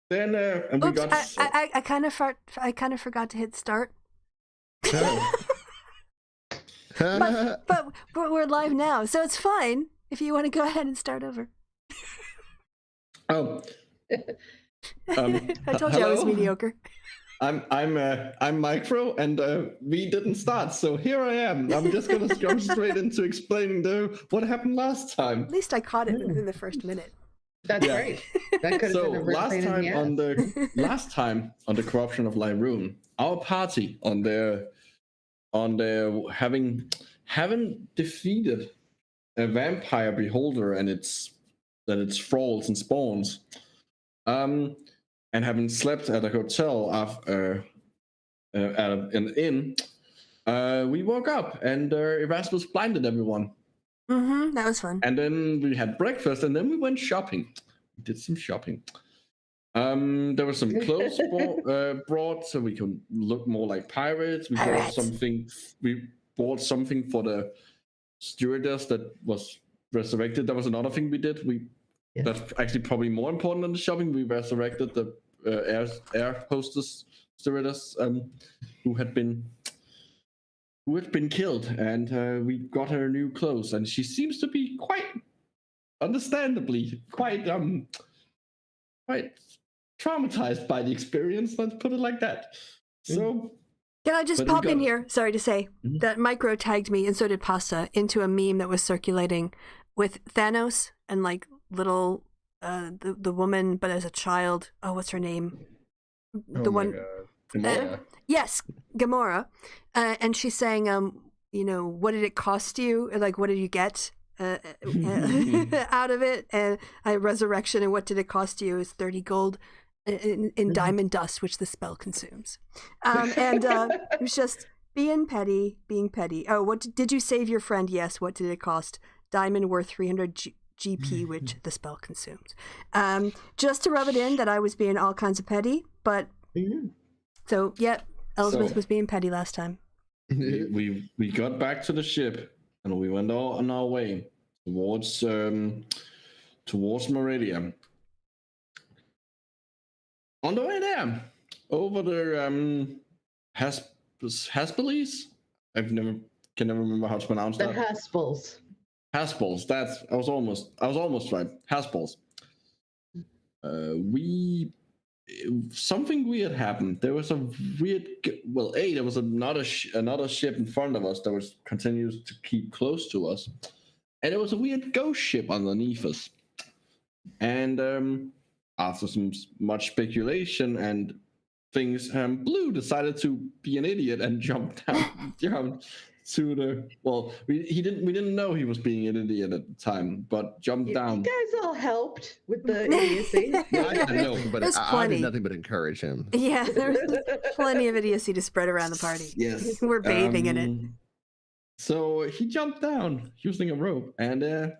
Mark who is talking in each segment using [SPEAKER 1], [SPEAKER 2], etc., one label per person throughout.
[SPEAKER 1] Then and we
[SPEAKER 2] Oops,
[SPEAKER 1] got.
[SPEAKER 2] I kind of forgot to hit start. but we're live now, so it's fine if you want to go ahead and start over.
[SPEAKER 1] Oh,
[SPEAKER 2] I told you I was mediocre.
[SPEAKER 1] I'm Micro, and we didn't start, so here I am. I'm just gonna jump straight into explaining what happened last time.
[SPEAKER 2] At least I caught it within the first minute.
[SPEAKER 3] That's great. That could have been a real
[SPEAKER 1] last
[SPEAKER 3] pain
[SPEAKER 1] time
[SPEAKER 3] in the
[SPEAKER 1] last time on the corruption of Lirune, our party on their having defeated a vampire beholder and its thralls and spawns, and having slept at a hotel after at an inn, we woke up and Erasmus blinded everyone.
[SPEAKER 2] That was fun.
[SPEAKER 1] And then we had breakfast, and then we went shopping. We did some shopping. There were some clothes brought so we could look more like pirates. We bought something. We bought something for the stewardess that was resurrected. That was another thing we did. That's actually probably more important than the shopping. We resurrected the air hostess stewardess who had been killed, and we got her new clothes, and she seems to be quite understandably quite traumatized by the experience, let's put it like that. So
[SPEAKER 2] can I just pop in here? Sorry to say that Micro tagged me, and so did Pasta, into a meme that was circulating with Thanos and like little the woman, but as a child. Oh, what's her name? The one. Yes, Gamora, and she's saying, what did it cost you? Like, what did you get out of it? And resurrection, and what did it cost you? Is 30 gold in diamond dust, which the spell consumes. And it was just being petty. Oh, what did you save your friend? Yes. What did it cost? Diamond worth 300 GP, which the spell consumes. Just to rub it in that I was being all kinds of petty, but. So, yeah, Elizabeth was being petty last time.
[SPEAKER 1] We got back to the ship, and we went on our way towards Meridian. On the way there, over the Haspels. I can never remember how to pronounce that.
[SPEAKER 3] The Haspels.
[SPEAKER 1] Haspels. I was almost right. Haspels. Something weird happened. There was a weird. There was another ship in front of us that continues to keep close to us, and there was a weird ghost ship underneath us. And after much speculation and things, Blue decided to be an idiot and jump down to the. Well, we didn't know he was being an idiot at the time, but jumped down.
[SPEAKER 3] You guys all helped with the idiocy.
[SPEAKER 4] I know, but I did nothing but encourage him.
[SPEAKER 2] Yeah, there's plenty of idiocy to spread around the party.
[SPEAKER 1] Yes,
[SPEAKER 2] we're bathing in it.
[SPEAKER 1] So he jumped down using a rope, and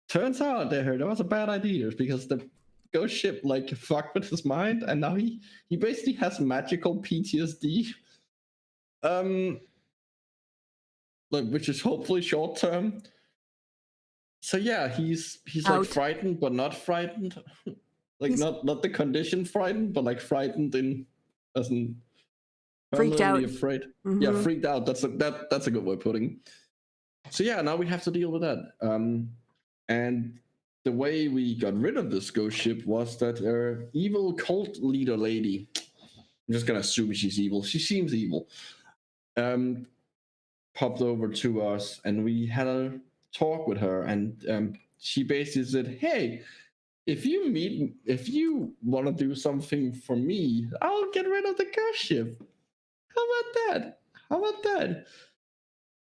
[SPEAKER 1] turns out that was a bad idea because the ghost ship fucked with his mind, and now he basically has magical PTSD. Which is hopefully short term. So yeah, he's like frightened but not frightened. Not the condition frightened, but frightened as in
[SPEAKER 2] freaked out.
[SPEAKER 1] Afraid. Yeah, freaked out. That's a good way of putting it. So yeah, now we have to deal with that. And the way we got rid of this ghost ship was that evil cult leader lady. I'm just gonna assume she's evil. She seems evil. Popped over to us, and we had a talk with her, and she basically said, "Hey, if you want to do something for me, I'll get rid of the ghost ship. How about that?"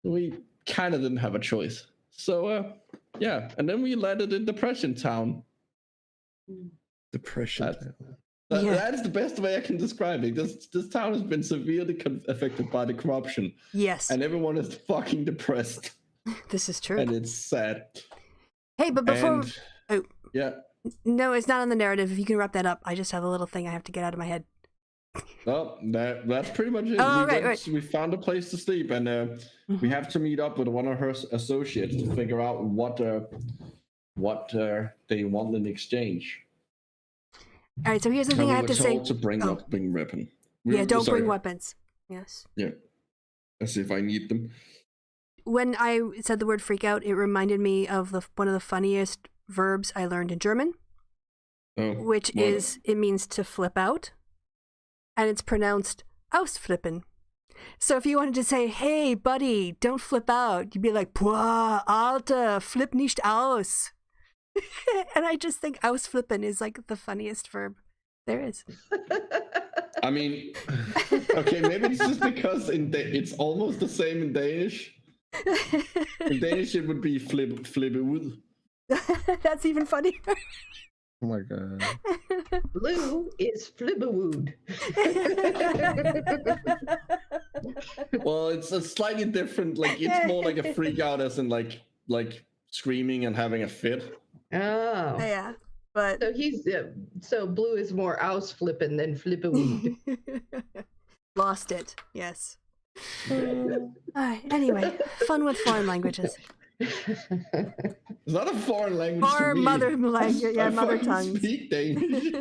[SPEAKER 1] We kind of didn't have a choice, so yeah, and then we landed in Depression Town.
[SPEAKER 4] Depression Town.
[SPEAKER 1] That is the best way I can describe it. This town has been severely affected by the corruption.
[SPEAKER 2] Yes.
[SPEAKER 1] And everyone is fucking depressed.
[SPEAKER 2] This is true.
[SPEAKER 1] And it's sad.
[SPEAKER 2] Hey, but before...
[SPEAKER 1] Yeah.
[SPEAKER 2] No, it's not on the narrative. If you can wrap that up. I just have a little thing I have to get out of my head.
[SPEAKER 1] Well, that's pretty much it.
[SPEAKER 2] Right.
[SPEAKER 1] We found a place to sleep, and we have to meet up with one of her associates to figure out what they want in exchange.
[SPEAKER 2] All right, so here's the thing I have to say.
[SPEAKER 1] To bring
[SPEAKER 2] Oh.
[SPEAKER 1] up bring weapon.
[SPEAKER 2] Yeah, don't
[SPEAKER 1] sorry.
[SPEAKER 2] bring weapons. Yes.
[SPEAKER 1] Yeah. As if I need them.
[SPEAKER 2] When I said the word freak out, it reminded me of one of the funniest verbs I learned in German, which is, it means to flip out, and it's pronounced ausflippen. So if you wanted to say, hey, buddy, don't flip out, you'd be like, boah, Alter, flip nicht aus. And I just think ausflippen is like the funniest verb there is.
[SPEAKER 1] I mean, okay, maybe it's just because it's almost the same in Danish. In Danish, it would be flippe ud.
[SPEAKER 2] That's even funnier.
[SPEAKER 4] Oh my god.
[SPEAKER 3] Blue is flibberwood.
[SPEAKER 1] Well, it's a slightly different. Like it's more like a freak out, as in like screaming and having a fit.
[SPEAKER 3] Oh.
[SPEAKER 2] Yeah, but
[SPEAKER 3] So so blue is more ausflippen than flibberwood.
[SPEAKER 2] Lost it. Yes. Anyway, fun with foreign languages.
[SPEAKER 1] It's not a foreign language
[SPEAKER 2] Or
[SPEAKER 1] to me.
[SPEAKER 2] mother language, yeah,
[SPEAKER 1] I
[SPEAKER 2] mother
[SPEAKER 1] fucking
[SPEAKER 2] tongues.
[SPEAKER 1] speak Danish.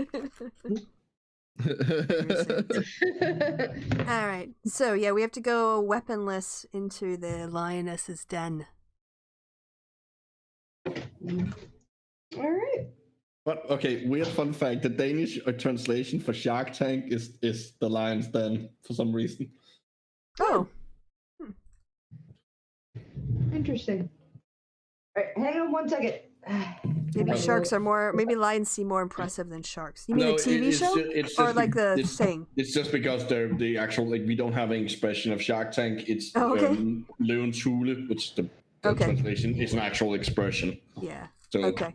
[SPEAKER 2] All right, so yeah, we have to go weaponless into the lioness's den.
[SPEAKER 3] All right.
[SPEAKER 1] But okay, weird fun fact: the Danish translation for Shark Tank is the lion's den for some reason.
[SPEAKER 2] Oh.
[SPEAKER 3] Interesting. All right, hang on one second.
[SPEAKER 2] Maybe sharks are more. Maybe lions seem more impressive than sharks. You mean
[SPEAKER 1] No,
[SPEAKER 2] the TV show,
[SPEAKER 1] it's
[SPEAKER 2] or
[SPEAKER 1] just
[SPEAKER 2] like the thing?
[SPEAKER 1] It's just because they're the actual, like, we don't have an expression of Shark Tank. It's Lirune, which the translation is an actual expression.
[SPEAKER 2] Yeah.
[SPEAKER 1] So,
[SPEAKER 2] okay.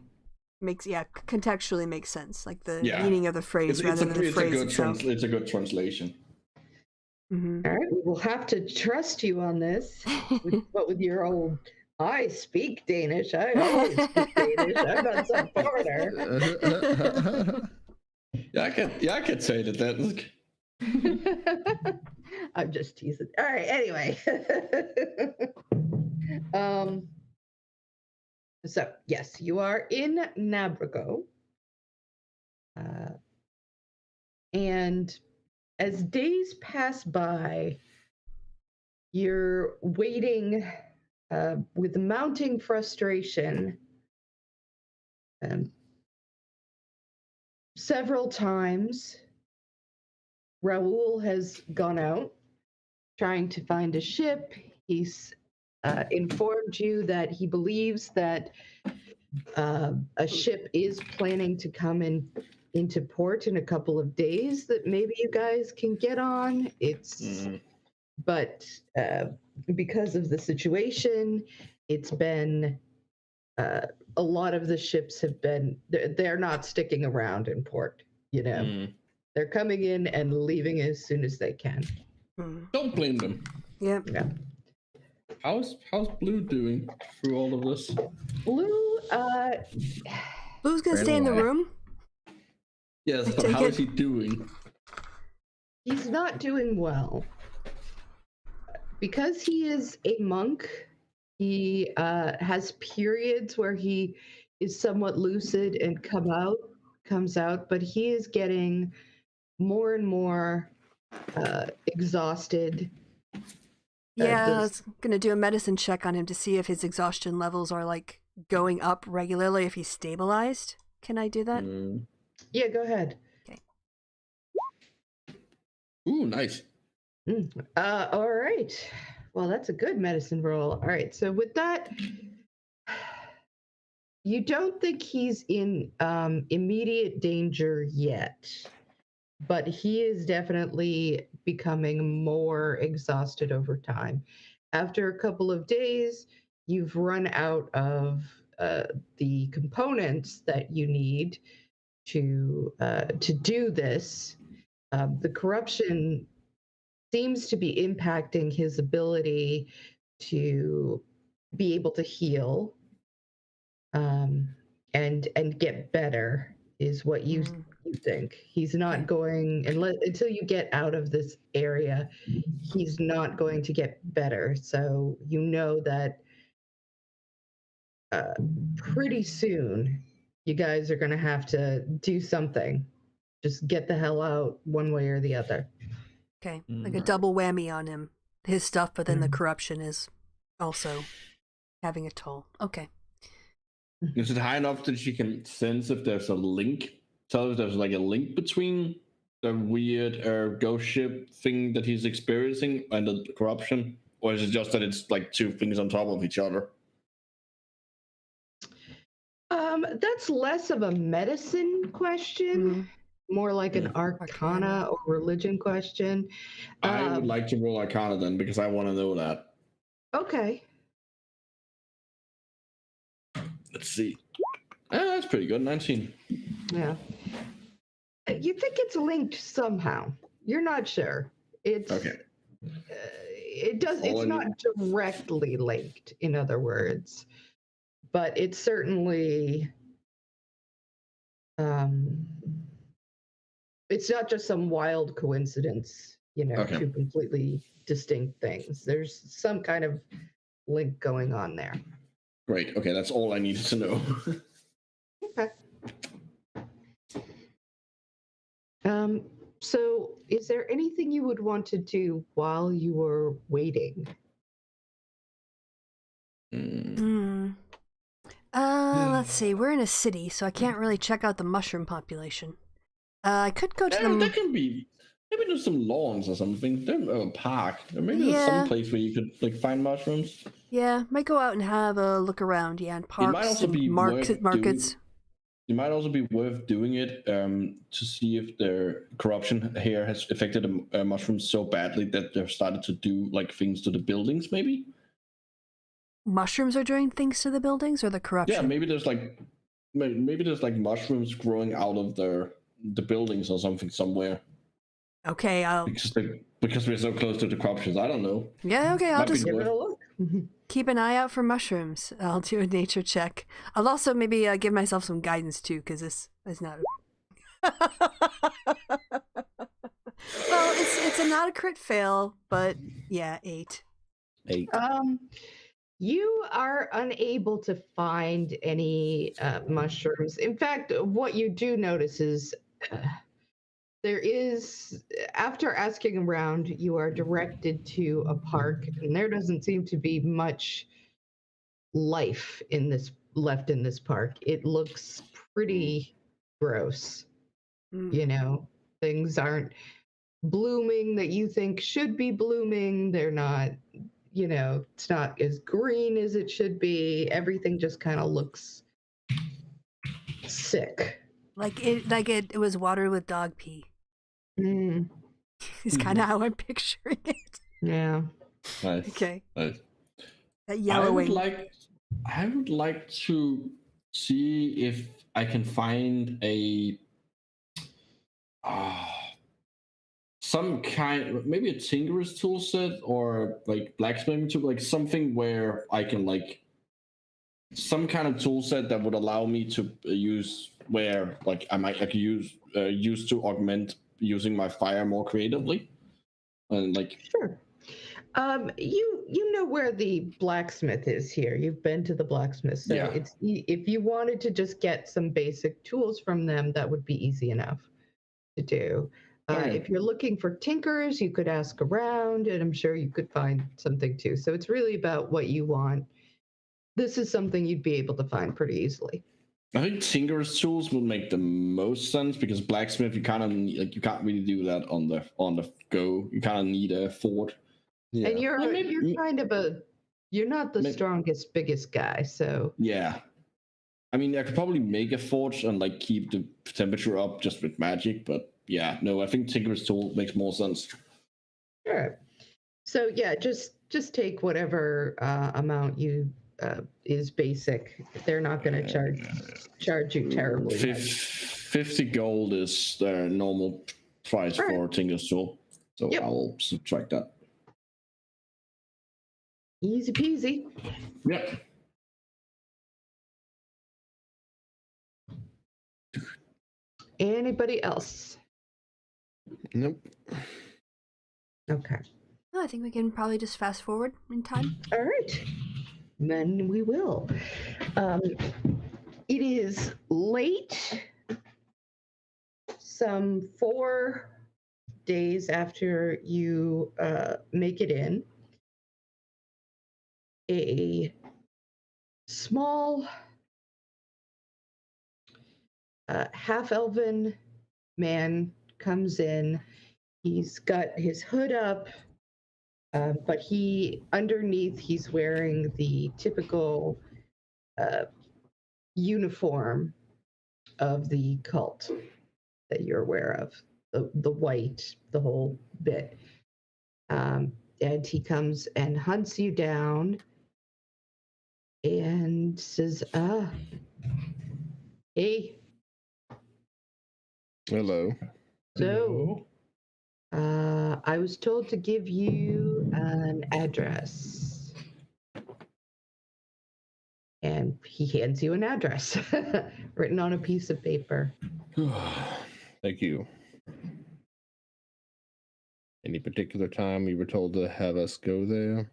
[SPEAKER 2] Contextually makes sense. Like the meaning of the phrase rather than the phrase itself.
[SPEAKER 1] It's a good translation.
[SPEAKER 2] Mm-hmm.
[SPEAKER 3] All right, we will have to trust you on this. But with your old, I speak Danish. I always speak Danish. I'm not some foreigner.
[SPEAKER 1] I can say that.
[SPEAKER 3] I'm just teasing. All right, anyway. So, yes, you are in Nabrigo. And as days pass by, you're waiting with mounting frustration. Several times, Raoul has gone out trying to find a ship. He's informed you that he believes that a ship is planning to come into port in a couple of days that maybe you guys can get on. But because of the situation, it's been a lot of the ships have been, they're not sticking around in port, you know. They're coming in and leaving as soon as they can.
[SPEAKER 1] Don't blame them.
[SPEAKER 2] Yeah.
[SPEAKER 1] How's Blue doing through all of this?
[SPEAKER 2] Blue's gonna stay in the room.
[SPEAKER 1] Yes, but how is he doing?
[SPEAKER 3] He's not doing well. Because he is a monk, he has periods where he is somewhat lucid and comes out, but he is getting more and more exhausted.
[SPEAKER 2] Yeah, I was gonna do a medicine check on him to see if his exhaustion levels are like going up regularly, if he's stabilized. Can I do that?
[SPEAKER 3] Yeah, go ahead.
[SPEAKER 2] Okay.
[SPEAKER 1] Ooh, nice.
[SPEAKER 3] All right. Well, that's a good medicine roll. All right. So with that, you don't think he's in immediate danger yet, but he is definitely becoming more exhausted over time. After a couple of days, you've run out of the components that you need to do this. The corruption seems to be impacting his ability to be able to heal and get better, is what you think. He's not going, until you get out of this area, he's not going to get better. So you know that pretty soon you guys are going to have to do something just get the hell out one way or the other.
[SPEAKER 2] Okay, like a double whammy on him. His stuff, but then the corruption is also having a toll. Okay.
[SPEAKER 1] Is it high enough that she can sense if there's a link? Tell if there's like a link between the weird ghost ship thing that he's experiencing and the corruption? Or is it just that it's like two things on top of each other?
[SPEAKER 3] That's less of a medicine question, more like an arcana or religion question.
[SPEAKER 1] I would like to roll arcana then, because I want to know that.
[SPEAKER 3] Okay.
[SPEAKER 1] Let's see. That's pretty good. 19.
[SPEAKER 3] Yeah. You think it's linked somehow. You're not sure. It's
[SPEAKER 1] Okay.
[SPEAKER 3] It's not directly linked, in other words. But it's certainly it's not just some wild coincidence, two completely distinct things. There's some kind of link going on there.
[SPEAKER 1] Great. Okay, that's all I needed to know.
[SPEAKER 3] Okay. So is there anything you would want to do while you were waiting?
[SPEAKER 2] Let's see. We're in a city, so I can't really check out the mushroom population. I could go to
[SPEAKER 1] There can be. Maybe there's some lawns or something. There's a park. Maybe there's some place where you could like find mushrooms.
[SPEAKER 2] Yeah, might go out and have a look around. Yeah, and parks. It might also be markets.
[SPEAKER 1] It might also be worth doing it to see if their corruption here has affected the mushrooms so badly that they've started to do like things to the buildings. Maybe
[SPEAKER 2] mushrooms are doing things to the buildings, or the corruption.
[SPEAKER 1] Yeah, maybe there's like mushrooms growing out of the buildings or something somewhere.
[SPEAKER 2] Okay,
[SPEAKER 1] because we're so close to the corruptions. I don't know.
[SPEAKER 2] Yeah, okay, I'll just
[SPEAKER 3] give it a look.
[SPEAKER 2] Keep an eye out for mushrooms. I'll do a nature check. I'll also maybe give myself some guidance too, because this is not. Well, it's not a crit fail, but yeah, 8.
[SPEAKER 1] 8.
[SPEAKER 3] You are unable to find any mushrooms. In fact, what you do notice is there is, after asking around, you are directed to a park, and there doesn't seem to be much life left in this park. It looks pretty gross. Things aren't blooming that you think should be blooming. They're not, it's not as green as it should be. Everything just kind of looks sick.
[SPEAKER 2] Like it was water with dog pee. It's kind of how I'm picturing it.
[SPEAKER 3] Yeah.
[SPEAKER 1] Nice.
[SPEAKER 2] Okay.
[SPEAKER 1] Nice.
[SPEAKER 2] That yellowing.
[SPEAKER 1] I would like to see if I can find some kind, maybe a tinkerer's tool set or like blacksmithing tool, like something where I can like some kind of tool set that would allow me to use where like I could use to augment using my fire more creatively, and like
[SPEAKER 3] sure. You know where the blacksmith is here. You've been to the blacksmith, so
[SPEAKER 1] yeah.
[SPEAKER 3] It's if you wanted to just get some basic tools from them, that would be easy enough to do. If you're looking for tinkers, you could ask around, and I'm sure you could find something too. So it's really about what you want. This is something you'd be able to find pretty easily.
[SPEAKER 1] I think tinkerer's tools would make the most sense because blacksmith you kind of like you can't really do that on the go. You kind of need a fort.
[SPEAKER 3] Yeah. And you're kind of you're not the strongest, biggest guy, so
[SPEAKER 1] yeah. I mean, I could probably make a fort and like keep the temperature up just with magic, but yeah, no, I think tinkerer's tool makes more sense.
[SPEAKER 3] Sure. So yeah, just take whatever amount you is basic. They're not going to charge you terribly.
[SPEAKER 1] 50 gold is their normal price for tinkerer's tool, so I'll subtract that.
[SPEAKER 3] Easy peasy.
[SPEAKER 1] Yep.
[SPEAKER 3] Anybody else?
[SPEAKER 4] Nope.
[SPEAKER 3] Okay.
[SPEAKER 2] Well, I think we can probably just fast forward in time.
[SPEAKER 3] All right. Then we will. It is late. some 4 days after you make it in, a small half-elven man comes in. He's got his hood up, but underneath he's wearing the typical uniform of the cult that you're aware of, the white, the whole bit. And he comes and hunts you down and says, hey,
[SPEAKER 4] Hello.
[SPEAKER 3] so I was told to give you an address. And he hands you an address written on a piece of paper.
[SPEAKER 4] Thank you. Any particular time you were told to have us go there?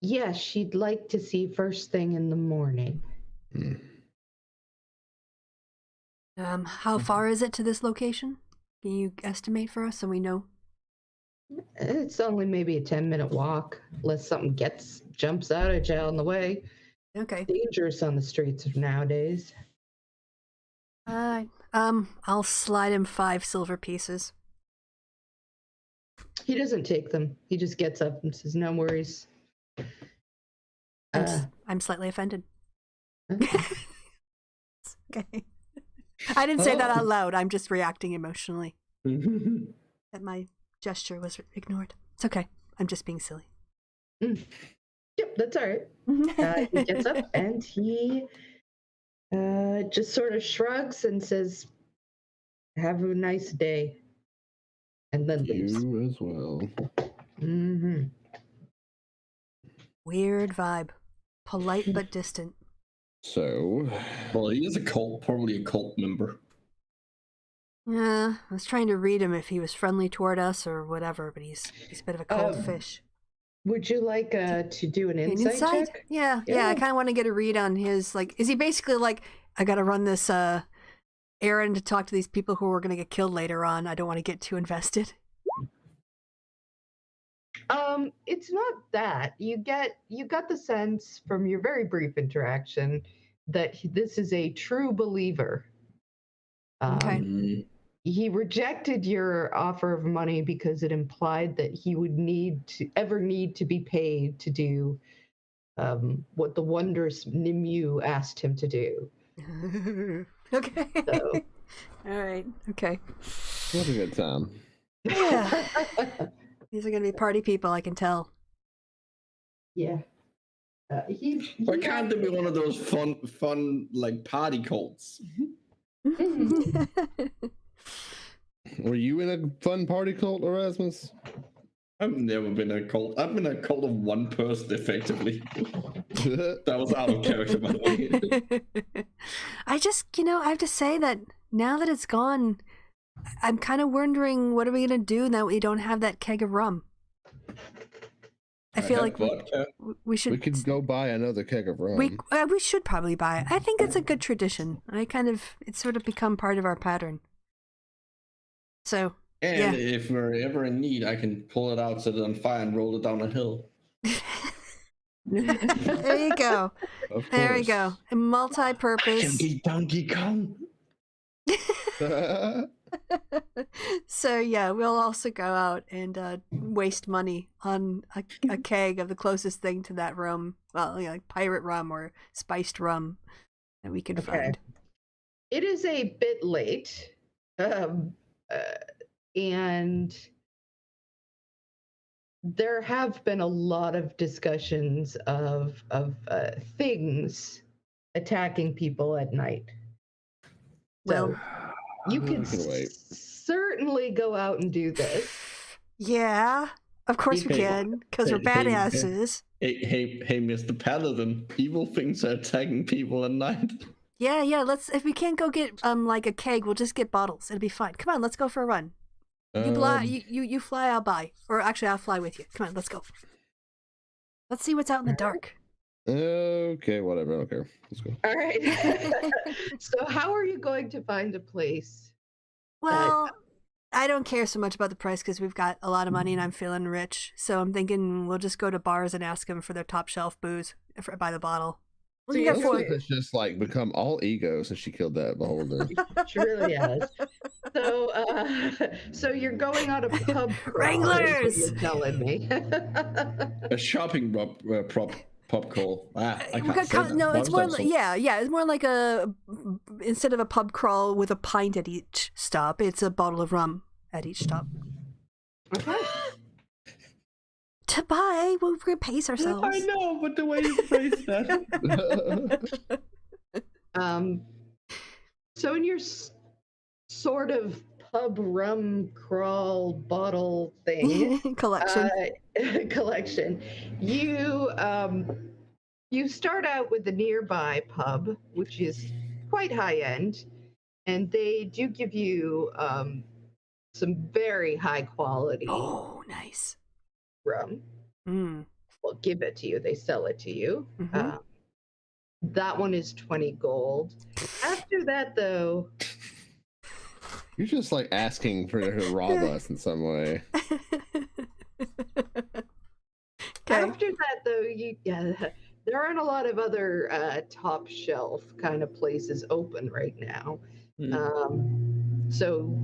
[SPEAKER 3] Yeah, she'd like to see first thing in the morning.
[SPEAKER 2] How far is it to this location? Can you estimate for us so we know?
[SPEAKER 3] It's only maybe a 10-minute walk, unless something jumps out at you on the way.
[SPEAKER 2] Okay.
[SPEAKER 3] Dangerous on the streets nowadays.
[SPEAKER 2] I'll slide him 5 silver pieces.
[SPEAKER 3] He doesn't take them. He just gets up and says, "No worries."
[SPEAKER 2] I'm slightly offended. Okay. I didn't say that out loud. I'm just reacting emotionally. That my gesture was ignored. It's okay. I'm just being silly.
[SPEAKER 3] Yep, that's all right. He gets up and he just sort of shrugs and says, "Have a nice day," and then leaves.
[SPEAKER 4] You as well.
[SPEAKER 3] Mm-hmm.
[SPEAKER 2] Weird vibe. Polite but distant.
[SPEAKER 4] So,
[SPEAKER 1] Well, he is probably a cult member.
[SPEAKER 2] Yeah, I was trying to read him if he was friendly toward us or whatever, but he's a bit of a cold fish.
[SPEAKER 3] Would you like to do an insight check?
[SPEAKER 2] Yeah. I kind of want to get a read on his, is he basically like, I got to run this errand to talk to these people who are going to get killed later on. I don't want to get too invested.
[SPEAKER 3] It's not that. You got the sense from your very brief interaction that this is a true believer.
[SPEAKER 2] Okay.
[SPEAKER 3] He rejected your offer of money because it implied that he would need to be paid to do what the wondrous Nimue asked him to do.
[SPEAKER 2] Okay.
[SPEAKER 3] So.
[SPEAKER 2] All right. Okay.
[SPEAKER 4] what a good time.
[SPEAKER 2] Yeah. These are going to be party people, I can tell.
[SPEAKER 3] Yeah.
[SPEAKER 1] Why can't there be one of those fun like party cults?
[SPEAKER 4] Were you in a fun party cult, Erasmus?
[SPEAKER 1] I've never been a cult. I've been a cult of one person, effectively. That was out of character, by the way.
[SPEAKER 2] I just, I have to say that now that it's gone, I'm kind of wondering, what are we going to do now that we don't have that keg of rum? I feel like we should...
[SPEAKER 4] We could go buy another keg of rum.
[SPEAKER 2] We should probably buy it. I think it's a good tradition. It's sort of become part of our pattern. So,
[SPEAKER 1] and if we're ever in need, I can pull it out, set it on fire, and roll it down a hill.
[SPEAKER 2] There you go. There we go. A multi-purpose.
[SPEAKER 1] Donkey Kong.
[SPEAKER 2] So we'll also go out and waste money on a keg of the closest thing to that rum. Well, like pirate rum or spiced rum that we could find.
[SPEAKER 3] It is a bit late, and there have been a lot of discussions of things attacking people at night. So you can certainly go out and do this.
[SPEAKER 2] Yeah, of course we can, because we're badasses.
[SPEAKER 1] Hey, Mr. Paladin, evil things are attacking people at night.
[SPEAKER 2] Yeah, let's, if we can't go get like a keg, we'll just get bottles. It'll be fine. Come on, let's go for a run. You fly, I'll buy. Or actually, I'll fly with you. Come on, let's go. Let's see what's out in the dark.
[SPEAKER 4] Okay, whatever. I don't care. Let's go.
[SPEAKER 3] All right. So how are you going to find a place?
[SPEAKER 2] Well, I don't care so much about the price because we've got a lot of money and I'm feeling rich. So I'm thinking we'll just go to bars and ask them for their top shelf booze by the bottle. Well,
[SPEAKER 3] So
[SPEAKER 2] you
[SPEAKER 3] you
[SPEAKER 2] got
[SPEAKER 3] go
[SPEAKER 2] four.
[SPEAKER 3] in-
[SPEAKER 4] It's just like become all ego since she killed that beholder.
[SPEAKER 3] She really has. So, so you're going on a pub crawl, is what
[SPEAKER 2] Wranglers!
[SPEAKER 3] you're telling me.
[SPEAKER 1] A shopping pop call. I
[SPEAKER 2] We
[SPEAKER 1] can't
[SPEAKER 2] got
[SPEAKER 1] say that.
[SPEAKER 2] no,
[SPEAKER 1] Why
[SPEAKER 2] it's
[SPEAKER 1] was
[SPEAKER 2] more
[SPEAKER 1] that so-
[SPEAKER 2] yeah, it's more like instead of a pub crawl with a pint at each stop, it's a bottle of rum at each stop.
[SPEAKER 3] Okay.
[SPEAKER 2] To buy, we're gonna pace
[SPEAKER 1] I
[SPEAKER 2] ourselves.
[SPEAKER 1] know, but the way you phrased that.
[SPEAKER 3] So in your sort of pub rum crawl bottle thing
[SPEAKER 2] Collection.
[SPEAKER 3] collection, you start out with the nearby pub, which is quite high end, and they do give you some very high quality
[SPEAKER 2] Oh, nice.
[SPEAKER 3] rum.
[SPEAKER 2] Mm.
[SPEAKER 3] Well, give it to you. They sell it to you.
[SPEAKER 2] Mhm.
[SPEAKER 3] That one is 20 gold. After that, though,
[SPEAKER 4] You're just like asking for her to rob us in some way.
[SPEAKER 3] after that, though, there aren't a lot of other top shelf kind of places open right now. So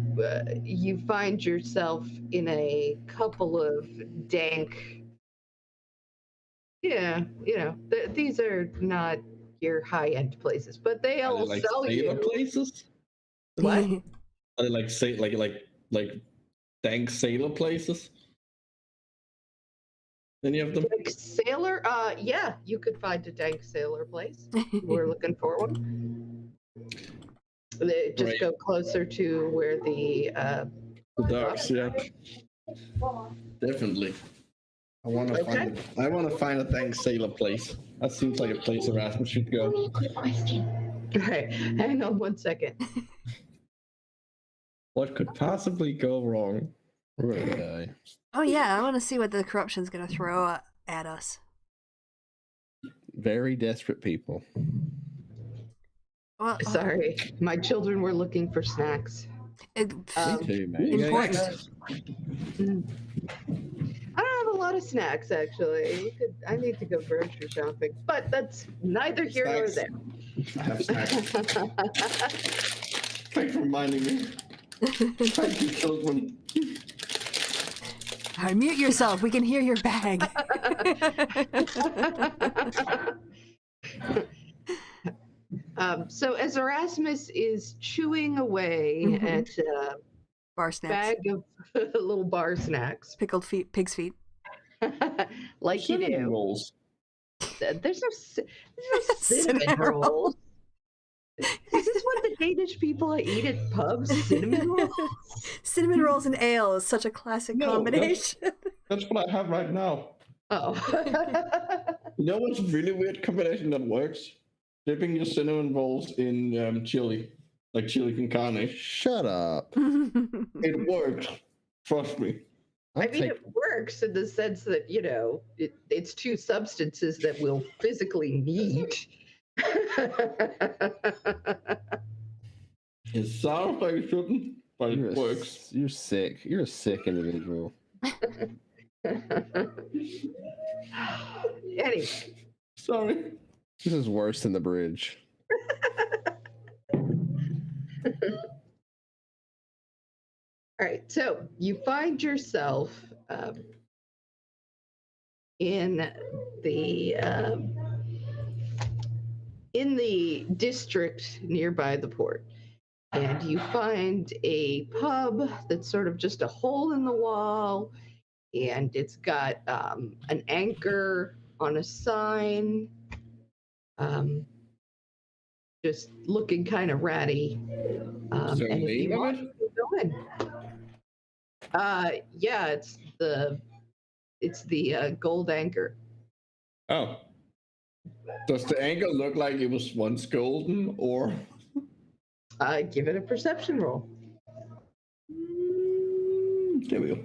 [SPEAKER 3] you find yourself in a couple of dank. Yeah, these are not your high-end places, but
[SPEAKER 1] Are they
[SPEAKER 3] they'll
[SPEAKER 1] like
[SPEAKER 3] sell
[SPEAKER 1] sailor
[SPEAKER 3] you.
[SPEAKER 1] places?
[SPEAKER 3] What?
[SPEAKER 1] Are they like like dank sailor places? Any of them?
[SPEAKER 3] Dank sailor? Yeah, you could find a dank sailor place. We're looking for one. They just
[SPEAKER 1] Right.
[SPEAKER 3] go closer to where the
[SPEAKER 1] The docks, yeah. Definitely. I want to
[SPEAKER 3] Okay.
[SPEAKER 1] find a dank sailor place. That seems like a place Erasmus should go.
[SPEAKER 3] Good question. Okay, hang on one second.
[SPEAKER 1] What could possibly go wrong?
[SPEAKER 4] We're gonna die.
[SPEAKER 2] Oh yeah, I want to see what the corruption's gonna throw at us.
[SPEAKER 4] Very desperate people.
[SPEAKER 2] Well,
[SPEAKER 3] Sorry, my children were looking for snacks.
[SPEAKER 2] it-
[SPEAKER 4] Me too, man. You
[SPEAKER 2] Important.
[SPEAKER 4] guys-
[SPEAKER 3] I don't have a lot of snacks actually. I need to go grocery shopping, but that's neither here nor
[SPEAKER 1] Snacks.
[SPEAKER 3] there.
[SPEAKER 1] I have snacks. Thanks for reminding me. Thank you, children.
[SPEAKER 2] All right, mute yourself. We can hear your bag.
[SPEAKER 3] So as Erasmus is chewing away
[SPEAKER 2] Mhm.
[SPEAKER 3] at a
[SPEAKER 2] Bar snacks,
[SPEAKER 3] bag of little bar snacks,
[SPEAKER 2] pickled feet, pig's feet.
[SPEAKER 3] like you
[SPEAKER 1] Cinnamon
[SPEAKER 3] do,
[SPEAKER 1] rolls.
[SPEAKER 3] there's no cinnamon rolls. Is this what the Danish people eat at pubs? Cinnamon rolls?
[SPEAKER 2] Cinnamon rolls and ale is such a classic
[SPEAKER 1] No,
[SPEAKER 2] combination.
[SPEAKER 1] That's what I have right now.
[SPEAKER 3] Oh.
[SPEAKER 1] You know what's a really weird combination that works? Dipping your cinnamon rolls in chili, like chili con carne.
[SPEAKER 4] Shut up.
[SPEAKER 1] It works. Trust me.
[SPEAKER 3] I mean, it works in the sense that, it's two substances that we'll physically meet.
[SPEAKER 1] It sounds like it shouldn't, but
[SPEAKER 4] You're
[SPEAKER 1] it works.
[SPEAKER 4] You're sick. You're a sick individual.
[SPEAKER 3] Anyway,
[SPEAKER 1] Sorry.
[SPEAKER 4] This is worse than the bridge.
[SPEAKER 3] all right. So you find yourself in the district nearby the port, and you find a pub that's sort of just a hole in the wall, and it's got an anchor on a sign, just looking kind of ratty.
[SPEAKER 1] Is there a
[SPEAKER 3] And if you
[SPEAKER 1] name of
[SPEAKER 3] want,
[SPEAKER 1] it?
[SPEAKER 3] you can go in. Yeah, it's the gold anchor.
[SPEAKER 1] Oh. Does the anchor look like it was once golden, or?
[SPEAKER 3] Give it a perception roll.
[SPEAKER 1] There we go.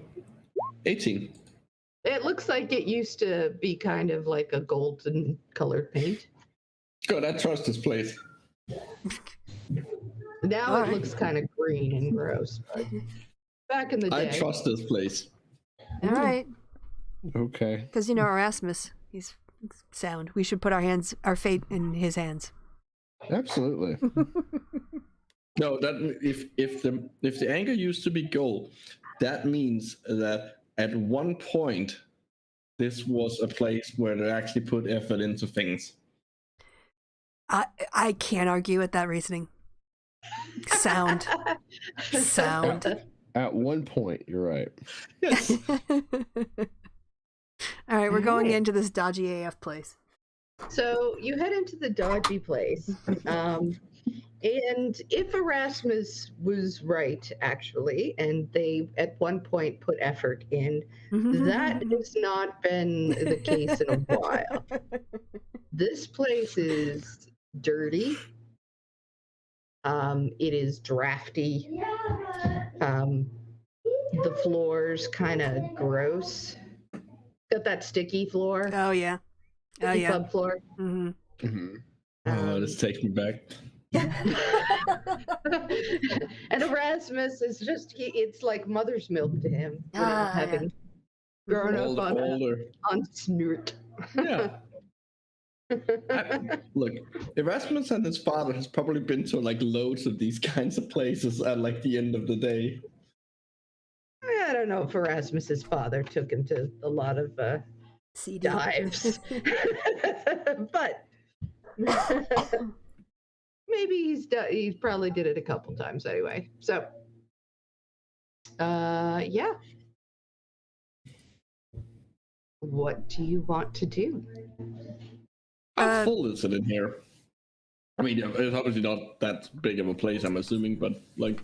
[SPEAKER 1] 18.
[SPEAKER 3] It looks like it used to be kind of like a golden colored paint.
[SPEAKER 1] Good, I trust this place.
[SPEAKER 3] Now
[SPEAKER 2] All
[SPEAKER 3] it
[SPEAKER 2] right.
[SPEAKER 3] looks kind of green and gross, but back in the day.
[SPEAKER 1] I trust this place.
[SPEAKER 2] All right.
[SPEAKER 4] Okay.
[SPEAKER 2] Because you know Erasmus, he's sound. We should put our fate in his hands.
[SPEAKER 4] Absolutely.
[SPEAKER 1] No, that if the anchor used to be gold, that means that at one point this was a place where they actually put effort into things.
[SPEAKER 2] I can't argue with that reasoning. Sound.
[SPEAKER 4] At one point, you're right.
[SPEAKER 1] Yes.
[SPEAKER 2] All right, we're going
[SPEAKER 3] Alright.
[SPEAKER 2] into this dodgy AF place.
[SPEAKER 3] So you head into the dodgy place. And if Erasmus was right, actually, and they at one point put effort in, that has not been the case in a while. This place is dirty. It is drafty. The floor's kind of gross. Got that sticky floor.
[SPEAKER 2] Oh yeah. Oh
[SPEAKER 3] Sticky
[SPEAKER 2] yeah.
[SPEAKER 3] pub floor.
[SPEAKER 2] Mm-hmm.
[SPEAKER 4] Mm-hmm.
[SPEAKER 1] Oh, this takes me back.
[SPEAKER 3] And Erasmus is just, it's like mother's milk to him.
[SPEAKER 2] Ah,
[SPEAKER 3] Having grown up
[SPEAKER 1] Older.
[SPEAKER 3] on snort.
[SPEAKER 1] Yeah. Look, Erasmus and his father has probably been to like loads of these kinds of places at like the end of the day.
[SPEAKER 3] I don't know if Erasmus's father took him to a lot of
[SPEAKER 2] CD.
[SPEAKER 3] dives, but maybe he probably did it a couple times anyway. So, yeah. What do you want to do?
[SPEAKER 1] How full is it in here? I mean, it's obviously not that big of a place, I'm assuming, but like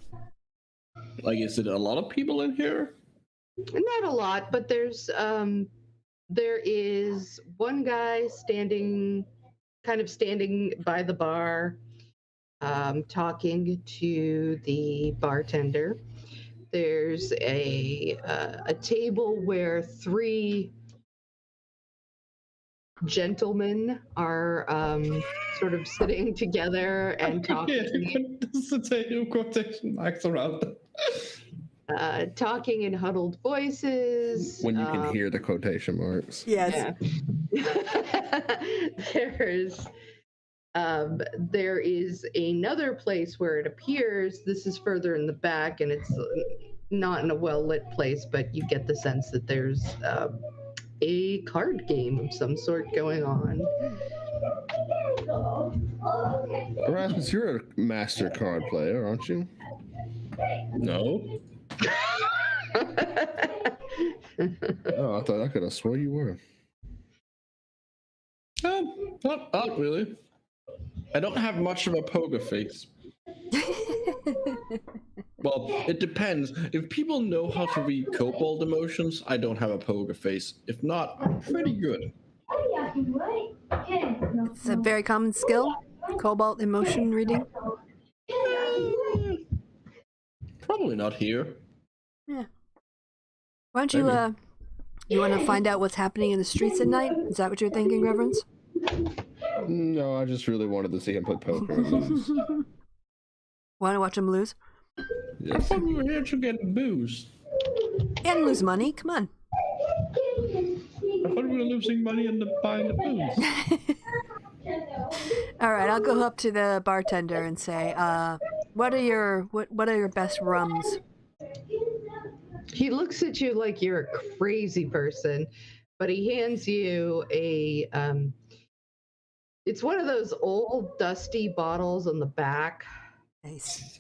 [SPEAKER 1] is it a lot of people in here?
[SPEAKER 3] Not a lot, but there is one guy standing by the bar, talking to the bartender. There's a table where 3 gentlemen are sort of sitting together and talking.
[SPEAKER 1] This is a quotation marks around it.
[SPEAKER 3] Talking in huddled voices.
[SPEAKER 4] When you can hear the quotation marks.
[SPEAKER 2] Yes.
[SPEAKER 3] Yeah. There is another place where it appears, this is further in the back, and it's not in a well-lit place, but you get the sense that there's a card game of some sort going on.
[SPEAKER 4] Erasmus, you're a master card player, aren't you?
[SPEAKER 1] No.
[SPEAKER 4] Oh, I thought I could have swore you were.
[SPEAKER 1] Not really. I don't have much of a poker face. Well, it depends. If people know how to read kobold emotions, I don't have a poker face. If not, I'm pretty good.
[SPEAKER 2] It's a very common skill. Cobalt emotion reading.
[SPEAKER 1] Probably not here.
[SPEAKER 2] Yeah. Why don't you you want to find out what's happening in the streets at night? Is that what you're thinking, Reverence?
[SPEAKER 4] No, I just really wanted to see him play poker. And lose.
[SPEAKER 2] Want to watch him lose?
[SPEAKER 1] I
[SPEAKER 4] Yes.
[SPEAKER 1] thought we were here to get booze.
[SPEAKER 2] And lose money. Come on.
[SPEAKER 1] I thought we were losing money in buying the booze.
[SPEAKER 2] All right, I'll go up to the bartender and say, what are your best rums?
[SPEAKER 3] He looks at you like you're a crazy person, but he hands you a it's one of those old dusty bottles on the back,
[SPEAKER 2] Nice.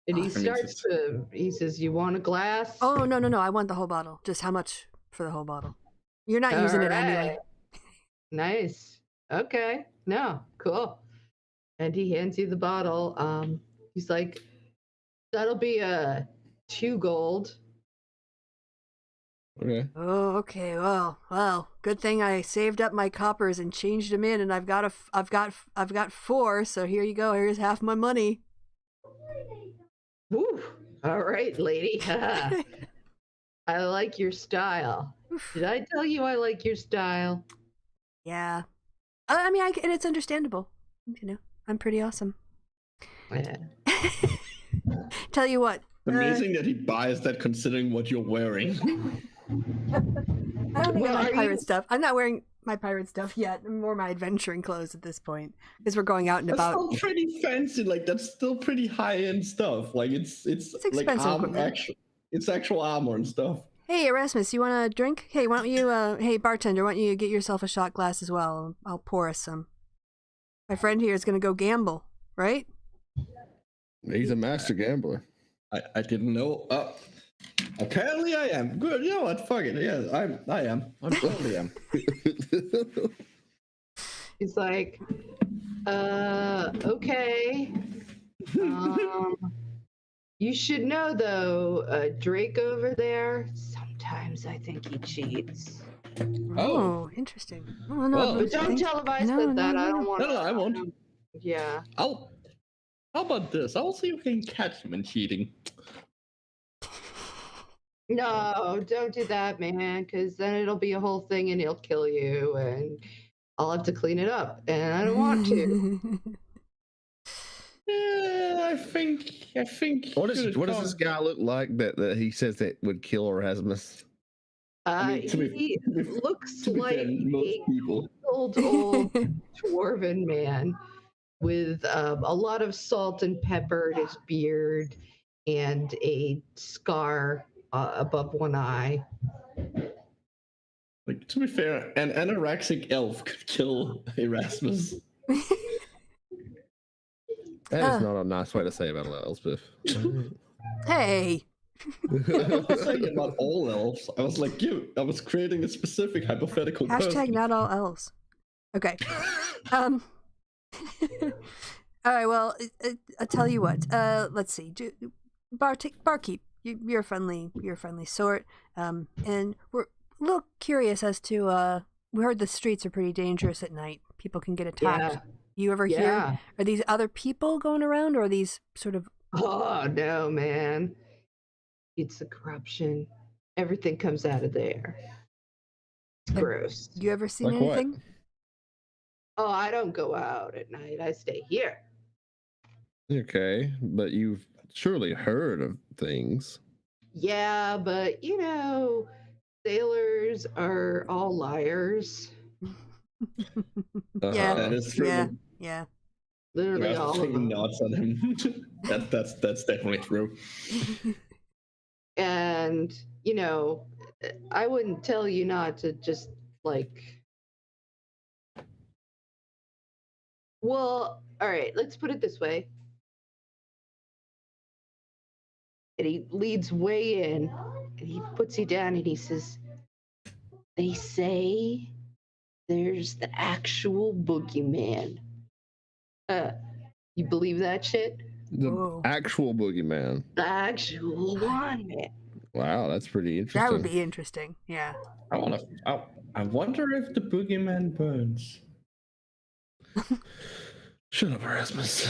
[SPEAKER 3] and he
[SPEAKER 2] Awesome.
[SPEAKER 3] he says, "You want a glass?"
[SPEAKER 2] Oh no! I want the whole bottle. Just how much for the whole bottle? You're not using it anyway.
[SPEAKER 3] Nice. Okay. No. Cool. And he hands you the bottle. He's like, "That'll be 2 gold."
[SPEAKER 4] Okay.
[SPEAKER 2] Oh, okay. Well. Good thing I saved up my coppers and changed them in, and I've got 4. So here you go. Here's half my money.
[SPEAKER 3] Woo. All right, lady. I like your style. Did I tell you I like your style?
[SPEAKER 2] Yeah. I mean, and it's understandable. You know, I'm pretty awesome.
[SPEAKER 3] Yeah.
[SPEAKER 2] Tell you what.
[SPEAKER 1] Amazing that he buys that considering what you're wearing.
[SPEAKER 2] I don't think
[SPEAKER 3] Well,
[SPEAKER 2] I like
[SPEAKER 3] are
[SPEAKER 2] pirate
[SPEAKER 3] you-
[SPEAKER 2] stuff. I'm not wearing my pirate stuff yet. More my adventuring clothes at this point, because we're going out and
[SPEAKER 1] That's
[SPEAKER 2] about.
[SPEAKER 1] still pretty fancy. Like that's still pretty high end stuff. Like it's like
[SPEAKER 2] expensive
[SPEAKER 1] armor,
[SPEAKER 2] equipment.
[SPEAKER 1] it's actual armor and stuff.
[SPEAKER 2] Hey Erasmus, you want a drink? Hey, why don't you? Hey bartender, why don't you get yourself a shot glass as well? I'll pour us some. My friend here is gonna go gamble, right?
[SPEAKER 4] He's a master gambler.
[SPEAKER 1] I didn't know. Apparently I am. Good. You know what? Fuck it. Yeah, I am. I totally am.
[SPEAKER 3] He's like, okay. You should know though, Drake over there, sometimes I think he cheats.
[SPEAKER 2] Oh, interesting. Oh, no,
[SPEAKER 1] Well,
[SPEAKER 3] But don't tell him I
[SPEAKER 2] No,
[SPEAKER 3] said that.
[SPEAKER 2] no,
[SPEAKER 3] I
[SPEAKER 2] no.
[SPEAKER 3] don't want to.
[SPEAKER 1] No, I won't.
[SPEAKER 3] Yeah.
[SPEAKER 1] How about this? I'll see if we can catch him in cheating.
[SPEAKER 3] No, don't do that, man, because then it'll be a whole thing and he'll kill you and I'll have to clean it up. And I don't want to.
[SPEAKER 1] Yeah, I think.
[SPEAKER 4] What does this guy look like that he says that would kill Erasmus?
[SPEAKER 1] mean, to be-
[SPEAKER 3] He
[SPEAKER 1] to be-
[SPEAKER 3] looks
[SPEAKER 1] to be
[SPEAKER 3] like
[SPEAKER 1] fair, most
[SPEAKER 3] a
[SPEAKER 1] people.
[SPEAKER 3] old dwarven man with a lot of salt and pepper in his beard and a scar above one eye.
[SPEAKER 1] Like to be fair, an anorexic elf could kill Erasmus.
[SPEAKER 4] That is not a nice way to say about Elspeth.
[SPEAKER 2] Hey.
[SPEAKER 1] I was saying about all elves. I was like, I was creating a specific hypothetical
[SPEAKER 2] Hashtag
[SPEAKER 1] person.
[SPEAKER 2] not all elves. Okay. All right. Well, I'll tell you what. Let's see. Barkeep, you're a friendly sort. And we're a little curious as to. We heard the streets are pretty dangerous at night. People can get attacked.
[SPEAKER 3] Yeah.
[SPEAKER 2] You ever hear?
[SPEAKER 3] Yeah.
[SPEAKER 2] Are these other people going around, or are these sort of?
[SPEAKER 3] Oh, no, man. It's the corruption. Everything comes out of there. It's gross.
[SPEAKER 2] You ever seen
[SPEAKER 4] Like what?
[SPEAKER 2] anything?
[SPEAKER 3] Oh, I don't go out at night. I stay here.
[SPEAKER 4] Okay, but you've surely heard of things.
[SPEAKER 3] Yeah, but you know, sailors are all liars.
[SPEAKER 2] Yeah.
[SPEAKER 1] That is true.
[SPEAKER 2] Yeah.
[SPEAKER 3] Literally all of
[SPEAKER 1] Taking
[SPEAKER 3] them.
[SPEAKER 1] nods on him. that's definitely true.
[SPEAKER 3] And you know, I wouldn't tell you not to just like. Well, all right. Let's put it this way. And he leads way in, and he puts you down, and he says, "They say there's the actual boogeyman. You believe that shit?
[SPEAKER 4] The
[SPEAKER 2] Whoa.
[SPEAKER 4] actual boogeyman.
[SPEAKER 3] The actual one, man.
[SPEAKER 4] Wow, that's pretty interesting.
[SPEAKER 2] That would be interesting. Yeah.
[SPEAKER 1] I wonder if the boogeyman burns.
[SPEAKER 4] Shut up, Erasmus.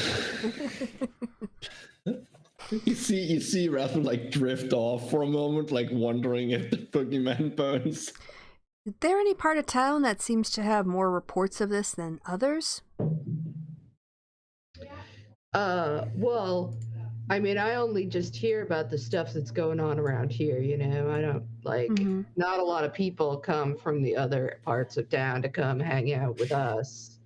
[SPEAKER 1] You see Erasmus like drift off for a moment, like wondering if the boogeyman burns.
[SPEAKER 2] Is there any part of town that seems to have more reports of this than others?
[SPEAKER 3] Well, I mean, I only just hear about the stuff that's going on around here, you know. I don't like
[SPEAKER 2] Mhm.
[SPEAKER 3] not a lot of people come from the other parts of town to come hang out with us.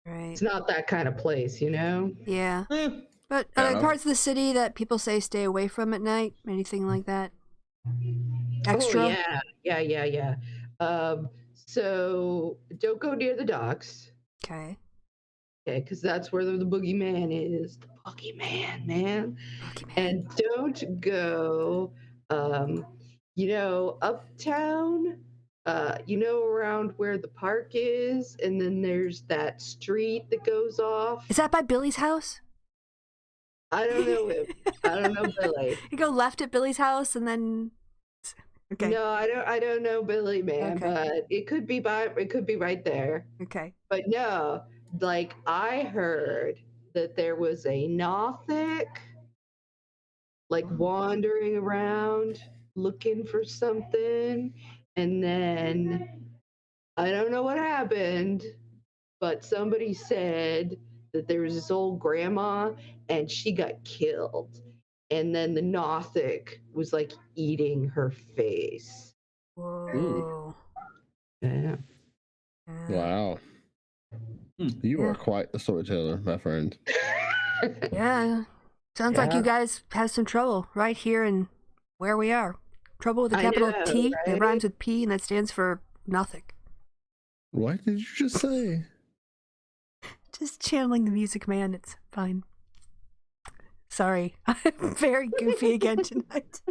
[SPEAKER 2] Right.
[SPEAKER 3] It's not that kind of place, you know.
[SPEAKER 2] Yeah. But
[SPEAKER 1] Fair
[SPEAKER 2] are there
[SPEAKER 1] enough.
[SPEAKER 2] parts of the city that people say stay away from at night? Anything like that? Extra?
[SPEAKER 3] Oh, yeah. So don't go near the docks,
[SPEAKER 2] Okay.
[SPEAKER 3] okay? Because that's where the boogeyman is. The boogeyman, man.
[SPEAKER 2] Boogeyman.
[SPEAKER 3] And don't go, you know, uptown. You know, around where the park is, and then there's that street that goes off.
[SPEAKER 2] Is that by Billy's house?
[SPEAKER 3] I don't know him. I don't know Billy.
[SPEAKER 2] You go left at Billy's house and then. Okay.
[SPEAKER 3] No, I don't know Billy, man.
[SPEAKER 2] Okay.
[SPEAKER 3] But it could be right there.
[SPEAKER 2] Okay.
[SPEAKER 3] But no, like I heard that there was a Nothic like wandering around looking for something, and then I don't know what happened, but somebody said that there was this old grandma and she got killed. And then the Nothic was like eating her face.
[SPEAKER 2] Whoa.
[SPEAKER 3] Yeah.
[SPEAKER 2] Yeah.
[SPEAKER 4] Wow. You are quite the storyteller, my friend.
[SPEAKER 2] Yeah. Sounds like you guys have some trouble right here and where we are. Trouble with a
[SPEAKER 3] I
[SPEAKER 2] capital
[SPEAKER 3] know,
[SPEAKER 2] T that
[SPEAKER 3] right?
[SPEAKER 2] rhymes with P and that stands for nothing.
[SPEAKER 4] What did you just say?
[SPEAKER 2] Just channeling the Music Man. It's fine. Sorry. I'm very goofy again tonight.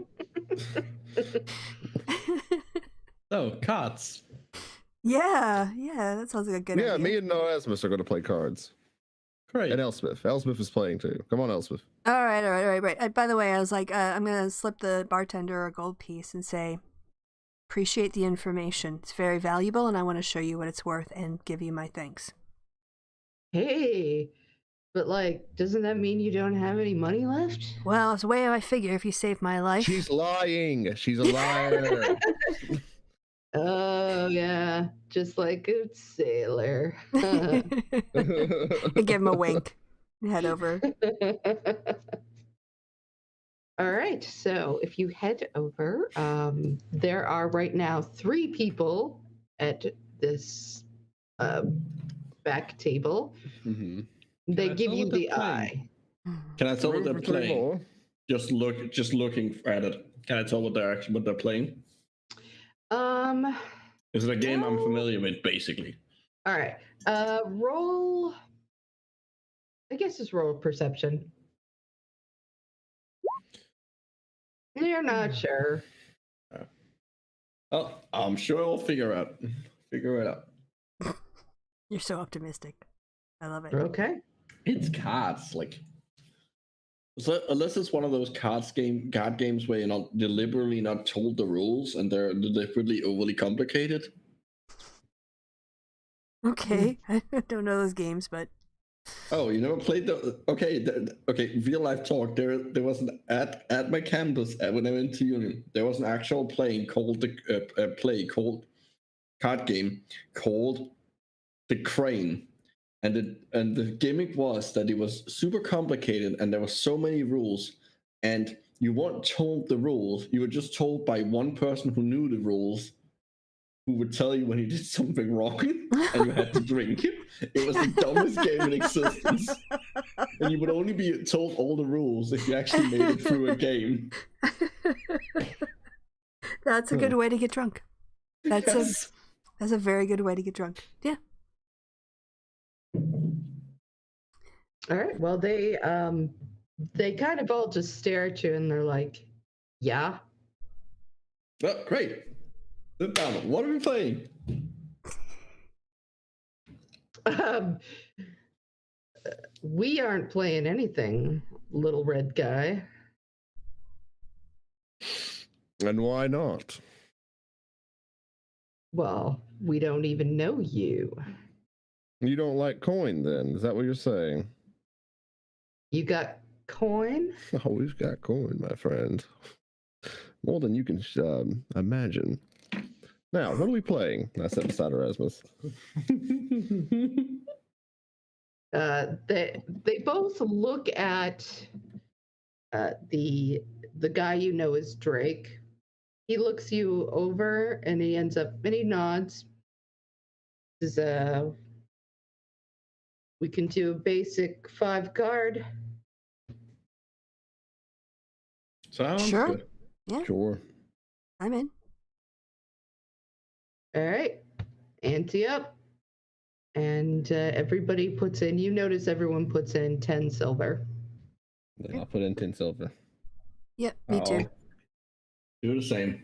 [SPEAKER 1] Oh, cards.
[SPEAKER 2] Yeah, that sounds like a good idea.
[SPEAKER 4] Yeah, me and Erasmus are going to play cards.
[SPEAKER 1] Great.
[SPEAKER 4] And Elspeth. Elspeth is playing too. Come on, Elspeth.
[SPEAKER 2] All right. By the way, I was like, I'm going to slip the bartender a gold piece and say, appreciate the information. It's very valuable, and I want to show you what it's worth and give you my thanks.
[SPEAKER 3] Hey, but like, doesn't that mean you don't have any money left?
[SPEAKER 2] Well, it's the way I figure if you saved my life.
[SPEAKER 4] She's lying. She's a liar.
[SPEAKER 3] Oh, yeah, just like a sailor.
[SPEAKER 2] I give him a wink and head over.
[SPEAKER 3] All right, so if you head over, there are right now 3 people at this back table.
[SPEAKER 4] Mm-hmm.
[SPEAKER 3] They
[SPEAKER 1] I
[SPEAKER 3] give
[SPEAKER 1] tell
[SPEAKER 3] you
[SPEAKER 1] what
[SPEAKER 3] the
[SPEAKER 1] they're playing?
[SPEAKER 3] eye.
[SPEAKER 1] Can I tell what they're
[SPEAKER 4] Room for 3
[SPEAKER 1] playing?
[SPEAKER 4] more.
[SPEAKER 1] Just looking at it. Can I tell what they're playing? Is it a game I'm familiar with, basically?
[SPEAKER 3] All right. Roll. I guess it's roll perception. You're not sure.
[SPEAKER 1] Oh, I'm sure I'll figure it out.
[SPEAKER 2] You're so optimistic. I love it.
[SPEAKER 3] Okay.
[SPEAKER 1] It's cards, like. So unless it's one of those card games where you're not deliberately not told the rules and they're deliberately overly complicated.
[SPEAKER 2] Okay. I don't know those games, but
[SPEAKER 1] Oh, you never played the? Okay, Real life talk. There was an at my campus when I went to uni. There was an actual card game called the Crane, and the gimmick was that it was super complicated and there were so many rules, and you weren't told the rules. You were just told by one person who knew the rules, who would tell you when you did something wrong, and you had to drink. It was the dumbest game in existence, and you would only be told all the rules if you actually made it through a game.
[SPEAKER 2] That's a good way to get drunk. That's
[SPEAKER 1] Yes.
[SPEAKER 2] a very good way to get drunk. Yeah.
[SPEAKER 3] All right. Well, they kind of all just stare at you and they're like, "Yeah."
[SPEAKER 1] Oh, great. Sit down. What are we playing?
[SPEAKER 3] We aren't playing anything, little red guy.
[SPEAKER 4] And why not?
[SPEAKER 3] Well, we don't even know you.
[SPEAKER 4] You don't like coin then? Is that what you're saying?
[SPEAKER 3] You got coin?
[SPEAKER 4] Oh, we've got coin, my friend. More than you can imagine. Now, what are we playing? I said beside Erasmus.
[SPEAKER 3] They both look at the guy you know is Drake. He looks you over and he nods. This is we can do a basic 5 card.
[SPEAKER 1] Sounds
[SPEAKER 2] Sure.
[SPEAKER 1] good.
[SPEAKER 2] Yeah.
[SPEAKER 4] Sure.
[SPEAKER 2] I'm in.
[SPEAKER 3] All right, ante up. And everybody puts in, you notice everyone puts in 10 silver.
[SPEAKER 4] Then I'll put in 10 silver.
[SPEAKER 2] Yep, me too.
[SPEAKER 1] Do the same.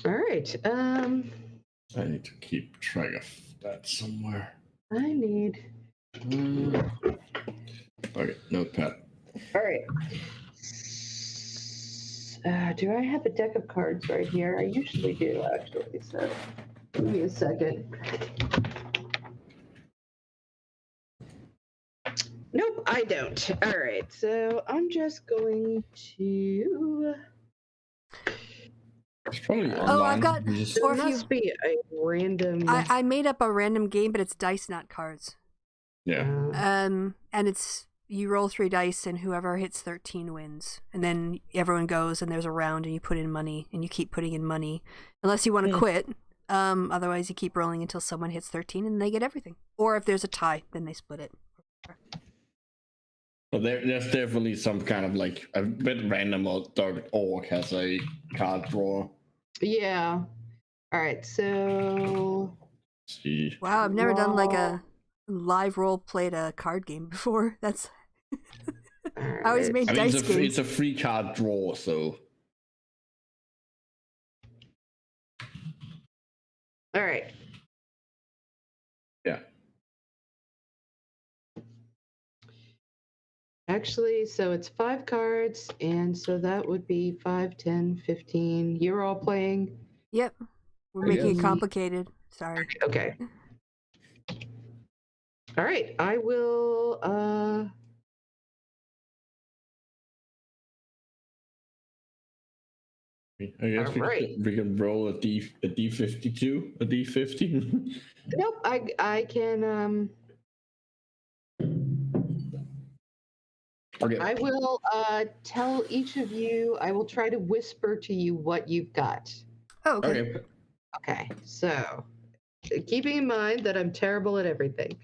[SPEAKER 3] All right.
[SPEAKER 1] I need to keep track of that somewhere.
[SPEAKER 3] I need.
[SPEAKER 1] Okay, notepad.
[SPEAKER 3] All right. Do I have a deck of cards right here? I usually do, actually. So give me a second. Nope, I don't. All right. So I'm just going to
[SPEAKER 1] It's probably
[SPEAKER 3] Oh,
[SPEAKER 1] online.
[SPEAKER 2] I've got-
[SPEAKER 1] You just-
[SPEAKER 3] There
[SPEAKER 2] Or if you-
[SPEAKER 3] must be a random.
[SPEAKER 2] I made up a random game, but it's dice, not cards.
[SPEAKER 1] yeah.
[SPEAKER 3] uh,
[SPEAKER 2] And it's you roll 3 dice, and whoever hits 13 wins. And then everyone goes, and there's a round, and you put in money, and you keep putting in money, unless you want to quit. Otherwise, you keep rolling until someone hits 13, and they get everything. Or if there's a tie, then they split it.
[SPEAKER 1] But there's definitely some kind of like a bit random. Orc has a card drawer.
[SPEAKER 3] yeah. All right. So
[SPEAKER 1] See.
[SPEAKER 2] Wow, I've never done like
[SPEAKER 3] Roll.
[SPEAKER 2] a live role played a card game before. That's
[SPEAKER 3] all
[SPEAKER 2] I always
[SPEAKER 3] right.
[SPEAKER 2] made
[SPEAKER 1] I mean,
[SPEAKER 2] dice games.
[SPEAKER 1] it's a free card draw, so
[SPEAKER 3] All right.
[SPEAKER 1] yeah.
[SPEAKER 3] Actually, so it's 5 cards, and so that would be 5, 10, 15. You're all playing.
[SPEAKER 2] Yep, we're
[SPEAKER 4] I
[SPEAKER 2] making
[SPEAKER 4] guess.
[SPEAKER 2] it complicated. Sorry.
[SPEAKER 3] Okay. All right. I will.
[SPEAKER 1] I guess
[SPEAKER 3] Alright.
[SPEAKER 1] we can roll a D52, a D50.
[SPEAKER 3] Nope. I can.
[SPEAKER 1] Okay.
[SPEAKER 3] I will tell each of you. I will try to whisper to you what you've got.
[SPEAKER 2] Oh, okay.
[SPEAKER 1] Okay.
[SPEAKER 3] Okay. So, keeping in mind that I'm terrible at everything.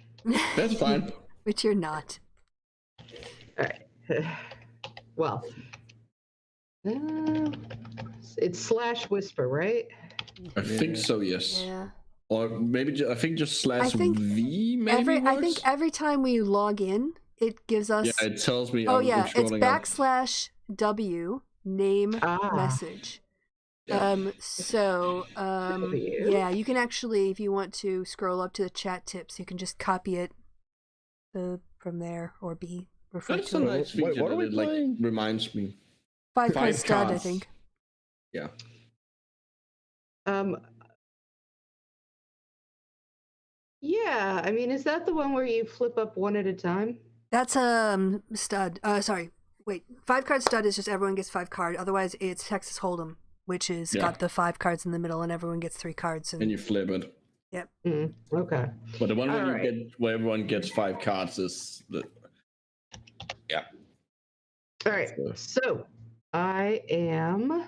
[SPEAKER 1] That's fine.
[SPEAKER 2] Which you're not.
[SPEAKER 3] All right. Well, it's slash whisper, right?
[SPEAKER 1] I think so. Yes.
[SPEAKER 2] Yeah.
[SPEAKER 1] Or maybe I think just slash
[SPEAKER 2] think
[SPEAKER 1] V. Maybe
[SPEAKER 2] I think
[SPEAKER 1] works?
[SPEAKER 2] every time we log in, it gives us.
[SPEAKER 1] Yeah, it tells me.
[SPEAKER 2] Oh
[SPEAKER 1] I'm
[SPEAKER 2] yeah, it's
[SPEAKER 1] scrolling up.
[SPEAKER 2] /W name
[SPEAKER 3] Ah.
[SPEAKER 2] message.
[SPEAKER 1] Yeah.
[SPEAKER 3] W.
[SPEAKER 2] Yeah, you can actually, if you want to scroll up to the chat tips, you can just copy it from there or be referred
[SPEAKER 1] That's
[SPEAKER 2] to
[SPEAKER 1] a
[SPEAKER 2] it.
[SPEAKER 1] nice
[SPEAKER 4] Wait,
[SPEAKER 1] feature
[SPEAKER 4] what are we
[SPEAKER 1] that it, like
[SPEAKER 4] playing?
[SPEAKER 1] reminds me.
[SPEAKER 2] 5
[SPEAKER 1] Five
[SPEAKER 2] stud, I
[SPEAKER 1] cards.
[SPEAKER 2] think.
[SPEAKER 1] Yeah.
[SPEAKER 3] Yeah. I mean, is that the one where you flip up one at a time?
[SPEAKER 2] That's stud. Sorry, wait. 5 card stud is just everyone gets 5 card. Otherwise, it's Texas Hold'em, which is
[SPEAKER 1] Yeah.
[SPEAKER 2] got the 5 cards in the middle, and everyone gets 3 cards.
[SPEAKER 1] And you flip it.
[SPEAKER 2] Yep.
[SPEAKER 3] Okay.
[SPEAKER 1] But the one where
[SPEAKER 3] Alright.
[SPEAKER 1] you get where everyone gets 5 cards is the. Yeah.
[SPEAKER 3] All right. So I am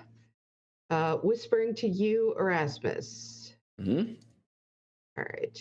[SPEAKER 3] whispering to you, Erasmus.
[SPEAKER 1] Mm-hmm.
[SPEAKER 3] All right.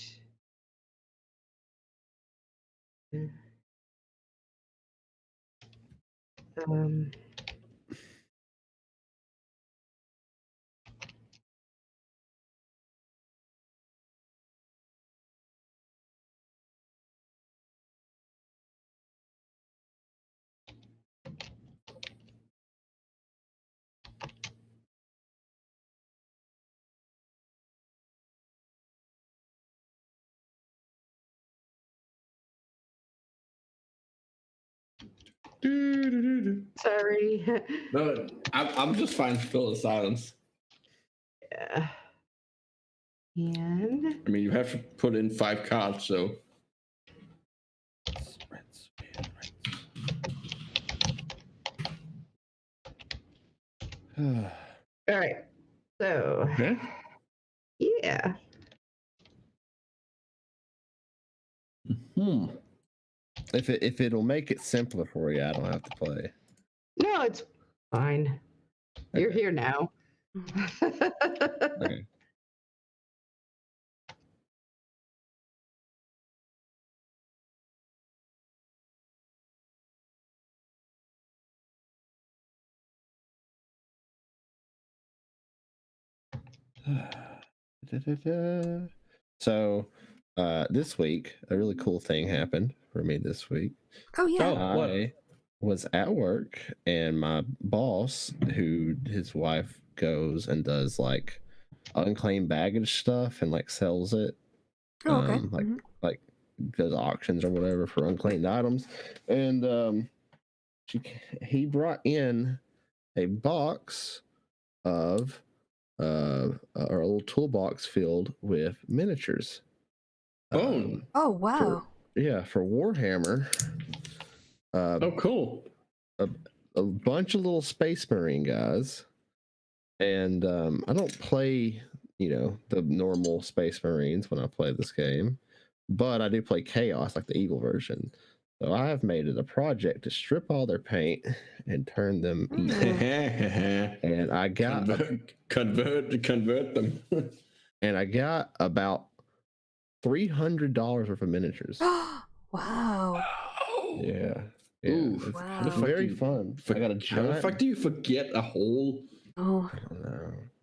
[SPEAKER 3] Sorry.
[SPEAKER 1] No, I'm just fine to fill the silence.
[SPEAKER 3] Yeah. And
[SPEAKER 1] I mean, you have to put in 5 cards, so.
[SPEAKER 3] all right. So
[SPEAKER 1] Okay.
[SPEAKER 3] yeah.
[SPEAKER 1] Hmm.
[SPEAKER 4] If it'll make it simpler for you, I don't have to play.
[SPEAKER 3] No, it's fine. You're here now.
[SPEAKER 4] Okay. So, this week, a really cool thing happened for me this week.
[SPEAKER 2] Oh yeah.
[SPEAKER 1] Oh, what?
[SPEAKER 4] I was at work, and my boss, who his wife goes and does like unclaimed baggage stuff and like sells it,
[SPEAKER 2] Oh, okay.
[SPEAKER 4] like does auctions or whatever for unclaimed items, and he brought in a box of or a little toolbox filled with miniatures.
[SPEAKER 1] Oh.
[SPEAKER 2] Oh wow.
[SPEAKER 4] For Warhammer.
[SPEAKER 1] Oh, cool.
[SPEAKER 4] A bunch of little Space Marine guys, And I don't play, the normal Space Marines when I play this game, but I do play Chaos, like the Eagle version. So I have made it a project to strip all their paint and turn them evil. And I got
[SPEAKER 1] convert them.
[SPEAKER 4] And I got about $300 worth of miniatures.
[SPEAKER 2] Wow.
[SPEAKER 4] Yeah.
[SPEAKER 1] Ooh,
[SPEAKER 4] It's
[SPEAKER 2] wow.
[SPEAKER 4] very fun. I got a giant.
[SPEAKER 1] How the fuck do you forget a whole?
[SPEAKER 2] Oh.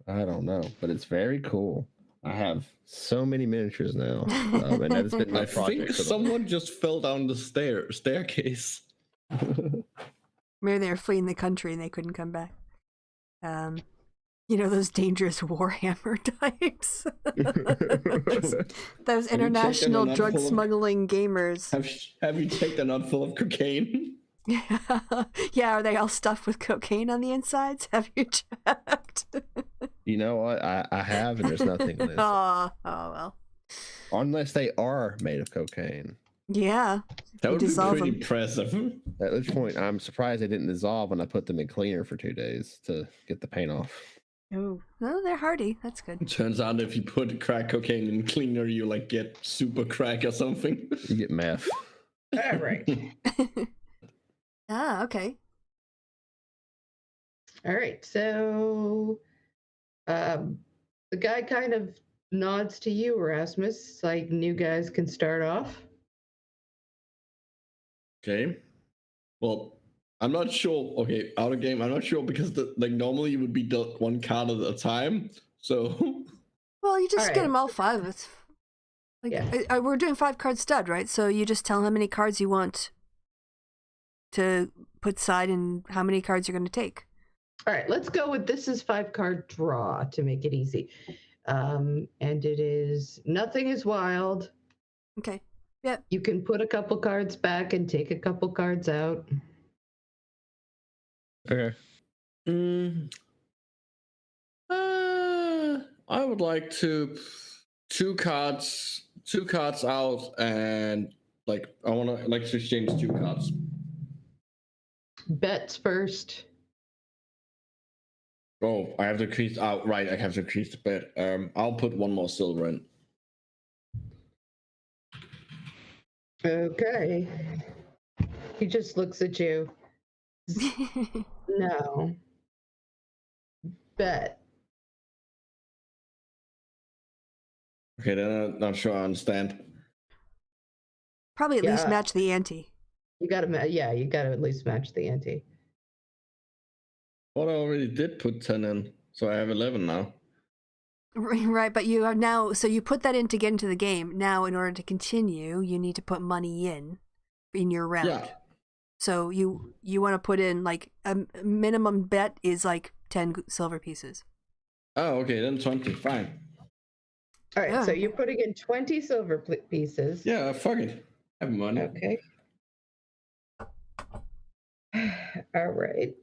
[SPEAKER 4] I don't know, but it's very cool. I have so many miniatures now, and that's been my
[SPEAKER 1] I
[SPEAKER 4] project.
[SPEAKER 1] think someone just fell down the staircase.
[SPEAKER 2] Maybe they were fleeing the country and they couldn't come back. Those dangerous Warhammer types. those international drug smuggling gamers.
[SPEAKER 1] Have you taken a nut full of cocaine?
[SPEAKER 2] Yeah, are they all stuffed with cocaine on the insides? Have you checked?
[SPEAKER 4] You know what? I have, and there's nothing in it.
[SPEAKER 2] Oh, well.
[SPEAKER 4] Unless they are made of cocaine.
[SPEAKER 2] Yeah.
[SPEAKER 1] That would be pretty impressive.
[SPEAKER 4] At this point, I'm surprised they didn't dissolve when I put them in cleaner for 2 days to get the paint off.
[SPEAKER 2] Oh, well, they're hardy. That's good.
[SPEAKER 1] Turns out if you put crack cocaine in cleaner, you get super crack or something.
[SPEAKER 4] You get meth.
[SPEAKER 3] All right.
[SPEAKER 2] Okay.
[SPEAKER 3] All right. So the guy kind of nods to you, Erasmus, like new guys can start off.
[SPEAKER 1] Okay. Well, I'm not sure. Okay, out of game, I'm not sure because normally you would be dealt one card at a time. So.
[SPEAKER 2] Well, you just get them all 5. It's we're doing 5-card stud, right? So you just tell how many cards you want to put aside and how many cards you're going to take.
[SPEAKER 3] All right, let's go with this is 5-card draw to make it easy. And it is nothing is wild.
[SPEAKER 2] Okay. Yeah.
[SPEAKER 3] You can put a couple cards back and take a couple cards out.
[SPEAKER 4] Okay.
[SPEAKER 1] I would like to two cards out, and I want to exchange 2 cards.
[SPEAKER 3] Bets first.
[SPEAKER 1] Oh, I have to increase. Oh, right, I have to increase the bet. I'll put 1 more silver in.
[SPEAKER 3] Okay. He just looks at you. No. Bet.
[SPEAKER 1] Okay, then I'm not sure I understand.
[SPEAKER 2] Probably at least match the ante.
[SPEAKER 3] You gotta at least match the ante.
[SPEAKER 1] Well, I already did put 10 in, so I have 11 now.
[SPEAKER 2] Right, but you are now, so you put that in to get into the game. Now, in order to continue, you need to put money in your round.
[SPEAKER 1] Yeah.
[SPEAKER 2] So you want to put in a minimum bet is 10 silver pieces.
[SPEAKER 1] Oh, okay, then 20, fine.
[SPEAKER 3] All right, so you're putting in 20 silver pieces.
[SPEAKER 1] Yeah, fuck it. I have money.
[SPEAKER 3] Okay. All right.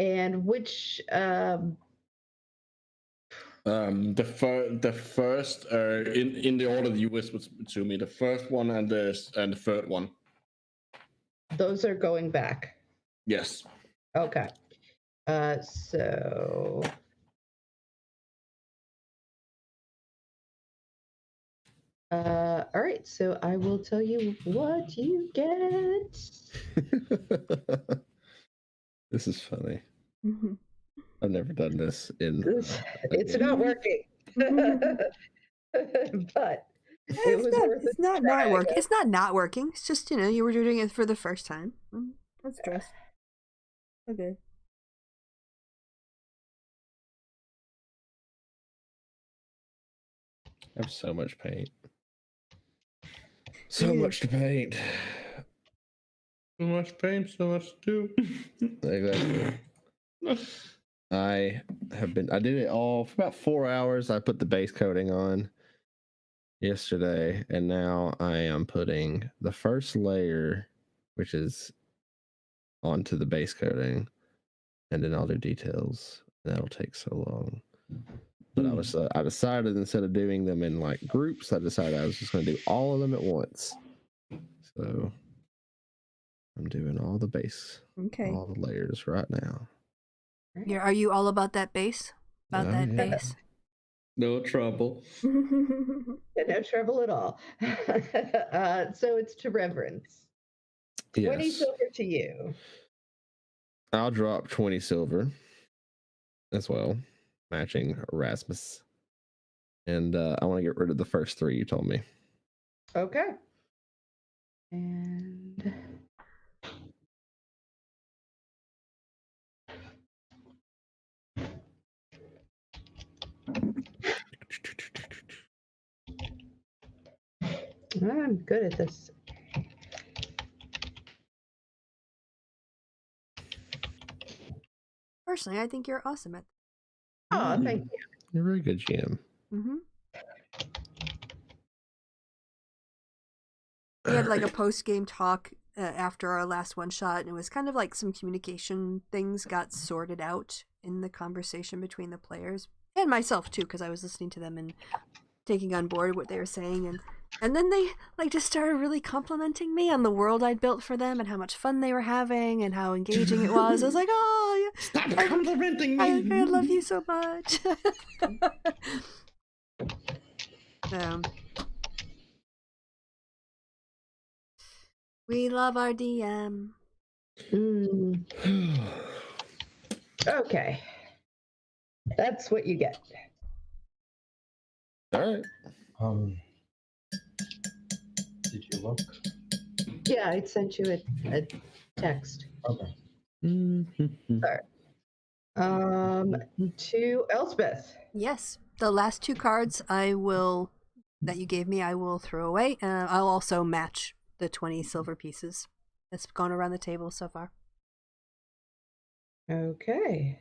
[SPEAKER 3] And which
[SPEAKER 1] the first in the order you whispered to me, the first one and the third one.
[SPEAKER 3] Those are going back.
[SPEAKER 1] Yes.
[SPEAKER 3] Okay. So all right, so I will tell you what you get.
[SPEAKER 4] This is funny.
[SPEAKER 2] Mm-hmm.
[SPEAKER 4] I've never done this in.
[SPEAKER 3] It's not working, but it was worth
[SPEAKER 2] it's not not working. It's not working. It's just you were doing it for the first time. That's stress. Okay.
[SPEAKER 4] I have so much paint. So much to paint.
[SPEAKER 1] So much paint, so much to do.
[SPEAKER 4] Exactly. I did it all for about 4 hours. I put the base coating on yesterday, and now I am putting the first layer, which is onto the base coating, and then I'll do details. That'll take so long. But I decided instead of doing them in groups, I decided I was just going to do all of them at once. So I'm doing all the base, all the layers right now.
[SPEAKER 2] Are you all about that base? About
[SPEAKER 4] Oh,
[SPEAKER 2] that
[SPEAKER 4] yeah.
[SPEAKER 2] base?
[SPEAKER 1] No trouble.
[SPEAKER 3] No trouble at all. So it's to reverence. 20
[SPEAKER 4] Yes.
[SPEAKER 3] silver to you.
[SPEAKER 4] I'll drop 20 silver as well, matching Erasmus. And I want to get rid of the first 3 you told me.
[SPEAKER 3] Okay. And I'm good at this.
[SPEAKER 2] Personally, I think you're awesome at.
[SPEAKER 3] Oh, thank you.
[SPEAKER 4] You're a very good GM.
[SPEAKER 2] Mm-hmm. We had like a post-game talk after our last one shot, and it was kind of like some communication things got sorted out in the conversation between the players and myself too, because I was listening to them and taking on board what they were saying, and then they like just started really complimenting me on the world I'd built for them and how much fun they were having and how engaging it was. I was like, oh,
[SPEAKER 1] Stop complimenting me.
[SPEAKER 2] I love you so much. We love our DM.
[SPEAKER 3] Okay. That's what you get.
[SPEAKER 4] All right.
[SPEAKER 5] Did you look?
[SPEAKER 3] Yeah, I sent you a text.
[SPEAKER 5] Okay.
[SPEAKER 3] To Elspeth.
[SPEAKER 2] Yes, the last 2 cards that you gave me, I will throw away. I'll also match the 20 silver pieces that's gone around the table so far.
[SPEAKER 3] Okay.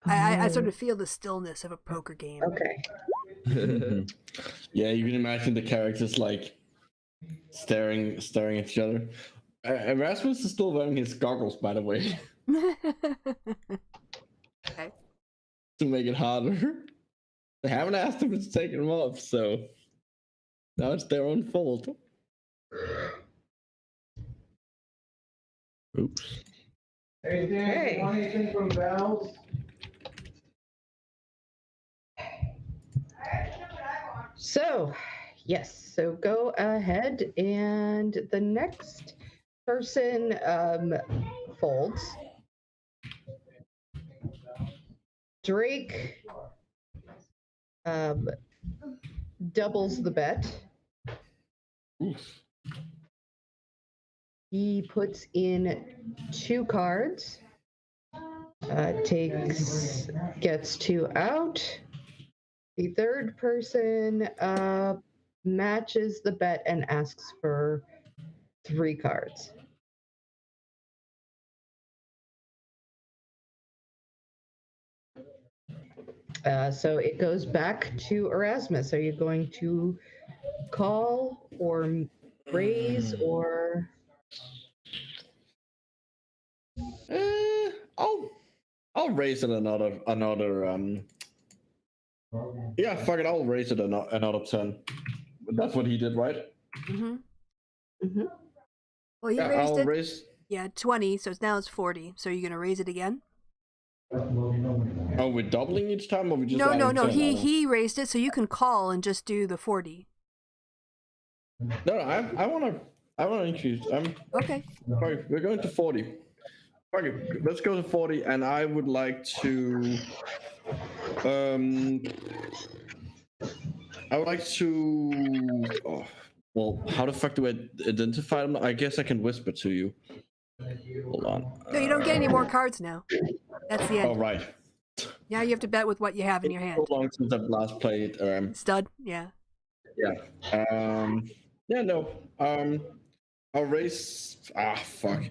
[SPEAKER 2] I sort of feel the stillness of a poker game.
[SPEAKER 3] Okay.
[SPEAKER 1] Yeah, you can imagine the characters like staring at each other. Erasmus is still wearing his goggles, by the way,
[SPEAKER 2] Okay.
[SPEAKER 1] to make it harder. They haven't asked him to take them off, so now it's their own fault.
[SPEAKER 4] Oops.
[SPEAKER 5] Hey, Dan,
[SPEAKER 3] Okay.
[SPEAKER 5] you want anything from Val's?
[SPEAKER 3] So, yes, so go ahead, and the next person folds. Drake doubles the bet.
[SPEAKER 1] Oof.
[SPEAKER 3] He puts in 2 cards. Gets 2 out. The third person matches the bet and asks for 3 cards. So it goes back to Erasmus. Are you going to call or raise or?
[SPEAKER 1] I'll raise it another. Yeah, fuck it. I'll raise it another turn. That's what he did, right?
[SPEAKER 2] Mm-hmm.
[SPEAKER 3] Mm-hmm.
[SPEAKER 2] Well, you
[SPEAKER 1] Yeah,
[SPEAKER 2] raised
[SPEAKER 1] I'll
[SPEAKER 2] it.
[SPEAKER 1] raise.
[SPEAKER 2] Yeah, 20. So now it's 40. So you're gonna raise it again?
[SPEAKER 1] Are we doubling each time, or we just?
[SPEAKER 2] No.
[SPEAKER 1] adding 10?
[SPEAKER 2] He raised it, so you can call and just do the 40.
[SPEAKER 1] No, I wanna increase.
[SPEAKER 2] Okay.
[SPEAKER 1] Sorry, we're going to 40. Okay, let's go to 40, and I would like to. I would like to. Oh, well, how the fuck do I identify them? I guess I can whisper to you. Hold on.
[SPEAKER 2] No, you don't get any more cards now. That's the end.
[SPEAKER 1] Oh, right.
[SPEAKER 2] Now you have to bet with what you have in your hand.
[SPEAKER 1] So long since I've last played.
[SPEAKER 2] Stud. Yeah.
[SPEAKER 1] Yeah. Yeah. No. I'll raise. Fuck.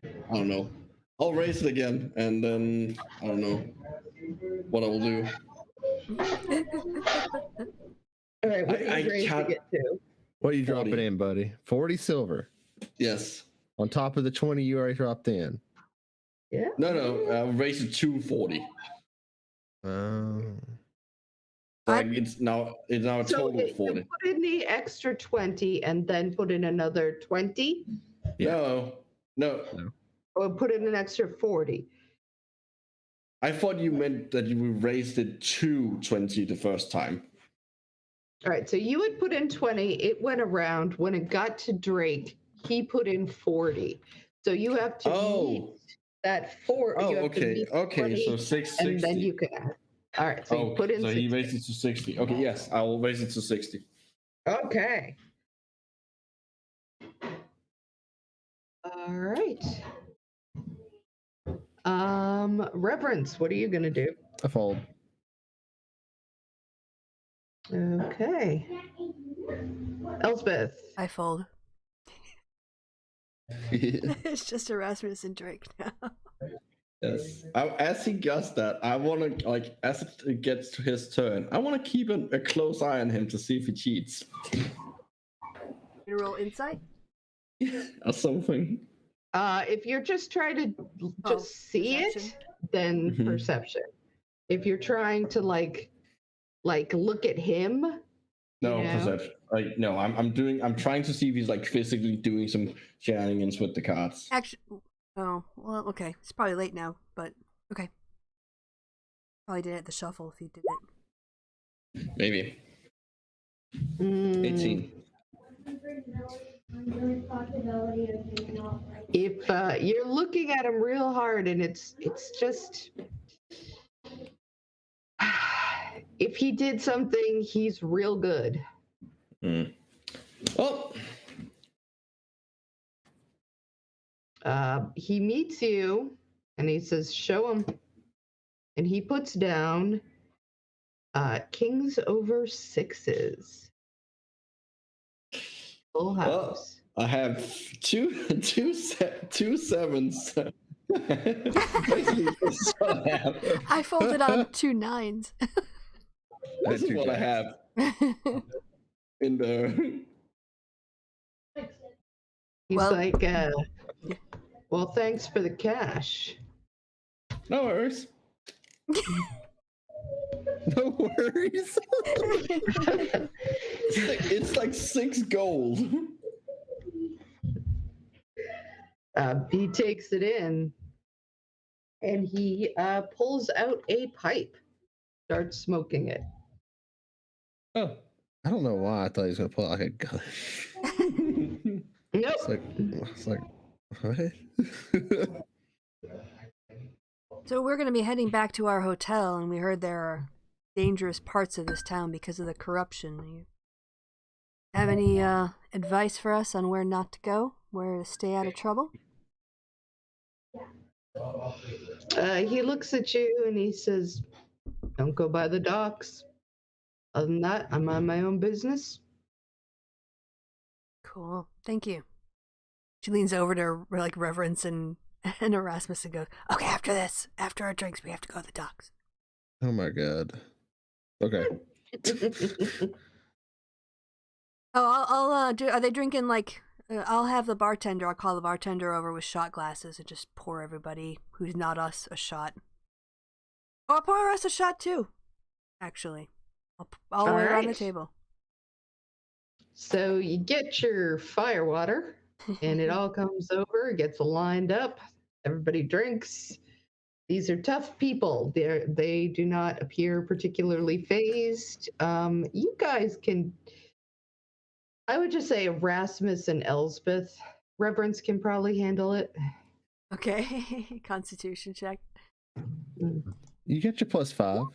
[SPEAKER 1] I don't know. I'll raise it again, and then I don't know what I will do.
[SPEAKER 3] right, what are
[SPEAKER 1] I
[SPEAKER 3] you raising
[SPEAKER 1] can't-
[SPEAKER 3] it to?
[SPEAKER 4] What are you
[SPEAKER 1] 40.
[SPEAKER 4] dropping in, buddy? 40 silver
[SPEAKER 1] Yes.
[SPEAKER 4] on top of the 20 you already dropped in.
[SPEAKER 3] Yeah.
[SPEAKER 1] No. Raise it to 40.
[SPEAKER 4] Oh.
[SPEAKER 1] Like it's now a
[SPEAKER 3] So
[SPEAKER 1] total of
[SPEAKER 3] you
[SPEAKER 1] 40.
[SPEAKER 3] put in the extra 20 and then put in another 20,
[SPEAKER 4] Yeah.
[SPEAKER 1] No.
[SPEAKER 3] or put in an extra 40.
[SPEAKER 1] I thought you meant that you raised it to 20 the first time.
[SPEAKER 3] All right, so you had put in 20, it went around. When it got to Drake, he put in 40. So you have to meet
[SPEAKER 1] Oh.
[SPEAKER 3] that 4.
[SPEAKER 1] Oh,
[SPEAKER 3] you have to
[SPEAKER 1] okay.
[SPEAKER 3] meet
[SPEAKER 1] Okay,
[SPEAKER 3] 20,
[SPEAKER 1] so 660.
[SPEAKER 3] and then you can add. All right, so you put in
[SPEAKER 1] so
[SPEAKER 3] 60.
[SPEAKER 1] he raised it to 60. Okay, yes, I will raise it to 60.
[SPEAKER 3] Okay. All right. Reverence, what are you gonna do?
[SPEAKER 4] I fold.
[SPEAKER 3] Okay. Elspeth.
[SPEAKER 2] I fold. It's just Erasmus and Drake now.
[SPEAKER 1] Yes. As he gets that, I want to, like, as it gets to his turn, I want to keep a close eye on him to see if he cheats.
[SPEAKER 2] You gonna roll insight?
[SPEAKER 1] Or something.
[SPEAKER 3] If you're just trying to
[SPEAKER 2] Oh,
[SPEAKER 3] just see
[SPEAKER 2] perception.
[SPEAKER 3] it, then
[SPEAKER 1] Mhm.
[SPEAKER 3] perception. If you're trying to like look at him,
[SPEAKER 1] No,
[SPEAKER 3] you know?
[SPEAKER 1] perception. Like, no, I'm trying to see if he's like physically doing some shenanigans with the cards.
[SPEAKER 2] Actually, oh, well, okay. It's probably late now, but okay. Probably did it at the shuffle if he did it.
[SPEAKER 1] Maybe.
[SPEAKER 3] mm,
[SPEAKER 1] 18.
[SPEAKER 3] if you're looking at him real hard and it's just if he did something, he's real good.
[SPEAKER 1] Oh,
[SPEAKER 3] He meets you and he says, show him. And he puts down kings over 6s. Full house.
[SPEAKER 1] I have two sevens. Basically, this is what I have.
[SPEAKER 2] I folded on 2 9s.
[SPEAKER 1] This is what I have in the.
[SPEAKER 3] He's
[SPEAKER 2] Well-
[SPEAKER 3] like, well, thanks for the cash.
[SPEAKER 1] No worries.
[SPEAKER 4] No worries.
[SPEAKER 1] It's like 6 gold.
[SPEAKER 3] He takes it in and he pulls out a pipe, starts smoking it.
[SPEAKER 1] Oh.
[SPEAKER 4] I don't know why I thought he was gonna pull out like a gun.
[SPEAKER 3] Nope.
[SPEAKER 4] It's like what?
[SPEAKER 2] So we're going to be heading back to our hotel, and we heard there are dangerous parts of this town because of the corruption. You have any advice for us on where not to go, where to stay out of trouble?
[SPEAKER 3] He looks at you and he says, don't go by the docks. Other than that, I'm on my own business.
[SPEAKER 2] Cool. Thank you. She leans over to like Reverence and Erasmus and goes, okay, after our drinks, we have to go to the docks.
[SPEAKER 4] Oh my god. Okay.
[SPEAKER 2] Oh, I'll do. Are they drinking like? I'll have the bartender. I'll call the bartender over with shot glasses and just pour everybody who's not us a shot. Oh, I'll pour us a shot too. Actually, I'll
[SPEAKER 3] All
[SPEAKER 2] order it on the
[SPEAKER 3] right.
[SPEAKER 2] table.
[SPEAKER 3] So you get your fire water and it all comes over, gets lined up. Everybody drinks. These are tough people. They do not appear particularly phased. You guys can, I would just say Erasmus and Elspeth. Reverence can probably handle it.
[SPEAKER 2] Okay, Constitution check.
[SPEAKER 4] You get your +5.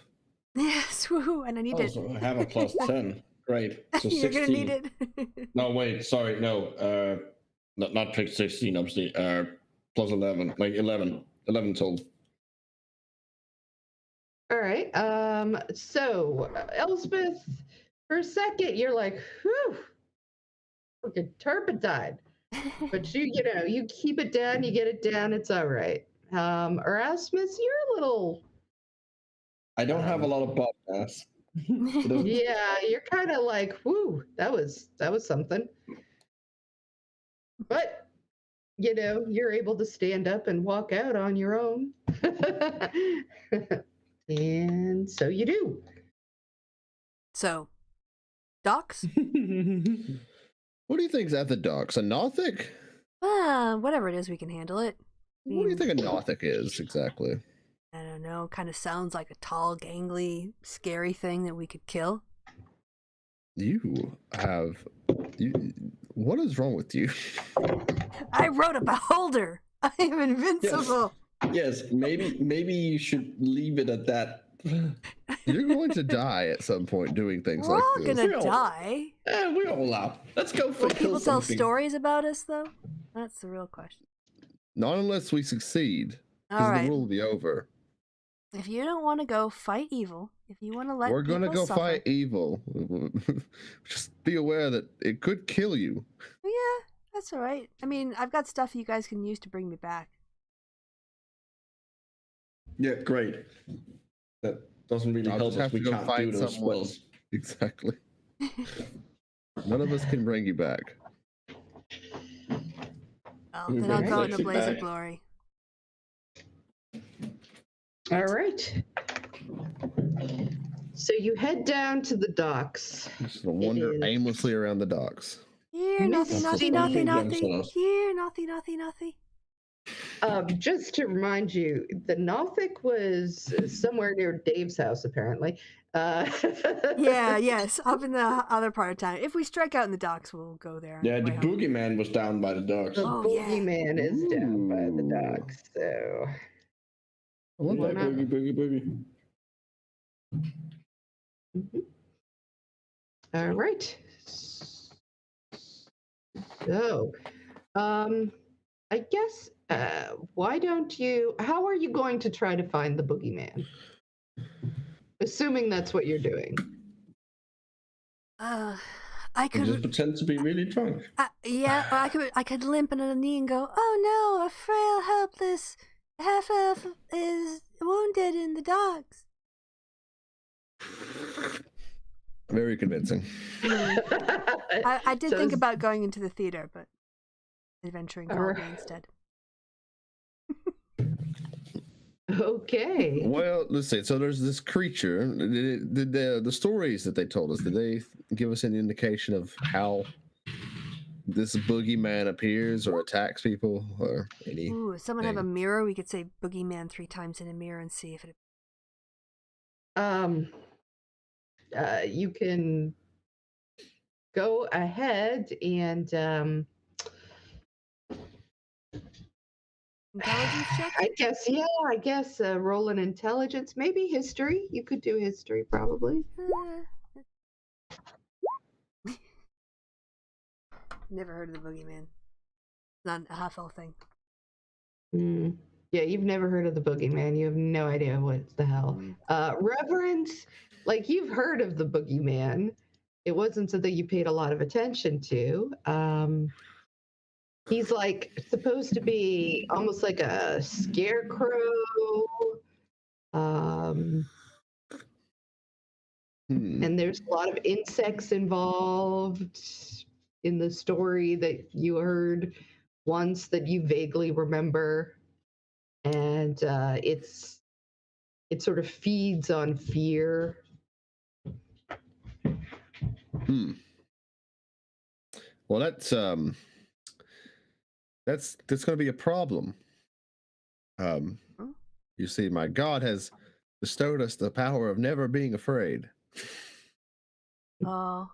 [SPEAKER 2] Yes, woohoo! And I need
[SPEAKER 1] Oh,
[SPEAKER 2] it.
[SPEAKER 1] so I have a +10. Great. So 16.
[SPEAKER 2] You're gonna need it.
[SPEAKER 1] No, wait. Sorry. No. Not 16. Obviously. +11. Like 11. 11 total.
[SPEAKER 3] All right. So Elspeth, for a second, you're like, whew, fucking turpentine. But you keep it down, you get it down, it's all right. Erasmus, you're a little.
[SPEAKER 1] I don't have a lot of podcasts.
[SPEAKER 3] Yeah, you're kind of like, whoo, that was something. But you're able to stand up and walk out on your own. And so you do.
[SPEAKER 2] So, docks?
[SPEAKER 4] What do you think's at the docks? A Nothic?
[SPEAKER 2] Whatever it is, we can handle it.
[SPEAKER 4] What do you think a Nothic is exactly?
[SPEAKER 2] I don't know. Kind of sounds like a tall, gangly, scary thing that we could kill.
[SPEAKER 4] What is wrong with you?
[SPEAKER 2] I wrote a beholder. I am invincible.
[SPEAKER 1] Yes, maybe you should leave it at that.
[SPEAKER 4] You're going to die at some point doing things
[SPEAKER 2] We're
[SPEAKER 4] like
[SPEAKER 2] all
[SPEAKER 4] this.
[SPEAKER 2] gonna
[SPEAKER 1] We all-
[SPEAKER 2] die.
[SPEAKER 1] We all out. Let's go for
[SPEAKER 2] Will people tell
[SPEAKER 1] something.
[SPEAKER 2] stories about us, though? That's the real question.
[SPEAKER 4] Not unless we succeed,
[SPEAKER 2] All
[SPEAKER 4] because
[SPEAKER 2] right.
[SPEAKER 4] the world will be over.
[SPEAKER 2] If you don't want to go fight evil, if you want to let
[SPEAKER 4] We're gonna
[SPEAKER 2] people
[SPEAKER 4] go
[SPEAKER 2] suffer,
[SPEAKER 4] fight evil. Just be aware that it could kill you.
[SPEAKER 2] Yeah, that's all right. I mean, I've got stuff you guys can use to bring me back.
[SPEAKER 1] Yeah, great. That doesn't really
[SPEAKER 4] I'll
[SPEAKER 1] help
[SPEAKER 4] just
[SPEAKER 1] us.
[SPEAKER 4] have
[SPEAKER 1] We
[SPEAKER 4] to go
[SPEAKER 1] can't do
[SPEAKER 4] find
[SPEAKER 1] those
[SPEAKER 4] someone.
[SPEAKER 1] spells.
[SPEAKER 4] Exactly. None of us can bring you back.
[SPEAKER 2] Well, then I'll
[SPEAKER 3] Okay.
[SPEAKER 2] go in a
[SPEAKER 1] Sexy
[SPEAKER 2] blaze of
[SPEAKER 1] bag.
[SPEAKER 2] glory.
[SPEAKER 3] All right. So you head down to the docks.
[SPEAKER 4] Just wander
[SPEAKER 3] is-
[SPEAKER 4] aimlessly around the docks.
[SPEAKER 2] Here, nothing,
[SPEAKER 3] Misty.
[SPEAKER 2] nothing, nothing, nothing. Here, nothing, nothing, nothing.
[SPEAKER 3] Just to remind you, the Nothic was somewhere near Dave's house, apparently.
[SPEAKER 2] Yeah, yes, up in the other part of town. If we strike out in the docks, we'll go there. on
[SPEAKER 1] Yeah, the
[SPEAKER 2] way home.
[SPEAKER 1] boogeyman was down by the docks.
[SPEAKER 3] The
[SPEAKER 2] Oh, yeah.
[SPEAKER 3] boogeyman is down by the
[SPEAKER 4] Ooh.
[SPEAKER 3] docks, so.
[SPEAKER 4] I love
[SPEAKER 1] Boogie,
[SPEAKER 4] that.
[SPEAKER 1] boogie, boogie, boogie.
[SPEAKER 3] Mhm. All right. So, I guess, why don't you, how are you going to try to find the boogeyman? Assuming that's what you're doing.
[SPEAKER 2] I
[SPEAKER 1] You just
[SPEAKER 2] could,
[SPEAKER 1] pretend to be really drunk.
[SPEAKER 2] yeah, or I could limp on a knee and go, "Oh no, a frail, helpless half elf is wounded in the docks."
[SPEAKER 4] Very convincing.
[SPEAKER 2] I did
[SPEAKER 3] So
[SPEAKER 2] think
[SPEAKER 3] is-
[SPEAKER 2] about going into the theater, but adventuring called me
[SPEAKER 3] Alright.
[SPEAKER 2] instead.
[SPEAKER 3] Okay.
[SPEAKER 4] Well, let's see. So there's this creature. Did the stories that they told us, did they give us any indication of how this boogeyman appears or attacks people or any?
[SPEAKER 2] Ooh, if someone have a mirror, we could say boogeyman 3 times in a mirror and see if it.
[SPEAKER 3] You can go ahead and
[SPEAKER 2] Intelligence check?
[SPEAKER 3] I guess roll an intelligence, maybe history. You could do history probably.
[SPEAKER 2] Never heard of the boogeyman. Not a half elf thing.
[SPEAKER 3] Yeah, you've never heard of the boogeyman. You have no idea what the hell. Reverence, like you've heard of the boogeyman. It wasn't something you paid a lot of attention to. He's like supposed to be almost like a scarecrow. And there's a lot of insects involved in the story that you heard once that you vaguely remember. And it sort of feeds on fear.
[SPEAKER 4] Well, that's going to be a problem. You see, my God has bestowed us the power of never being afraid.
[SPEAKER 2] Oh,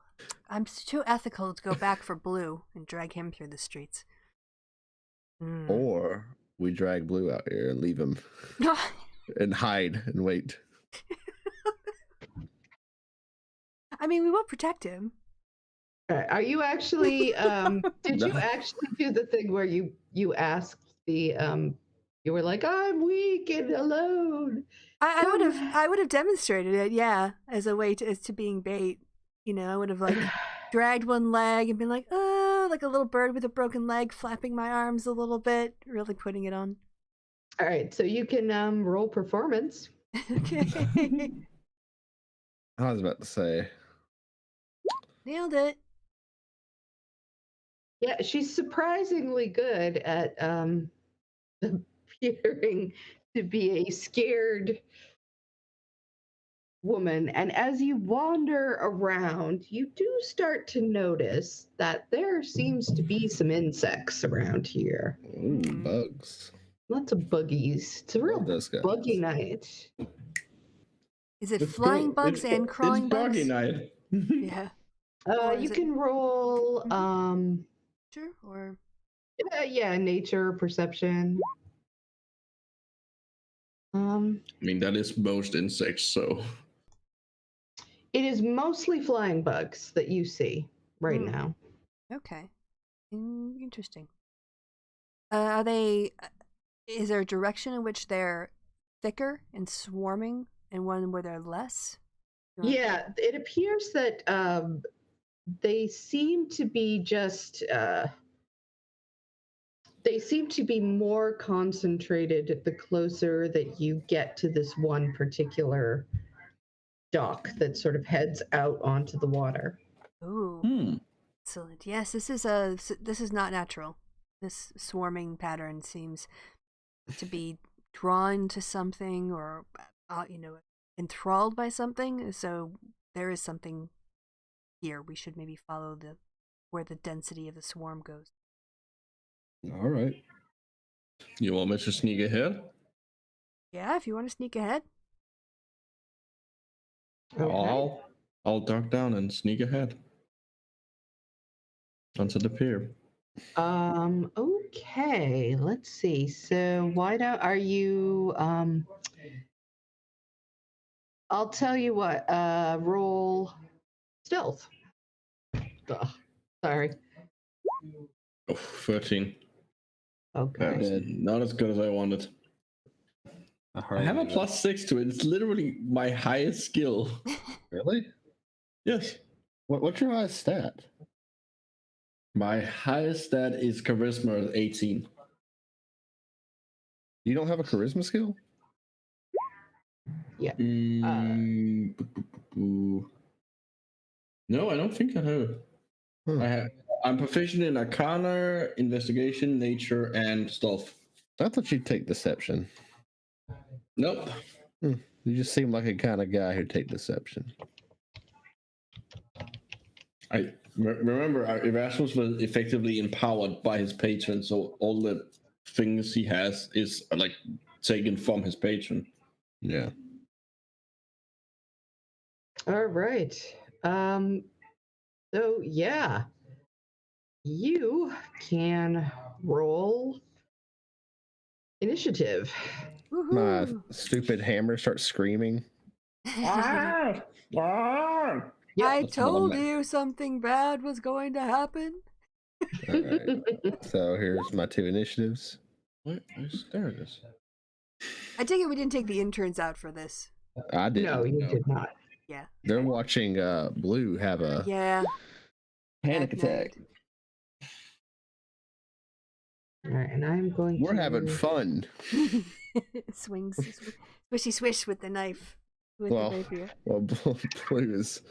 [SPEAKER 2] I'm too ethical to go back for Blue and drag him through the streets.
[SPEAKER 4] Or we drag Blue out here and leave him and hide and wait.
[SPEAKER 2] I mean, we will protect him.
[SPEAKER 3] Are you actually? Did you
[SPEAKER 4] No.
[SPEAKER 3] actually do the thing where you asked the? You were like, I'm weak and alone.
[SPEAKER 2] I would have demonstrated it, yeah, as a way to being bait. You know, I would have like dragged one leg and been like, oh, like a little bird with a broken leg, flapping my arms a little bit, really putting it on.
[SPEAKER 3] All right, so you can roll performance.
[SPEAKER 2] Okay.
[SPEAKER 4] I was about to say.
[SPEAKER 2] Nailed it.
[SPEAKER 3] Yeah, she's surprisingly good at appearing to be a scared woman. And as you wander around, you do start to notice that there seems to be some insects around here.
[SPEAKER 4] Ooh, bugs.
[SPEAKER 3] Lots of buggies. It's a real
[SPEAKER 4] Love those guys.
[SPEAKER 3] buggy night.
[SPEAKER 2] Is it
[SPEAKER 1] It's
[SPEAKER 2] flying
[SPEAKER 1] cool.
[SPEAKER 2] bugs and crawling
[SPEAKER 1] it's buggy
[SPEAKER 2] bugs?
[SPEAKER 1] night.
[SPEAKER 2] Yeah. Or
[SPEAKER 3] You
[SPEAKER 2] is it-
[SPEAKER 3] can roll
[SPEAKER 2] Sure. Or
[SPEAKER 3] yeah, nature perception.
[SPEAKER 1] I mean, that is most insects, so.
[SPEAKER 3] It is mostly flying bugs that you see right
[SPEAKER 2] Hmm.
[SPEAKER 3] now.
[SPEAKER 2] okay. Interesting. Are they? Is there a direction in which they're thicker and swarming, and one where they're less? You wanna-
[SPEAKER 3] Yeah, it appears that they seem to be just they seem to be more concentrated the closer that you get to this one particular dock that sort of heads out onto the water.
[SPEAKER 2] Ooh, excellent. Yes, this is not natural. This swarming pattern seems to be drawn to something, or enthralled by something. So there is something here. We should maybe follow where the density of the swarm goes.
[SPEAKER 4] All right.
[SPEAKER 1] You want me to sneak ahead?
[SPEAKER 2] Yeah, if you want to sneak ahead.
[SPEAKER 3] Okay.
[SPEAKER 1] I'll duck down and sneak ahead onto the pier.
[SPEAKER 3] Okay, let's see. So why don't are you I'll tell you what, roll stealth. Ugh, sorry.
[SPEAKER 1] Oh, 13.
[SPEAKER 3] Okay.
[SPEAKER 1] That's not as good as I wanted. I have a +6 to it. It's literally my highest skill.
[SPEAKER 4] Really?
[SPEAKER 1] Yes.
[SPEAKER 4] What's your highest stat?
[SPEAKER 1] My highest stat is charisma 18.
[SPEAKER 4] You don't have a charisma skill?
[SPEAKER 3] Yeah.
[SPEAKER 1] No, I don't think I have.
[SPEAKER 4] Huh.
[SPEAKER 1] I'm proficient in Arcana, Investigation, Nature, and Stealth.
[SPEAKER 4] I thought you'd take deception.
[SPEAKER 1] Nope.
[SPEAKER 4] You just seem like a kind of guy who'd take deception.
[SPEAKER 1] I remember Erasmus was effectively empowered by his patron, so all the things he has is like taken from his patron.
[SPEAKER 4] Yeah.
[SPEAKER 3] All right. So yeah, you can roll initiative.
[SPEAKER 4] My
[SPEAKER 2] Woohoo!
[SPEAKER 4] stupid hammer starts screaming.
[SPEAKER 1] Ah! Ah!
[SPEAKER 3] Yep.
[SPEAKER 2] I
[SPEAKER 1] That's what
[SPEAKER 2] told
[SPEAKER 1] I'm at.
[SPEAKER 2] you something bad was going to happen.
[SPEAKER 4] All right. So here's my 2 initiatives.
[SPEAKER 1] What? There it is.
[SPEAKER 2] I take it we didn't take the interns out for this.
[SPEAKER 4] I didn't.
[SPEAKER 3] No, you
[SPEAKER 1] No.
[SPEAKER 3] did not.
[SPEAKER 2] Yeah.
[SPEAKER 4] They're watching Blue have a
[SPEAKER 2] Yeah.
[SPEAKER 4] panic
[SPEAKER 2] bad
[SPEAKER 4] attack.
[SPEAKER 2] night.
[SPEAKER 3] All right, and I'm going
[SPEAKER 4] We're
[SPEAKER 3] to
[SPEAKER 4] having fun.
[SPEAKER 2] Swings, swishy swish with the knife. With
[SPEAKER 4] Well,
[SPEAKER 2] the rapier.
[SPEAKER 4] Well, Blue is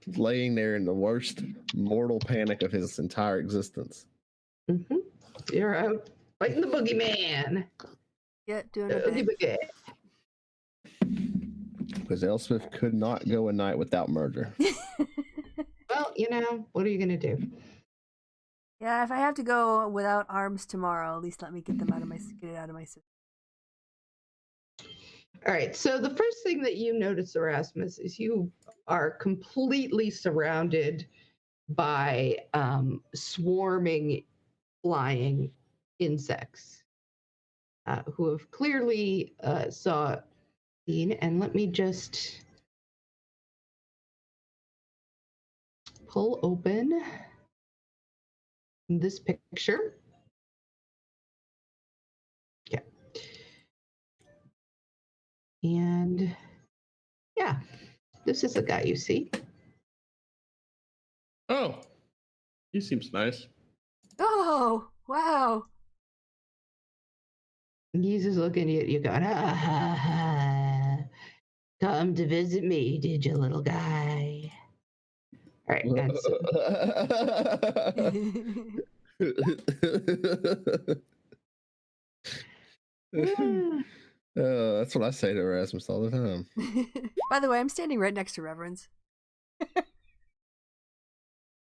[SPEAKER 4] laying there in the worst mortal panic of his entire existence.
[SPEAKER 3] Mhm. You're out fighting the boogeyman.
[SPEAKER 2] Yeah, doing a
[SPEAKER 3] Oogie
[SPEAKER 2] bit.
[SPEAKER 3] boogie.
[SPEAKER 4] Because Elspeth could not go a night without murder.
[SPEAKER 3] Well, what are you gonna do?
[SPEAKER 2] Yeah, if I have to go without arms tomorrow, at least let me get it out of my system.
[SPEAKER 3] All right. So the first thing that you notice, Erasmus, is you are completely surrounded by swarming, flying insects who have clearly seen. And let me just pull open this picture. Yeah. And yeah, this is the guy you see.
[SPEAKER 1] Oh, he seems nice.
[SPEAKER 2] Oh, wow.
[SPEAKER 3] He's just looking at you going, Come to visit me, did you, little guy? All right, and so
[SPEAKER 4] That's what I say to Erasmus all the time.
[SPEAKER 2] By the way, I'm standing right next to Reverends.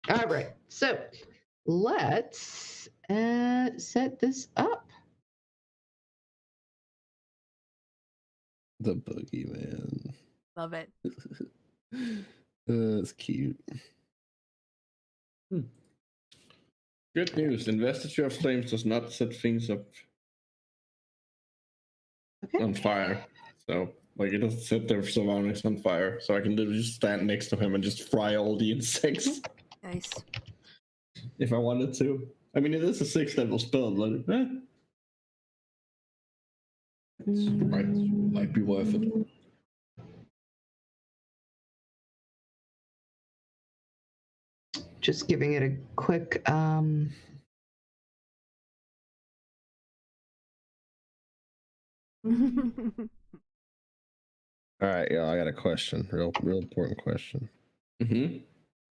[SPEAKER 3] all right, so let's set this up.
[SPEAKER 4] The boogeyman.
[SPEAKER 2] Love it.
[SPEAKER 4] That's cute.
[SPEAKER 1] Good news. Investiture of Flames does not set things up
[SPEAKER 3] Okay.
[SPEAKER 1] on fire. So, like, it doesn't set their surroundings on fire. So I can literally just stand next to him and just fry all the insects
[SPEAKER 2] Nice.
[SPEAKER 1] if I wanted to. I mean, it is a 6th level spell, but might be worth it.
[SPEAKER 3] Just giving it a quick
[SPEAKER 4] All right, y'all. I got a question. Real important question.
[SPEAKER 1] Mm-hmm.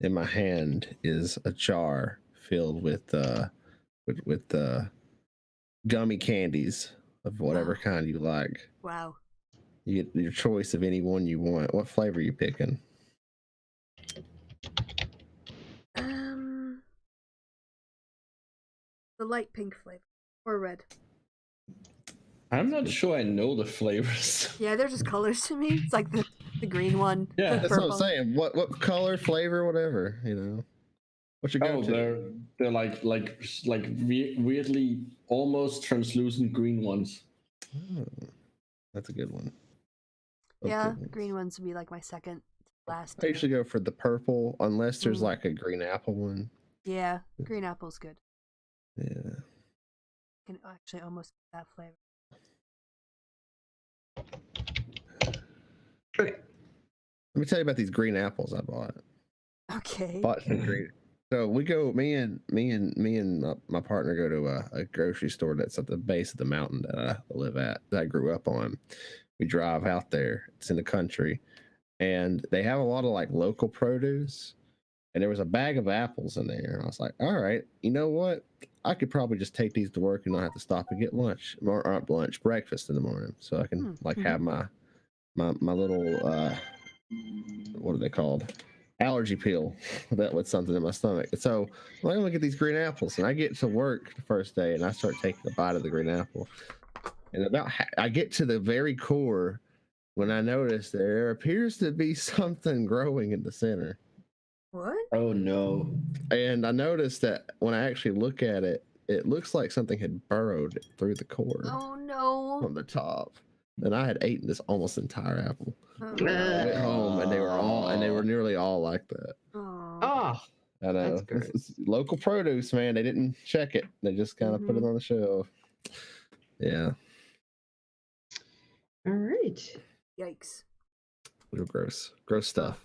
[SPEAKER 4] In my hand is a jar filled with gummy candies of whatever kind you like.
[SPEAKER 2] Wow.
[SPEAKER 4] You get your choice of any one you want. What flavor are you picking?
[SPEAKER 2] The light pink flavor or red.
[SPEAKER 1] I'm not sure I know the flavors.
[SPEAKER 2] Yeah, they're just colors to me. It's like the green one.
[SPEAKER 1] Yeah,
[SPEAKER 2] the
[SPEAKER 4] That's what
[SPEAKER 2] purple.
[SPEAKER 4] I'm saying. What color, flavor, whatever, you know. What's your go-to?
[SPEAKER 1] They're like weirdly almost translucent green ones.
[SPEAKER 4] Oh, that's a good one. Both
[SPEAKER 2] Yeah,
[SPEAKER 4] good ones.
[SPEAKER 2] green ones would be like my second last.
[SPEAKER 4] I usually go for the purple unless there's
[SPEAKER 2] Mm.
[SPEAKER 4] like a green apple one.
[SPEAKER 2] Yeah, green apple's good.
[SPEAKER 4] Yeah.
[SPEAKER 2] Can actually almost get that flavor.
[SPEAKER 3] Okay.
[SPEAKER 4] Let me tell you about these green apples I bought.
[SPEAKER 2] Okay.
[SPEAKER 4] Bought some green. So we go. Me and my partner go to a grocery store that's at the base of the mountain that I live at. That I grew up on. We drive out there. It's in the country, and they have a lot of like local produce. And there was a bag of apples in there. And I was like, all right, you know what? I could probably just take these to work and not have to stop and get lunch or not lunch, breakfast in the morning. So I can have my little what are they called? Allergy pill that with something in my stomach. So I'm gonna get these green apples, and I get to work the first day, and I start taking a bite of the green apple. And I get to the very core when I notice there appears to be something growing in the center.
[SPEAKER 2] What?
[SPEAKER 1] Oh no.
[SPEAKER 4] And I noticed that when I actually look at it, it looks like something had burrowed through the core
[SPEAKER 2] Oh no.
[SPEAKER 4] from the top. And I had eaten this almost entire apple.
[SPEAKER 2] Oh,
[SPEAKER 4] I went home and they were nearly all like that.
[SPEAKER 2] oh.
[SPEAKER 3] Oh,
[SPEAKER 4] I know.
[SPEAKER 3] That's gross.
[SPEAKER 4] It's local produce, man. They didn't check it. They just kind of put it on the shelf. Yeah.
[SPEAKER 3] all right.
[SPEAKER 2] Yikes.
[SPEAKER 4] Real gross. Gross stuff.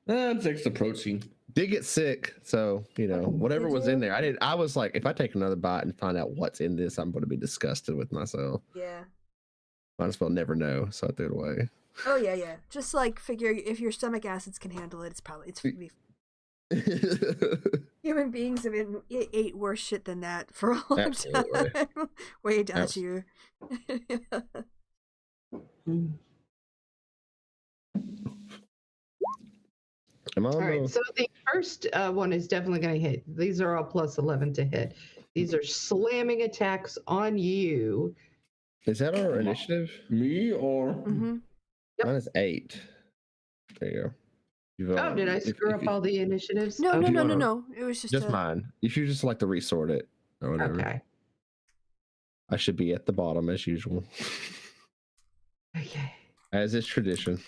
[SPEAKER 1] That's extra protein.
[SPEAKER 4] Did get sick, so whatever
[SPEAKER 2] Did
[SPEAKER 4] was
[SPEAKER 2] you?
[SPEAKER 4] in there. I was like, if I take another bite and find out what's in this, I'm gonna be disgusted with myself.
[SPEAKER 2] Yeah.
[SPEAKER 4] Might as well never know, so I threw it away.
[SPEAKER 2] Oh yeah. Just like figure if your stomach acids can handle it, it's human beings have ate worse shit than that for a long
[SPEAKER 4] Absolutely.
[SPEAKER 2] time. Way dodgier.
[SPEAKER 4] Am I
[SPEAKER 3] All
[SPEAKER 4] on
[SPEAKER 3] right,
[SPEAKER 4] the-
[SPEAKER 3] so the first one is definitely going to hit. These are all plus 11 to hit. These are slamming attacks on you.
[SPEAKER 4] Is that our initiative?
[SPEAKER 1] Me or
[SPEAKER 2] Mm-hmm.
[SPEAKER 3] Yep.
[SPEAKER 4] Mine is 8. There you go.
[SPEAKER 3] Oh, did I screw up all the initiatives?
[SPEAKER 2] No,
[SPEAKER 3] Okay.
[SPEAKER 2] no. It was just
[SPEAKER 4] mine. If you just like to resort it or whatever.
[SPEAKER 3] Okay.
[SPEAKER 4] I should be at the bottom as usual,
[SPEAKER 3] Okay.
[SPEAKER 4] as is tradition.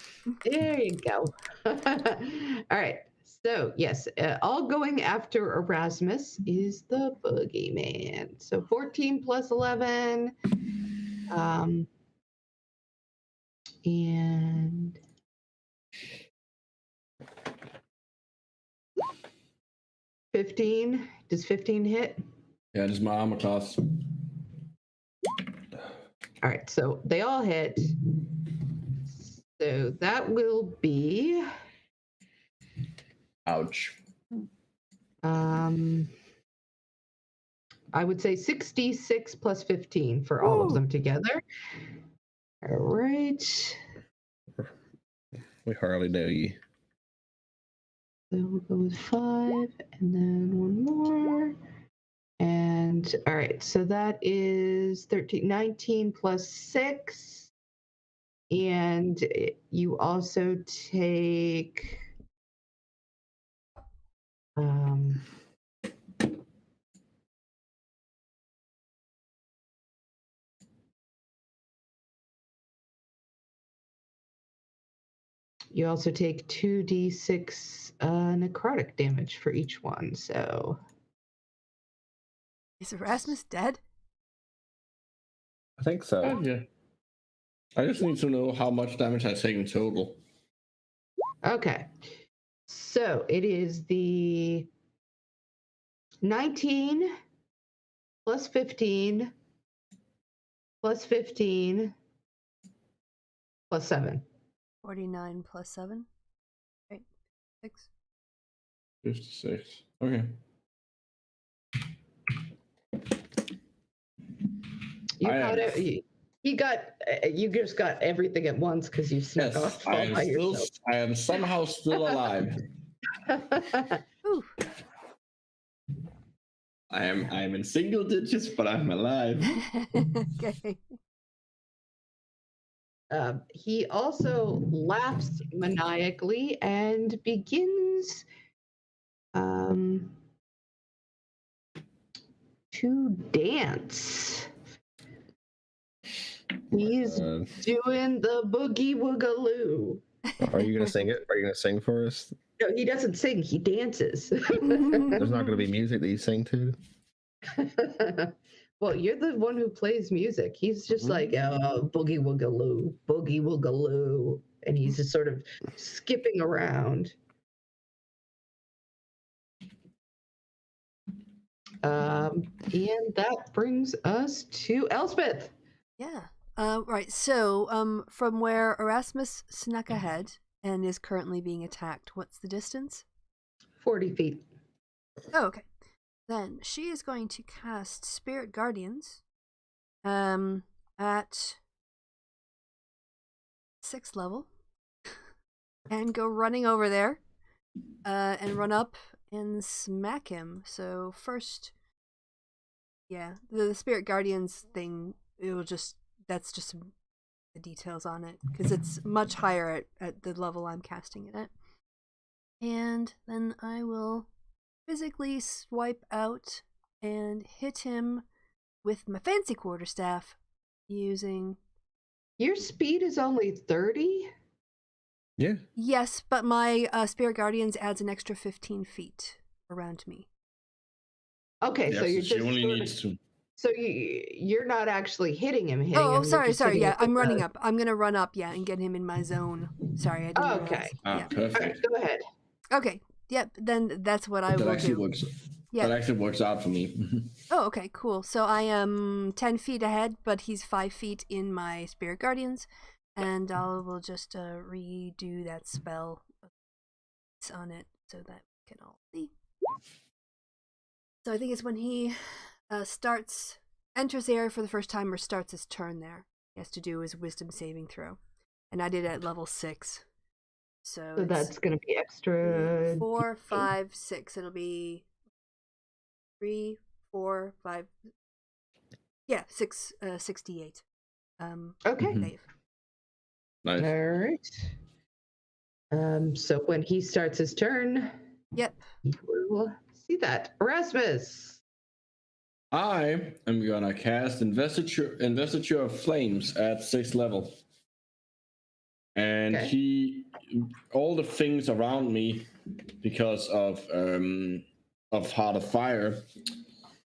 [SPEAKER 3] There you go. All right. So, yes, all going after Erasmus is the boogeyman. So 14 plus 11. And 15. Does 15 hit?
[SPEAKER 1] yeah, just my armor class.
[SPEAKER 3] All right, so they all hit. So So that will be
[SPEAKER 1] Ouch.
[SPEAKER 3] I would say 66 plus 15 for all of
[SPEAKER 2] Ooh.
[SPEAKER 3] them together. All right.
[SPEAKER 4] We hardly know you.
[SPEAKER 3] So we'll go with 5 and then one more. And all right, so that is 13, 19 plus 6. And you also take you also take 2d6 necrotic damage for each one. So
[SPEAKER 2] Is Erasmus dead?
[SPEAKER 4] I think so.
[SPEAKER 1] Oh, yeah. I just need to know how much damage I take in total.
[SPEAKER 3] okay. So it is the 19 plus 15 plus 15 plus 7.
[SPEAKER 2] 49 plus 7. Right. 6.
[SPEAKER 1] 56. Okay.
[SPEAKER 3] You
[SPEAKER 1] I
[SPEAKER 3] got
[SPEAKER 1] am-
[SPEAKER 3] it. You just got everything at once because you snuck
[SPEAKER 1] Yes,
[SPEAKER 3] off
[SPEAKER 1] I
[SPEAKER 3] all
[SPEAKER 1] am
[SPEAKER 3] by
[SPEAKER 1] still.
[SPEAKER 3] yourself.
[SPEAKER 1] I am somehow still alive.
[SPEAKER 2] Ooh.
[SPEAKER 1] I am in single digits, but I'm alive.
[SPEAKER 2] Okay.
[SPEAKER 3] He also laughs maniacally and begins to dance. He's doing the boogie woogaloo.
[SPEAKER 4] Are you gonna sing it? Are you gonna sing for us?
[SPEAKER 3] No, he doesn't sing, he dances.
[SPEAKER 4] There's not gonna be music that you sing to.
[SPEAKER 3] Well, you're the one who plays music. He's just like, boogie woogaloo, boogie woogaloo. And he's just sort of skipping around. And that brings us to Elspeth.
[SPEAKER 2] Yeah. Right. So, from where Erasmus snuck ahead and is currently being attacked, what's the distance?
[SPEAKER 3] 40 feet.
[SPEAKER 2] Oh, okay. Then she is going to cast Spirit Guardians at 6th level and go running over there and run up and smack him. So first, yeah, the Spirit Guardians thing, that's just the details on it because it's much higher at the level I'm casting it at. And then I will physically swipe out and hit him with my fancy quarterstaff using...
[SPEAKER 3] Your speed is only 30?
[SPEAKER 4] Yeah.
[SPEAKER 2] Yes, but my Spirit Guardians adds an extra 15 feet around me.
[SPEAKER 3] Okay, so
[SPEAKER 1] Yes,
[SPEAKER 3] you're
[SPEAKER 1] she
[SPEAKER 3] just
[SPEAKER 1] only
[SPEAKER 3] sort
[SPEAKER 1] needs
[SPEAKER 3] of,
[SPEAKER 1] to.
[SPEAKER 3] so you're not actually hitting him.
[SPEAKER 2] Oh,
[SPEAKER 3] you're
[SPEAKER 2] sorry,
[SPEAKER 3] just hitting
[SPEAKER 2] yeah,
[SPEAKER 3] him with
[SPEAKER 2] I'm running
[SPEAKER 3] the-
[SPEAKER 2] up. I'm gonna run up, yeah, and get him in my zone. Sorry, I didn't
[SPEAKER 3] Okay.
[SPEAKER 2] realize.
[SPEAKER 1] Ah,
[SPEAKER 2] Yeah.
[SPEAKER 3] All
[SPEAKER 1] perfect.
[SPEAKER 3] right, go ahead.
[SPEAKER 2] Okay, yep, then that's what I
[SPEAKER 1] That
[SPEAKER 2] will
[SPEAKER 1] actually
[SPEAKER 2] do.
[SPEAKER 1] works.
[SPEAKER 2] Yeah.
[SPEAKER 1] That actually works out for me.
[SPEAKER 2] Oh, okay, cool. So I am 10 feet ahead, but he's 5 feet in my Spirit Guardians, and I will just redo that spell on it so that we can all see. So I think it's when he enters the area for the first time or starts his turn there. He has to do his wisdom saving throw. And I did it at level 6. So
[SPEAKER 3] So that's going to be extra.
[SPEAKER 2] 4, 5, 6. It'll be 3, 4, 5. Yeah, 6, 68.
[SPEAKER 3] Okay.
[SPEAKER 2] Save.
[SPEAKER 1] Nice.
[SPEAKER 3] All right. So when he starts his turn,
[SPEAKER 2] Yep.
[SPEAKER 3] you will see that. Erasmus.
[SPEAKER 1] I am gonna cast Investiture of Flames at 6th level. And
[SPEAKER 3] Okay.
[SPEAKER 1] all the things around me, because of Heart of Fire,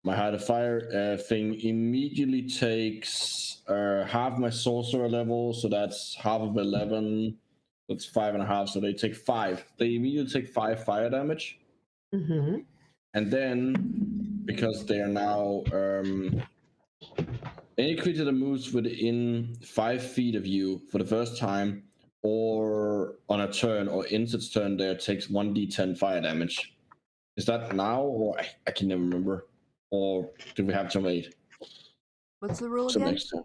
[SPEAKER 1] my Heart of Fire thing immediately takes half my sorcerer level, so that's half of 11. That's 5.5, so they take 5. They immediately take 5 fire damage.
[SPEAKER 3] Mm-hmm.
[SPEAKER 1] And then, because they are now any creature that moves within 5 feet of you for the first time or on a turn or ends its turn there takes 1d10 fire damage. Is that now, or I can never remember? Or do we have to wait
[SPEAKER 2] What's the rule
[SPEAKER 1] till
[SPEAKER 2] again?
[SPEAKER 1] next time?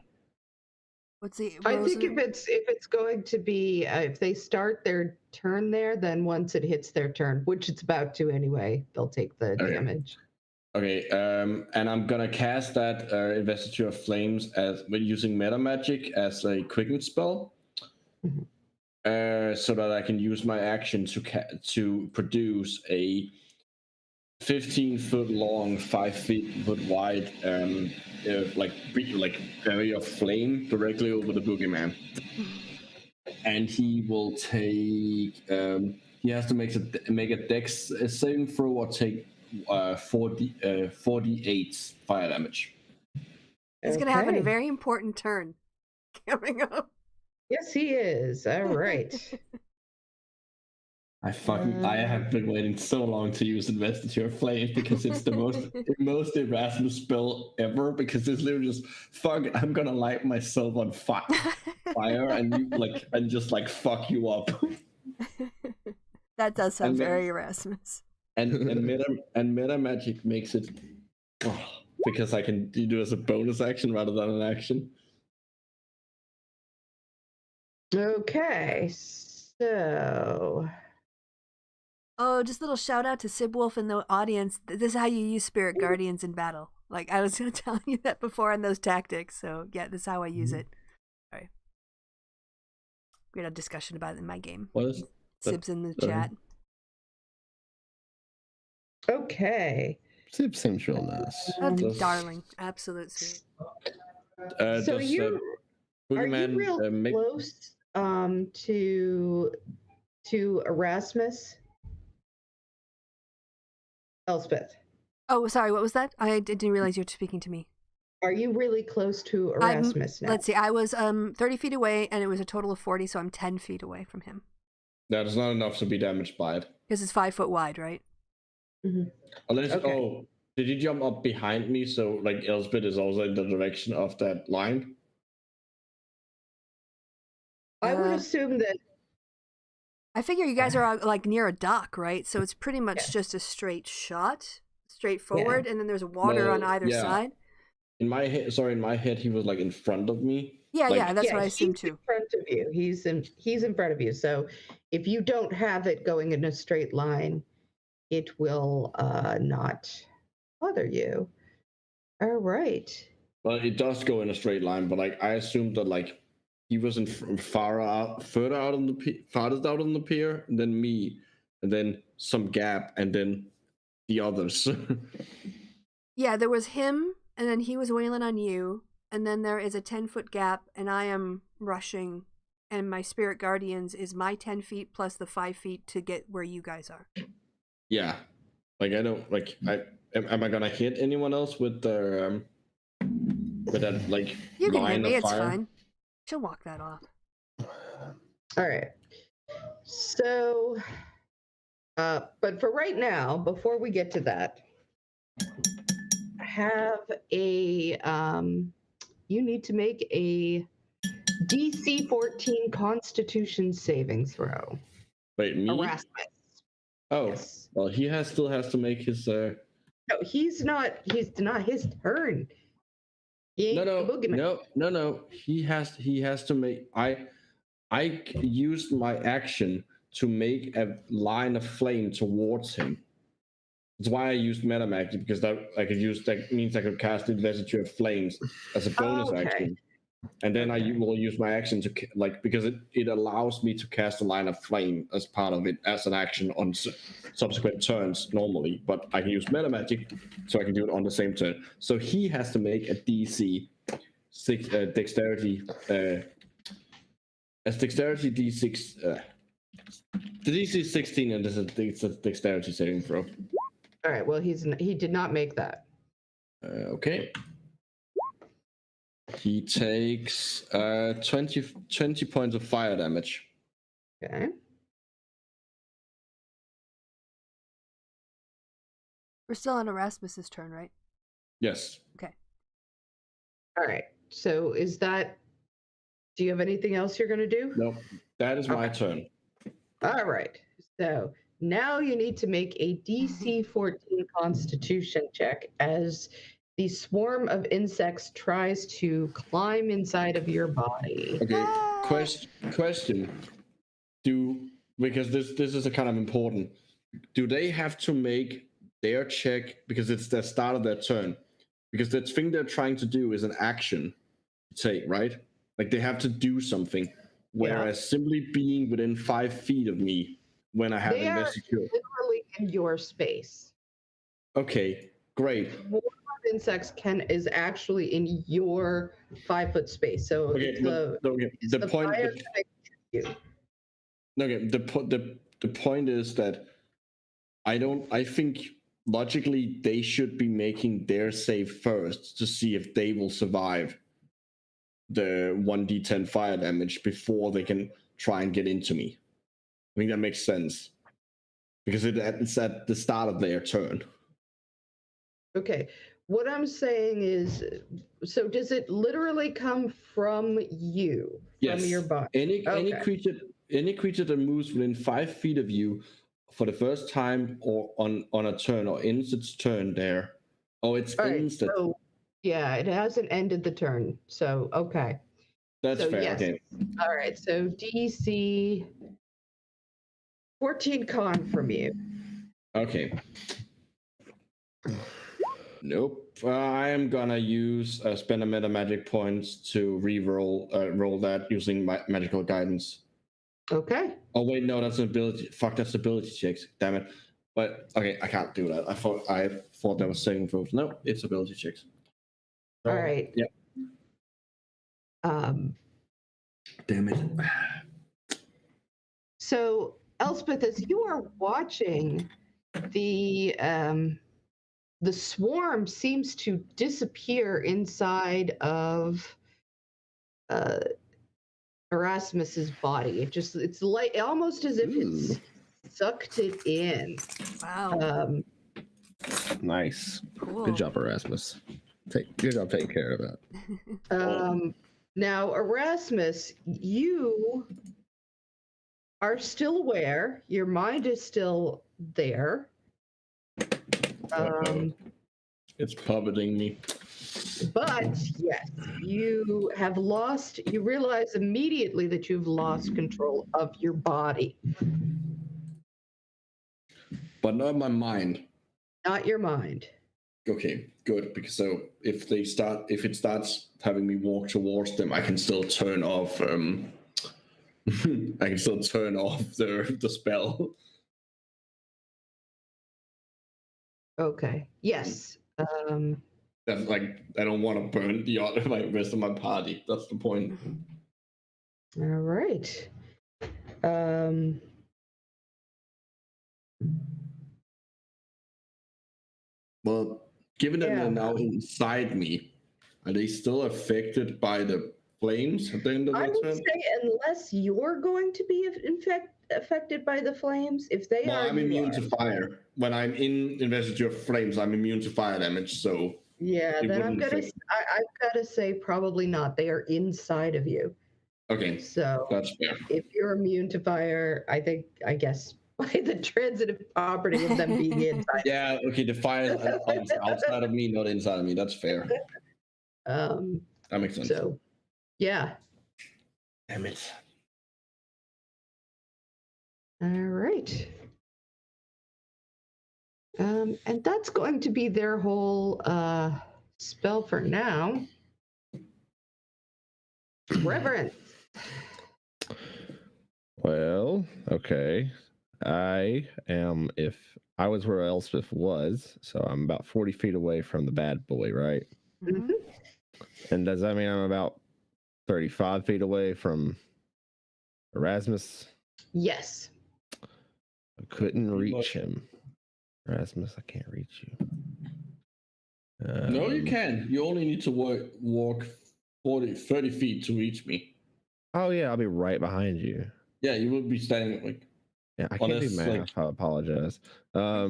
[SPEAKER 2] What's the
[SPEAKER 3] I
[SPEAKER 2] rules
[SPEAKER 3] think
[SPEAKER 2] of-
[SPEAKER 3] if it's going to be if they start their turn there, then once it hits their turn, which it's about to anyway, they'll take the
[SPEAKER 1] Okay.
[SPEAKER 3] damage.
[SPEAKER 1] Okay, and I'm gonna cast that Investiture of Flames as when using meta magic as a quicken spell, so that I can use my action to produce a 15-foot long, 5 foot wide, like barrier of flame directly over the boogeyman, and he will take. He has to make a dex saving throw or take 4d8 fire damage.
[SPEAKER 2] He's going to have a
[SPEAKER 3] Okay.
[SPEAKER 2] very important turn coming up.
[SPEAKER 3] Yes, he is. All right.
[SPEAKER 1] I have been waiting so long to use Investiture of Flames because it's the most Erasmus spell ever, because it's literally just fuck it, I'm gonna light myself on fire and you and just fuck you up.
[SPEAKER 2] That does sound
[SPEAKER 1] And then-
[SPEAKER 2] very Erasmus.
[SPEAKER 1] And meta magic makes it because I can do it as a bonus action rather than an action.
[SPEAKER 3] Okay. So
[SPEAKER 2] Oh, just a little shout out to Sibwolf in the audience. This is how you use Spirit Guardians in battle. Like, I was telling you that before on those tactics. So, yeah, this is how I use it. Sorry. We had a discussion about it in my game.
[SPEAKER 1] What is
[SPEAKER 2] Sib's in the chat.
[SPEAKER 3] okay.
[SPEAKER 4] Sib seems real nice.
[SPEAKER 2] Oh,
[SPEAKER 1] Does-
[SPEAKER 2] darling. Absolute sweet.
[SPEAKER 3] So
[SPEAKER 1] does,
[SPEAKER 3] you are you
[SPEAKER 1] Boogeyman,
[SPEAKER 3] real
[SPEAKER 1] make
[SPEAKER 3] close to Erasmus? Elspeth,
[SPEAKER 2] Oh, sorry. What was that? I didn't realize you were speaking to me.
[SPEAKER 3] are you really close to Erasmus now?
[SPEAKER 2] Let's see. I was 30 feet away, and it was a total of 40, so I'm 10 feet away from him.
[SPEAKER 1] that is not enough to be damaged by it.
[SPEAKER 2] Because it's 5 foot wide, right?
[SPEAKER 1] Unless
[SPEAKER 3] Okay.
[SPEAKER 1] did you jump up behind me so Elspeth is also in the direction of that line?
[SPEAKER 3] I would
[SPEAKER 2] Uh,
[SPEAKER 3] assume that
[SPEAKER 2] I figure you guys are near a dock, right? So it's pretty much just a straight shot, straight forward, and then there's water on
[SPEAKER 1] Well,
[SPEAKER 2] either
[SPEAKER 1] yeah.
[SPEAKER 2] side.
[SPEAKER 1] In my head, he was in front of me.
[SPEAKER 2] Yeah,
[SPEAKER 1] Like-
[SPEAKER 2] yeah, that's what I assumed
[SPEAKER 3] he's
[SPEAKER 2] too.
[SPEAKER 3] in front of you. He's in front of you. So if you don't have it going in a straight line, it will not bother you. All right.
[SPEAKER 1] Well, it does go in a straight line, but I assumed that he was further out on the farthest out on the pier than me, and then some gap, and then the others.
[SPEAKER 2] Yeah, there was him, and then he was wailing on you, and then there is a 10-foot gap, and I am rushing, and my Spirit Guardians is my 10 feet plus the 5 feet to get where you guys are.
[SPEAKER 1] Yeah, I don't am I gonna hit anyone else with the with that
[SPEAKER 2] You can hit
[SPEAKER 1] line
[SPEAKER 2] me,
[SPEAKER 1] of
[SPEAKER 2] it's
[SPEAKER 1] fire?
[SPEAKER 2] fine. She'll walk that off.
[SPEAKER 3] All right. So, but for right now, before we get to that, have a you need to make a DC 14 Constitution saving throw.
[SPEAKER 1] Wait, me?
[SPEAKER 3] Erasmus.
[SPEAKER 1] Oh,
[SPEAKER 3] Yes.
[SPEAKER 1] well, he still has to make his.
[SPEAKER 3] No, he's not. He's not his turn. He ain't the boogeyman.
[SPEAKER 1] No. He has to make. I used my action to make a line of flame towards him. That's why I used meta magic, because that means I could cast Investiture of Flames as a bonus
[SPEAKER 3] Okay.
[SPEAKER 1] action, and then I will use my action to because it allows me to cast a line of flame as part of it as an action on subsequent turns normally, but I can use meta magic so I can do it on the same turn. So he has to make a DC 6 dexterity as dexterity D6. The DC is 16, and it's a dexterity saving throw.
[SPEAKER 3] All right. Well, he did not make that.
[SPEAKER 1] Okay. He takes 20 points of fire damage.
[SPEAKER 3] Okay.
[SPEAKER 2] We're still on Erasmus's turn, right?
[SPEAKER 1] Yes.
[SPEAKER 3] All right. So is that? Do you have anything else you're going to do?
[SPEAKER 1] Nope. That is my turn.
[SPEAKER 3] All right. So now you need to make a DC 14 Constitution check as the swarm of insects tries to climb inside of your body.
[SPEAKER 1] Okay.
[SPEAKER 2] Ah!
[SPEAKER 1] Question. Because this is a kind of important. Do they have to make their check because it's the start of their turn? Because the thing they're trying to do is an action to take, right? Like they have to do something. Whereas simply being within 5 feet of me when I have
[SPEAKER 3] They are
[SPEAKER 1] investigated.
[SPEAKER 3] literally in your space.
[SPEAKER 1] Okay, great.
[SPEAKER 3] Swarm of insects is actually in your 5 foot space. So
[SPEAKER 1] Okay,
[SPEAKER 3] it's the
[SPEAKER 1] point.
[SPEAKER 3] fire connected to you.
[SPEAKER 1] Okay, the point is that I think logically they should be making their save first to see if they will survive the 1d10 fire damage before they can try and get into me. I think that makes sense because it's at the start of their turn.
[SPEAKER 3] Okay. What I'm saying is, so does it literally come from you?
[SPEAKER 1] Yes.
[SPEAKER 3] From your body?
[SPEAKER 1] Any creature that moves within 5 feet of you for the first time or on a turn or ends its turn there. Oh, it's
[SPEAKER 3] All right,
[SPEAKER 1] instant.
[SPEAKER 3] so, yeah, it hasn't ended the turn. So, okay.
[SPEAKER 1] That's
[SPEAKER 3] so,
[SPEAKER 1] fair.
[SPEAKER 3] yes.
[SPEAKER 1] Okay.
[SPEAKER 3] All right. So DC 14 con from you.
[SPEAKER 1] Okay. Nope. I am gonna use spend a meta magic points to re-roll roll that using my magical guidance.
[SPEAKER 3] Okay.
[SPEAKER 1] Oh wait, no, that's an ability. Fuck, that's ability checks. Damn it. But okay, I can't do that. I thought that was saving throws. No, it's ability checks.
[SPEAKER 3] All right.
[SPEAKER 1] Yeah. Damn it.
[SPEAKER 3] So, Elspeth, as you are watching, the swarm seems to disappear inside of Erasmus's body. It's like almost as if it's sucked it in.
[SPEAKER 2] Wow.
[SPEAKER 4] Nice.
[SPEAKER 2] Cool.
[SPEAKER 4] Good job, Erasmus. Good job taking care of that.
[SPEAKER 3] Now, Erasmus, you are still aware. Your mind is still there.
[SPEAKER 1] It's puppeting me.
[SPEAKER 3] But yes, you realize immediately that you've lost control of your body.
[SPEAKER 1] But not my mind.
[SPEAKER 3] Not your mind.
[SPEAKER 1] Okay, good. Because so if it starts having me walk towards them, I can still turn off. I can still turn off the spell.
[SPEAKER 3] Okay. Yes.
[SPEAKER 1] That's like I don't want to burn the other rest of my party. That's the point.
[SPEAKER 3] All right.
[SPEAKER 1] Well, given that they're now inside me, are they still affected by the flames at the end of
[SPEAKER 3] I
[SPEAKER 1] their
[SPEAKER 3] would
[SPEAKER 1] turn?
[SPEAKER 3] say unless you're going to be affected by the flames, if they are,
[SPEAKER 1] I'm immune to fire. When I'm in investiture of flames, I'm immune to fire damage. So
[SPEAKER 3] yeah, then I've got to say probably not. They are inside of you.
[SPEAKER 1] okay,
[SPEAKER 3] so
[SPEAKER 1] that's fair.
[SPEAKER 3] If you're immune to fire, I guess by the transitive property of them being inside.
[SPEAKER 1] Yeah, okay, the fire is outside of me, not inside of me. That's fair. That makes sense.
[SPEAKER 3] So, yeah.
[SPEAKER 1] Damn it.
[SPEAKER 3] All right. And that's going to be their whole spell for now. Reverend.
[SPEAKER 4] Well, okay. I am, if I was where Elspeth was, so I'm about 40 feet away from the bad boy, right?
[SPEAKER 3] Mm-hmm.
[SPEAKER 4] And does that mean I'm about 35 feet away from Erasmus?
[SPEAKER 3] Yes.
[SPEAKER 4] I couldn't reach him. Erasmus, I can't reach you.
[SPEAKER 1] No, you can. You only need to walk 30 feet to reach me.
[SPEAKER 4] Oh, yeah, I'll be right behind you.
[SPEAKER 1] Yeah, you will be standing like...
[SPEAKER 4] Yeah, I can't do math. I apologize. Yeah.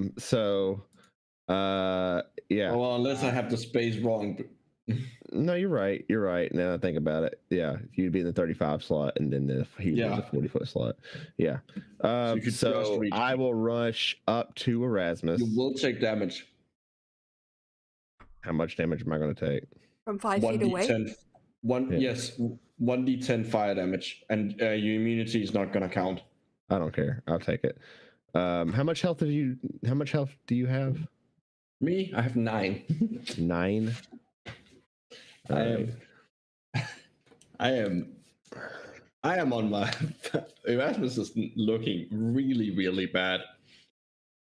[SPEAKER 1] Well, unless I have the space wrong.
[SPEAKER 4] No, you're right. You're right. Now I think about it. Yeah, you'd be in the 35 slot, and then he'd be in the 40-foot slot. Yeah.
[SPEAKER 1] you could just
[SPEAKER 4] So
[SPEAKER 1] reach
[SPEAKER 4] I
[SPEAKER 1] me.
[SPEAKER 4] will rush up to Erasmus.
[SPEAKER 1] You will take damage.
[SPEAKER 4] How much damage am I going to take?
[SPEAKER 2] From 5 feet away?
[SPEAKER 1] 1d10.
[SPEAKER 4] Yeah.
[SPEAKER 1] Yes, 1d10 fire damage, and your immunity is not gonna count.
[SPEAKER 4] I don't care. I'll take it. How much health do you have?
[SPEAKER 1] Me, I have 9.
[SPEAKER 4] 9.
[SPEAKER 1] I am on my Erasmus is looking really, really bad.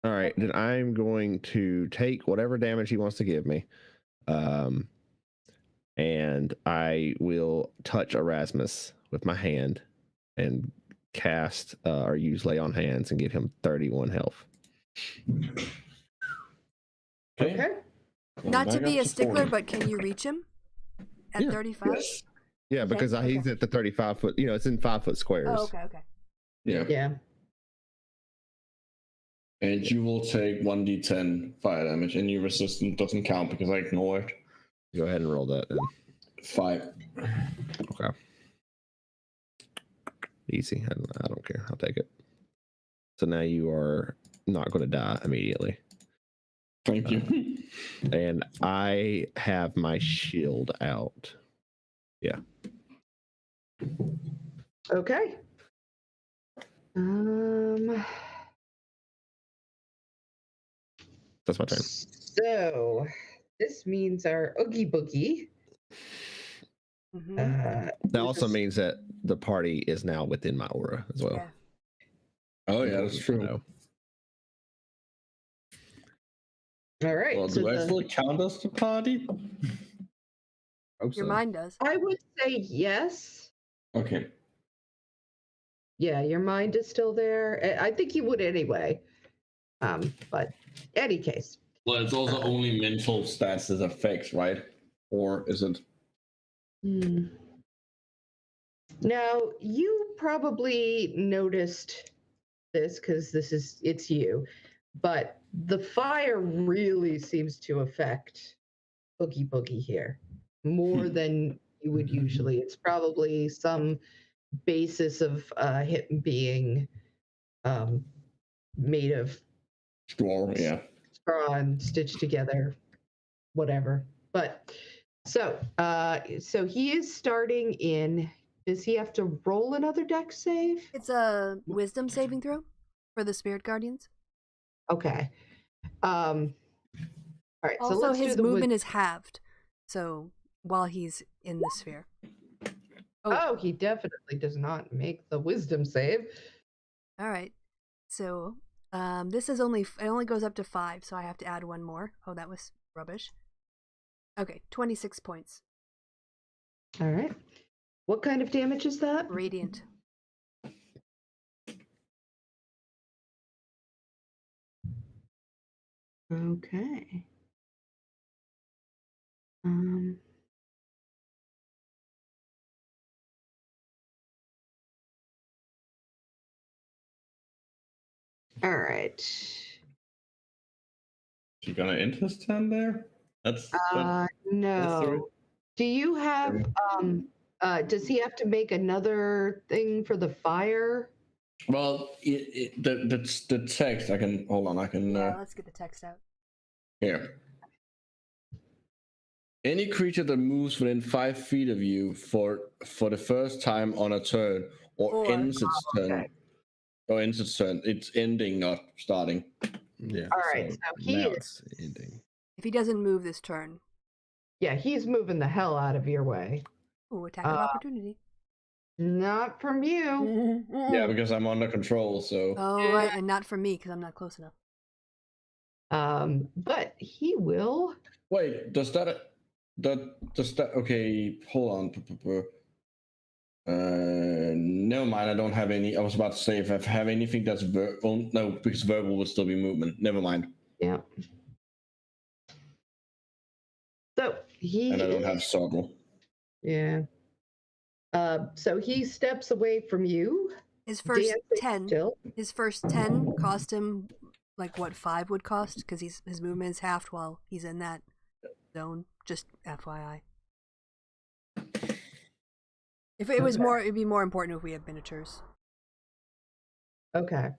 [SPEAKER 4] All right, then I'm going to take whatever damage he wants to give me, and I will touch Erasmus with my hand and cast or use lay on hands and give him 31 health.
[SPEAKER 3] Okay.
[SPEAKER 2] Not to
[SPEAKER 1] Back
[SPEAKER 2] be
[SPEAKER 1] up
[SPEAKER 2] a stickler,
[SPEAKER 1] 40.
[SPEAKER 2] but can you reach him at
[SPEAKER 4] Yeah.
[SPEAKER 2] 35?
[SPEAKER 1] Yes.
[SPEAKER 4] Yeah,
[SPEAKER 2] Okay,
[SPEAKER 4] because he's
[SPEAKER 2] okay.
[SPEAKER 4] at the 35 foot. You know, it's in 5-foot squares.
[SPEAKER 2] Oh, okay, okay.
[SPEAKER 1] Yeah.
[SPEAKER 3] Yeah.
[SPEAKER 1] And you will take 1d10 fire damage, and your resistance doesn't count because I ignore it.
[SPEAKER 4] Go ahead and roll that. Then.
[SPEAKER 1] 5.
[SPEAKER 4] Okay. Easy. I don't care. I'll take it. So now you are not going to die immediately.
[SPEAKER 1] Thank you.
[SPEAKER 4] And I have my shield out. Yeah.
[SPEAKER 3] Okay.
[SPEAKER 4] That's my turn.
[SPEAKER 3] So this means our Oogie Boogie.
[SPEAKER 2] Mhm.
[SPEAKER 4] That also means that the party is now within my aura as well.
[SPEAKER 2] Yeah.
[SPEAKER 1] Oh yeah, that's true.
[SPEAKER 4] So,
[SPEAKER 3] All right.
[SPEAKER 1] Well,
[SPEAKER 3] so
[SPEAKER 1] do I
[SPEAKER 3] the-
[SPEAKER 1] still count as the party? Hope
[SPEAKER 2] Your
[SPEAKER 1] so.
[SPEAKER 2] mind does.
[SPEAKER 3] I would say yes.
[SPEAKER 1] Okay.
[SPEAKER 3] Yeah, your mind is still there. I think you would anyway. But any case.
[SPEAKER 1] Well, it's also only mental stats that affects, right? Or is it?
[SPEAKER 3] Now you probably noticed this because it's you, but the fire really seems to affect Oogie Boogie here more than you would usually. It's probably some basis of him being made of
[SPEAKER 1] Straw, yeah.
[SPEAKER 3] straw and stitched together, whatever. But so he is starting in. Does he have to roll another dex save?
[SPEAKER 2] It's a wisdom saving throw for the spirit guardians.
[SPEAKER 3] Okay. All right. So
[SPEAKER 2] Also,
[SPEAKER 3] let's
[SPEAKER 2] his
[SPEAKER 3] do the
[SPEAKER 2] movement is halved. So while he's in the sphere.
[SPEAKER 3] Oh, he definitely does not make the wisdom save.
[SPEAKER 2] All right. So this is only, it only goes up to 5, so I have to add one more. Oh, that was rubbish. Okay, 26 points.
[SPEAKER 3] All right. What kind of damage is that?
[SPEAKER 2] Radiant.
[SPEAKER 3] Okay. All right.
[SPEAKER 1] You gonna end his turn there? That's
[SPEAKER 3] No. Do you have does he have to make another thing for the fire?
[SPEAKER 1] well. The text. I can hold on. I can
[SPEAKER 2] Yeah, let's get the text out.
[SPEAKER 1] here. Any creature that moves within 5 feet of you for the first time on a turn or ends its turn, it's ending, not starting.
[SPEAKER 4] Yeah.
[SPEAKER 3] All right, so he
[SPEAKER 4] now
[SPEAKER 3] is-
[SPEAKER 4] it's ending.
[SPEAKER 2] If he doesn't move this turn.
[SPEAKER 3] Yeah, he's moving the hell out of your way.
[SPEAKER 2] Ooh, attack of opportunity.
[SPEAKER 3] Not from you.
[SPEAKER 1] Yeah, because I'm under control. So
[SPEAKER 2] Oh, right, and not from me because I'm not close enough.
[SPEAKER 3] But he will.
[SPEAKER 1] wait, does that? Okay, hold on. Never mind. I don't have any. I was about to say if I have anything that's no, because verbal would still be movement. Never mind.
[SPEAKER 3] Yeah. So he.
[SPEAKER 1] And I don't have subtle.
[SPEAKER 3] Yeah. So he steps away from you.
[SPEAKER 2] His first
[SPEAKER 3] dancing
[SPEAKER 2] 10.
[SPEAKER 3] Still.
[SPEAKER 2] His first 10 cost him like what 5 would cost because his movement is halved while he's in that zone Just FYI. If it was more, it'd be more important if we had miniatures.
[SPEAKER 3] Okay.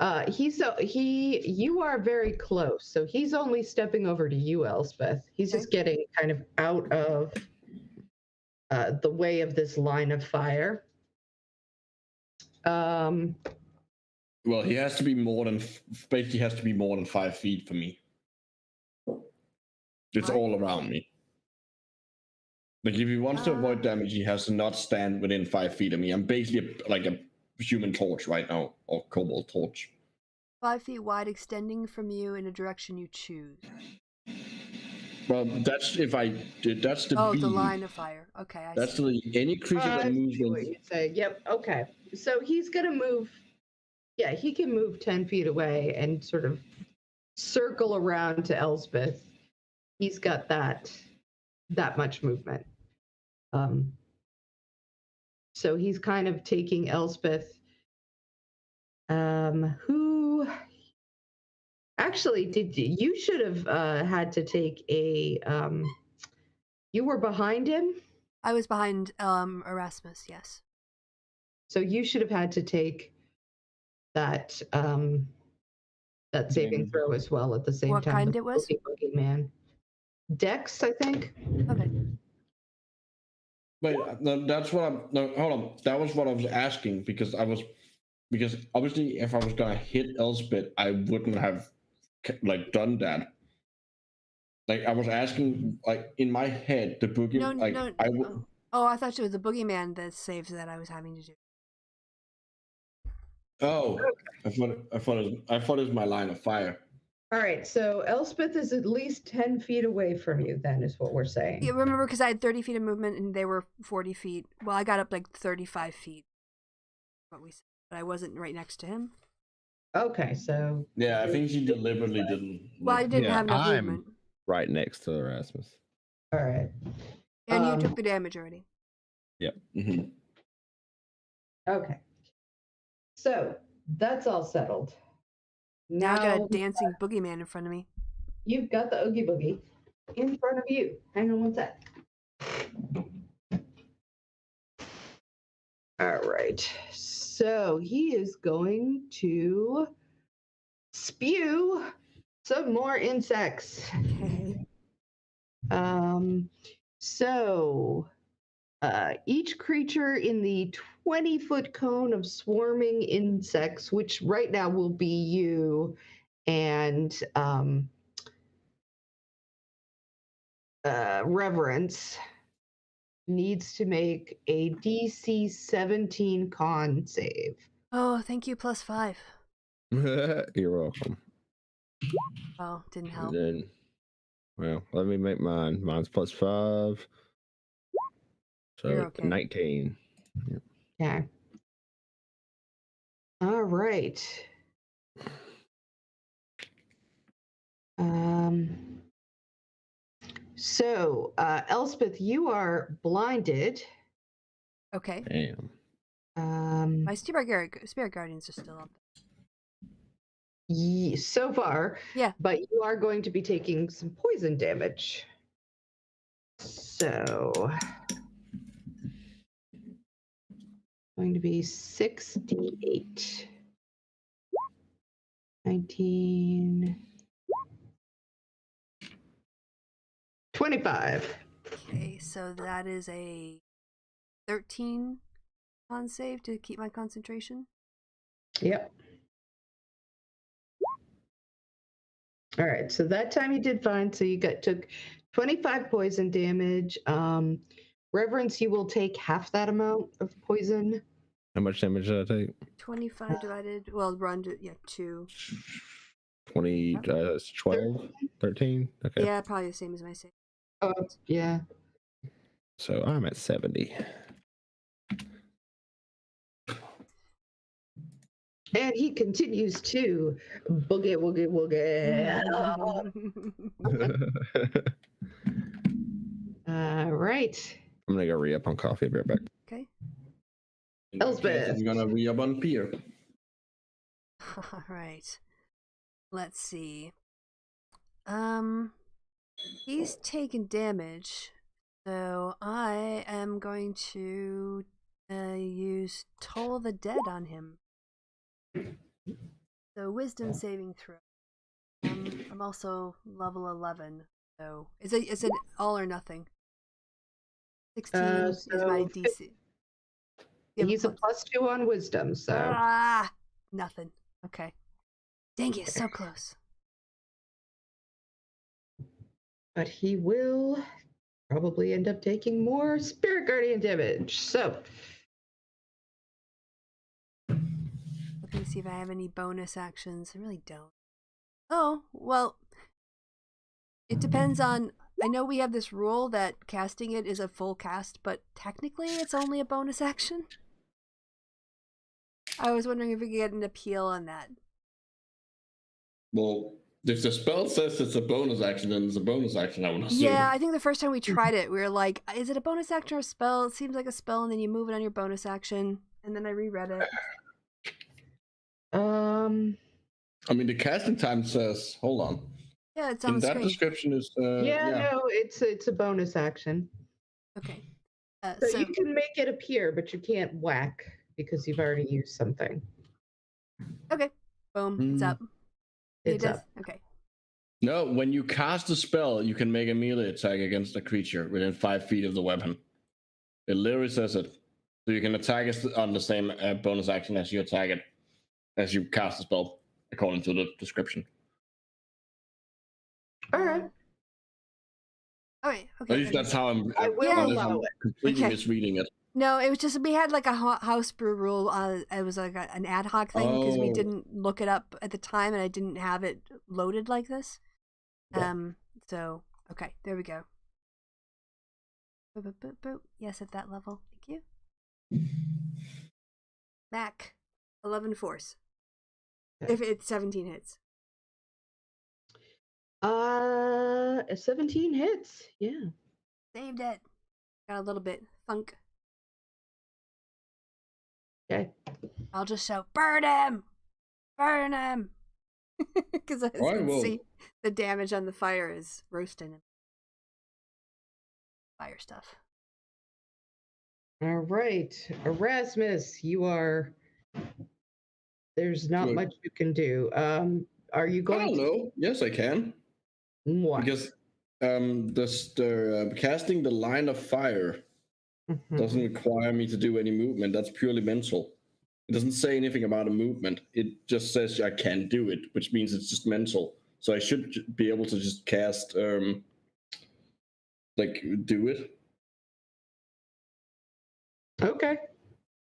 [SPEAKER 3] You are very close, so he's only stepping over to you, Elspeth. He's just getting kind of out of the way of this line of fire.
[SPEAKER 1] Well, he has to be more than basically has to be more than 5 feet for me. It's
[SPEAKER 2] What?
[SPEAKER 1] all around me. Like if he wants to avoid damage, he has to not stand within 5 feet of me. I'm basically like a human torch right now, or cobalt torch.
[SPEAKER 2] 5 feet wide, extending from you in a direction you choose.
[SPEAKER 1] Well, that's if I did. That's the
[SPEAKER 2] Oh,
[SPEAKER 1] beam.
[SPEAKER 2] the line of fire. Okay, I
[SPEAKER 1] That's
[SPEAKER 2] see.
[SPEAKER 1] any creature that
[SPEAKER 3] I
[SPEAKER 1] moves.
[SPEAKER 3] see what you're saying. Yep. Okay. So he's gonna move. Yeah, he can move 10 feet away and sort of circle around to Elspeth. He's got that much movement. So he's kind of taking Elspeth, who actually you should have had to take a you were behind him,
[SPEAKER 2] I was behind Erasmus, yes.
[SPEAKER 3] so you should have had to take that that saving throw as well at the same
[SPEAKER 2] What
[SPEAKER 3] time.
[SPEAKER 2] kind
[SPEAKER 3] with
[SPEAKER 2] it was?
[SPEAKER 3] Boogie Man. Dex, I think.
[SPEAKER 2] Okay.
[SPEAKER 1] Wait, no, that's what I'm. No, hold on. That was what I was asking because obviously if I was gonna hit Elspeth, I wouldn't have like done that. Like I was asking, like in my head, the boogie.
[SPEAKER 2] No,
[SPEAKER 1] like
[SPEAKER 2] no.
[SPEAKER 1] I would.
[SPEAKER 2] Oh, I thought it was the boogeyman that saves that I was having to do.
[SPEAKER 1] Oh, I thought it was my line of fire.
[SPEAKER 3] All right, so Elspeth is at least 10 feet away from you, then, is what we're saying.
[SPEAKER 2] Yeah, remember, because I had 30 feet of movement and they were 40 feet. Well, I got up like 35 feet. What we said, but I wasn't right next to him.
[SPEAKER 3] Okay, so.
[SPEAKER 1] Yeah, I think she deliberately didn't.
[SPEAKER 2] Well, I didn't have enough
[SPEAKER 4] I'm
[SPEAKER 2] movement.
[SPEAKER 4] right next to Erasmus.
[SPEAKER 3] All right.
[SPEAKER 2] And you took the damage already.
[SPEAKER 4] Yep.
[SPEAKER 1] Mm-hmm.
[SPEAKER 3] Okay. So that's all settled.
[SPEAKER 2] Now I got a dancing boogeyman in front of me.
[SPEAKER 3] You've got the Oogie Boogie in front of you. Hang on one sec. All right. So he is going to spew some more insects.
[SPEAKER 2] Okay.
[SPEAKER 3] So each creature in the 20-foot cone of swarming insects, which right now will be you and Reverence, needs to make a DC 17 con save.
[SPEAKER 2] Oh, thank you, +5.
[SPEAKER 4] You're welcome.
[SPEAKER 2] Oh, didn't help.
[SPEAKER 4] Then, well, let me make mine. Mine's +5. So
[SPEAKER 2] You're okay.
[SPEAKER 4] 19.
[SPEAKER 3] Okay. All right. So, Elspeth, you are blinded.
[SPEAKER 2] Okay.
[SPEAKER 4] Damn.
[SPEAKER 2] My spirit guardians are still up.
[SPEAKER 3] So far.
[SPEAKER 2] Yeah.
[SPEAKER 3] But you are going to be taking some poison damage. So, going to be 6d8. 19. 25.
[SPEAKER 2] Okay, so that is a 13 con save to keep my concentration.
[SPEAKER 3] Yep. All right, so that time you did fine. So you took 25 poison damage. Reverence, you will take half that amount of poison.
[SPEAKER 4] How much damage did I take?
[SPEAKER 2] 25 divided, well, run to, 2.
[SPEAKER 4] 20, 12, 13? Okay.
[SPEAKER 2] Yeah, probably the same as my save.
[SPEAKER 3] Oh, yeah.
[SPEAKER 4] So I'm at 70.
[SPEAKER 3] And he continues to boogie, woogie, woogie. All right.
[SPEAKER 4] I'm going to go re-up on coffee. I'll be right back.
[SPEAKER 2] Okay.
[SPEAKER 3] Elspeth.
[SPEAKER 1] I'm gonna re-up on Pier.
[SPEAKER 2] All right. Let's see. He's taken damage, so I am going to use Toll the Dead on him. So wisdom saving throw. I'm also level 11, so it's an all or nothing. 16 is my
[SPEAKER 3] so
[SPEAKER 2] DC.
[SPEAKER 3] He's a +2 on wisdom, so
[SPEAKER 2] Nothing. Okay. Dang it, so close.
[SPEAKER 3] but he will probably end up taking more Spirit Guardian damage. So
[SPEAKER 2] Looking to see if I have any bonus actions. I really don't. Oh, well, it depends on. I know we have this rule that casting it is a full cast, but technically it's only a bonus action. I was wondering if we could get an appeal on that.
[SPEAKER 1] Well, if the spell says it's a bonus action, then it's a bonus action, I would assume.
[SPEAKER 2] Yeah, I think the first time we tried it, we were like, is it a bonus action or a spell? It seems like a spell, and then you move it on your bonus action. And then I reread it.
[SPEAKER 1] I mean, the casting time says, hold on.
[SPEAKER 2] Yeah, it's on
[SPEAKER 1] In
[SPEAKER 2] the
[SPEAKER 1] that
[SPEAKER 2] screen.
[SPEAKER 1] description is,
[SPEAKER 3] no, it's a bonus action.
[SPEAKER 2] Okay.
[SPEAKER 3] So you can make it appear, but you can't whack because you've already used something.
[SPEAKER 2] Okay. Boom. It's up.
[SPEAKER 3] It's up.
[SPEAKER 2] Okay.
[SPEAKER 1] No, when you cast a spell, you can make a melee attack against a creature within 5 feet of the weapon. It literally says it. So you can attack it on the same bonus action as you attack it, as you cast a spell, according to the description.
[SPEAKER 3] All right.
[SPEAKER 2] All right.
[SPEAKER 1] At
[SPEAKER 2] Okay.
[SPEAKER 1] least that's how I'm.
[SPEAKER 3] I will allow it.
[SPEAKER 1] Completely
[SPEAKER 2] Okay.
[SPEAKER 1] misreading it.
[SPEAKER 2] No, it was just we had like a house brew rule. It was like an ad hoc thing because we
[SPEAKER 1] Oh.
[SPEAKER 2] didn't look it up at the time, and I didn't have it loaded like this.
[SPEAKER 3] Yeah.
[SPEAKER 2] So okay, there we go. Boop, boop, boop, boop. Yes, at that level. Thank you. Mac, 11 force.
[SPEAKER 3] Okay.
[SPEAKER 2] If it's 17 hits.
[SPEAKER 3] 17 hits. Yeah.
[SPEAKER 2] Saved it. Got a little bit thunk.
[SPEAKER 3] Okay.
[SPEAKER 2] I'll just shout, burn him! Burn him! Because as you can see, the damage on the fire is roasting him. Fire stuff.
[SPEAKER 3] All right. Erasmus, you are. There's not
[SPEAKER 1] Good.
[SPEAKER 3] much you can do. Are you
[SPEAKER 1] I
[SPEAKER 3] going
[SPEAKER 1] don't know. Yes, I can.
[SPEAKER 3] What?
[SPEAKER 1] Because casting the line of fire
[SPEAKER 3] Mhm.
[SPEAKER 1] doesn't require me to do any movement. That's purely mental. It doesn't say anything about a movement. It just says I can do it, which means it's just mental. So I should be able to just cast, do it.
[SPEAKER 3] Okay.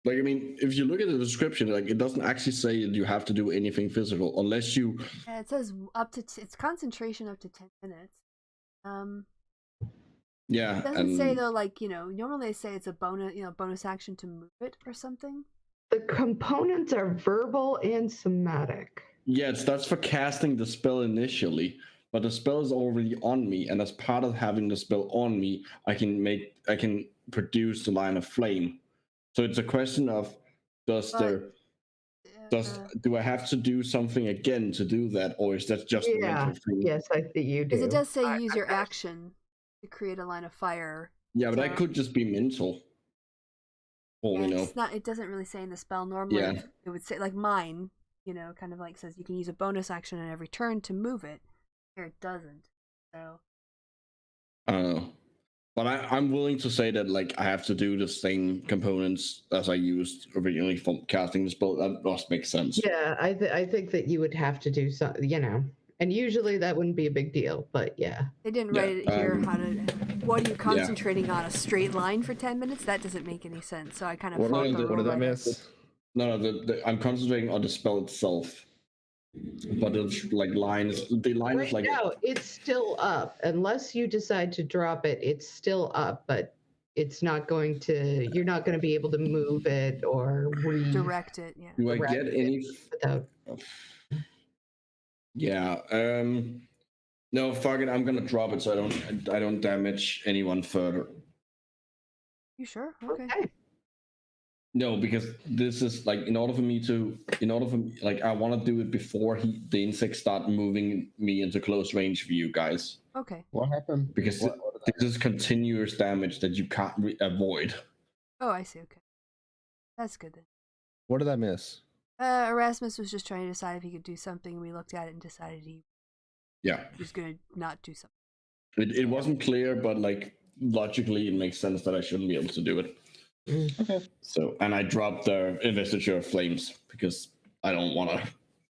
[SPEAKER 1] Like, I mean, if you look at the description, like, it doesn't actually say that you have to do anything physical unless you.
[SPEAKER 2] Yeah, it says up to it's concentration up to 10 minutes.
[SPEAKER 1] Yeah.
[SPEAKER 2] It doesn't say though, like, normally they say it's a bonus action to move it or something.
[SPEAKER 3] The components are verbal and somatic.
[SPEAKER 1] Yeah, that's for casting the spell initially, but the spell is already on me, and as part of having the spell on me, I can produce the line of flame. So it's a question of do I have to do something again to do that, or is that just a mental thing?
[SPEAKER 3] Yes, I think you do.
[SPEAKER 2] Because it does say use your action to create a line of fire.
[SPEAKER 1] Yeah, but that could just be mental. All we know.
[SPEAKER 2] It's not. It doesn't really say in the spell. Normally, it would say like mine. Kind of like says you can use a bonus action on every turn to move it. Here it doesn't. So.
[SPEAKER 1] I don't know. But I'm willing to say that, like, I have to do the same components as I used originally for casting the spell. That must make sense.
[SPEAKER 3] Yeah, I think that you would have to do something, and usually that wouldn't be a big deal, but yeah.
[SPEAKER 2] They didn't write it here what are you concentrating on? A straight line for 10 minutes? That doesn't make any sense. So I kind of
[SPEAKER 4] What did I miss?
[SPEAKER 1] No, I'm concentrating on the spell itself. But it's like lines. The line is like.
[SPEAKER 3] No, it's still up. Unless you decide to drop it, it's still up, but it's not going to. You're not going to be able to move it or
[SPEAKER 2] direct it. Yeah.
[SPEAKER 1] Do I get any?
[SPEAKER 3] Without...
[SPEAKER 1] Yeah. No, fuck it. I'm gonna drop it so I don't damage anyone further.
[SPEAKER 2] You sure? Okay.
[SPEAKER 1] No, because this is like I want to do it before the insects start moving me into close range for you guys.
[SPEAKER 2] Okay.
[SPEAKER 4] What happened?
[SPEAKER 1] because
[SPEAKER 4] What did
[SPEAKER 1] this is continuous damage that you can't avoid.
[SPEAKER 2] Oh, I see. Okay. That's good then.
[SPEAKER 4] what did I miss?
[SPEAKER 2] Erasmus was just trying to decide if he could do something. We looked at it and decided he
[SPEAKER 1] Yeah,
[SPEAKER 2] was going to not do something.
[SPEAKER 1] it wasn't clear, but like logically, it makes sense that I shouldn't be able to do it.
[SPEAKER 4] Okay.
[SPEAKER 1] So, and I dropped the investiture of flames because I don't want to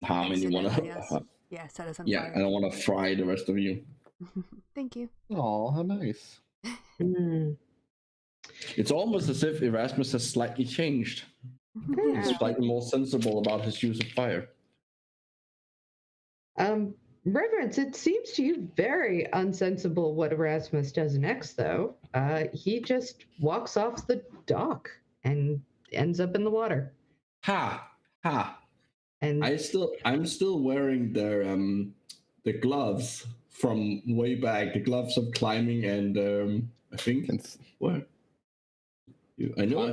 [SPEAKER 1] harm anyone.
[SPEAKER 2] Accidentally, yes. Yeah, set us on
[SPEAKER 1] Yeah, I
[SPEAKER 2] fire.
[SPEAKER 1] don't want to fry the rest of you.
[SPEAKER 2] Thank you.
[SPEAKER 4] Oh, how nice.
[SPEAKER 3] Mm.
[SPEAKER 1] It's almost as if Erasmus has slightly changed. He's
[SPEAKER 3] Yeah.
[SPEAKER 1] slightly more sensible about his use of fire.
[SPEAKER 3] Reverence, it seems to you very unsensible what Erasmus does next, though. He just walks off the dock and ends up in the water.
[SPEAKER 1] Ha ha!
[SPEAKER 3] And
[SPEAKER 1] I'm still wearing the gloves from way back. The gloves of climbing and I think
[SPEAKER 4] It's
[SPEAKER 1] what? I know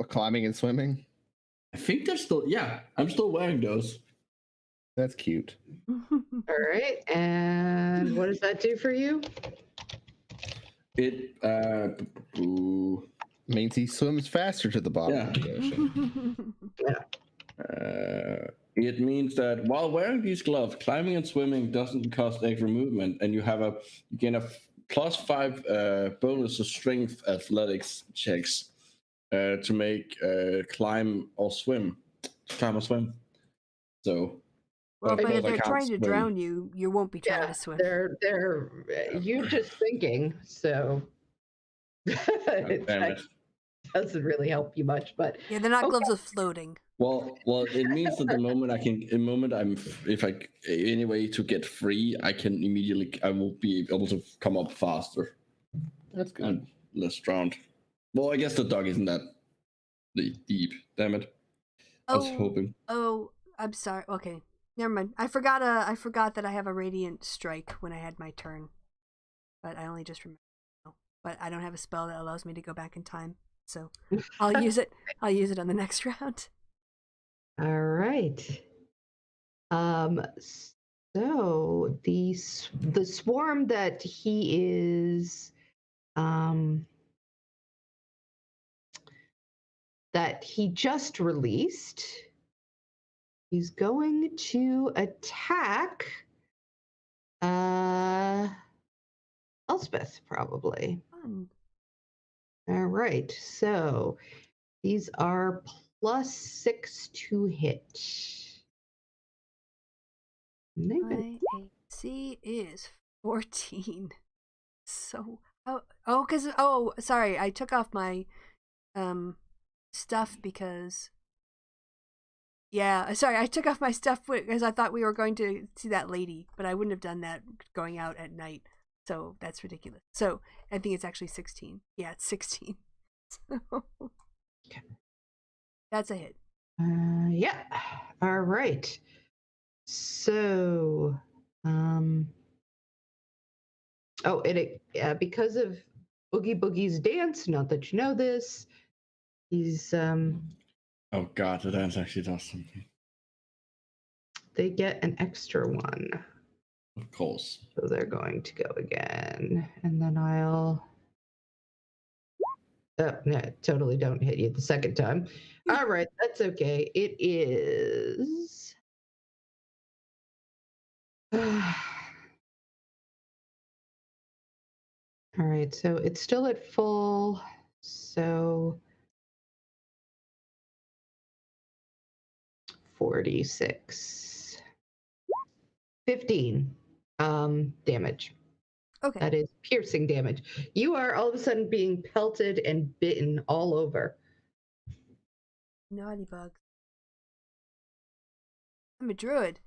[SPEAKER 4] climbing and swimming.
[SPEAKER 1] I think they're still. Yeah, I'm still wearing those.
[SPEAKER 4] That's cute.
[SPEAKER 3] all right, and what does that do for you?
[SPEAKER 1] It
[SPEAKER 4] Means he swims faster to the bottom
[SPEAKER 1] Yeah.
[SPEAKER 4] of the ocean.
[SPEAKER 1] It means that while wearing these gloves, climbing and swimming doesn't cost extra movement, and you gain a +5 bonus to strength athletics checks to make climb or swim. So,
[SPEAKER 2] Well, but
[SPEAKER 1] because
[SPEAKER 2] if
[SPEAKER 1] I
[SPEAKER 2] they're
[SPEAKER 1] can't
[SPEAKER 2] trying to
[SPEAKER 1] swim.
[SPEAKER 2] drown you, you won't be trying to swim.
[SPEAKER 3] They're you're just thinking, so
[SPEAKER 1] Oh, damn it.
[SPEAKER 3] doesn't really help you much. But
[SPEAKER 2] Yeah, they're not
[SPEAKER 3] Okay.
[SPEAKER 2] gloves of floating.
[SPEAKER 1] Well, it means that if I any way to get free, I will be able to come up faster
[SPEAKER 4] That's good.
[SPEAKER 1] and less drowned. Well, I guess the dog isn't that deep. Damn it! I was hoping.
[SPEAKER 2] Oh, I'm sorry. Okay, never mind. I forgot that I have a radiant strike when I had my turn, but I only just remembered. But I don't have a spell that allows me to go back in time, so I'll use it. I'll use it on the next round.
[SPEAKER 3] all right. So the swarm that he is that he just released, he's going to attack Elspeth, probably.
[SPEAKER 2] Fun.
[SPEAKER 3] All right, so these are +6 to hit. And they've been-
[SPEAKER 2] My AC is 14. So sorry, I took off my stuff because I took off my stuff because I thought we were going to see that lady, but I wouldn't have done that going out at night. So that's ridiculous. So I think it's actually 16. Yeah, it's 16. So
[SPEAKER 3] Okay.
[SPEAKER 2] That's a hit.
[SPEAKER 3] Yeah. All right. So, because of Oogie Boogie's dance, not that you know this, he's
[SPEAKER 1] Oh God, the dance actually does something.
[SPEAKER 3] they get an extra one.
[SPEAKER 1] Of course.
[SPEAKER 3] So they're going to go again. And then I'll oh, no, totally don't hit you the second time. All right, that's okay. It is all right, so it's still at full. So 46. 15 damage.
[SPEAKER 2] Okay.
[SPEAKER 3] That is piercing damage. You are all of a sudden being pelted and bitten all over.
[SPEAKER 2] Naughty bugs. I'm a druid,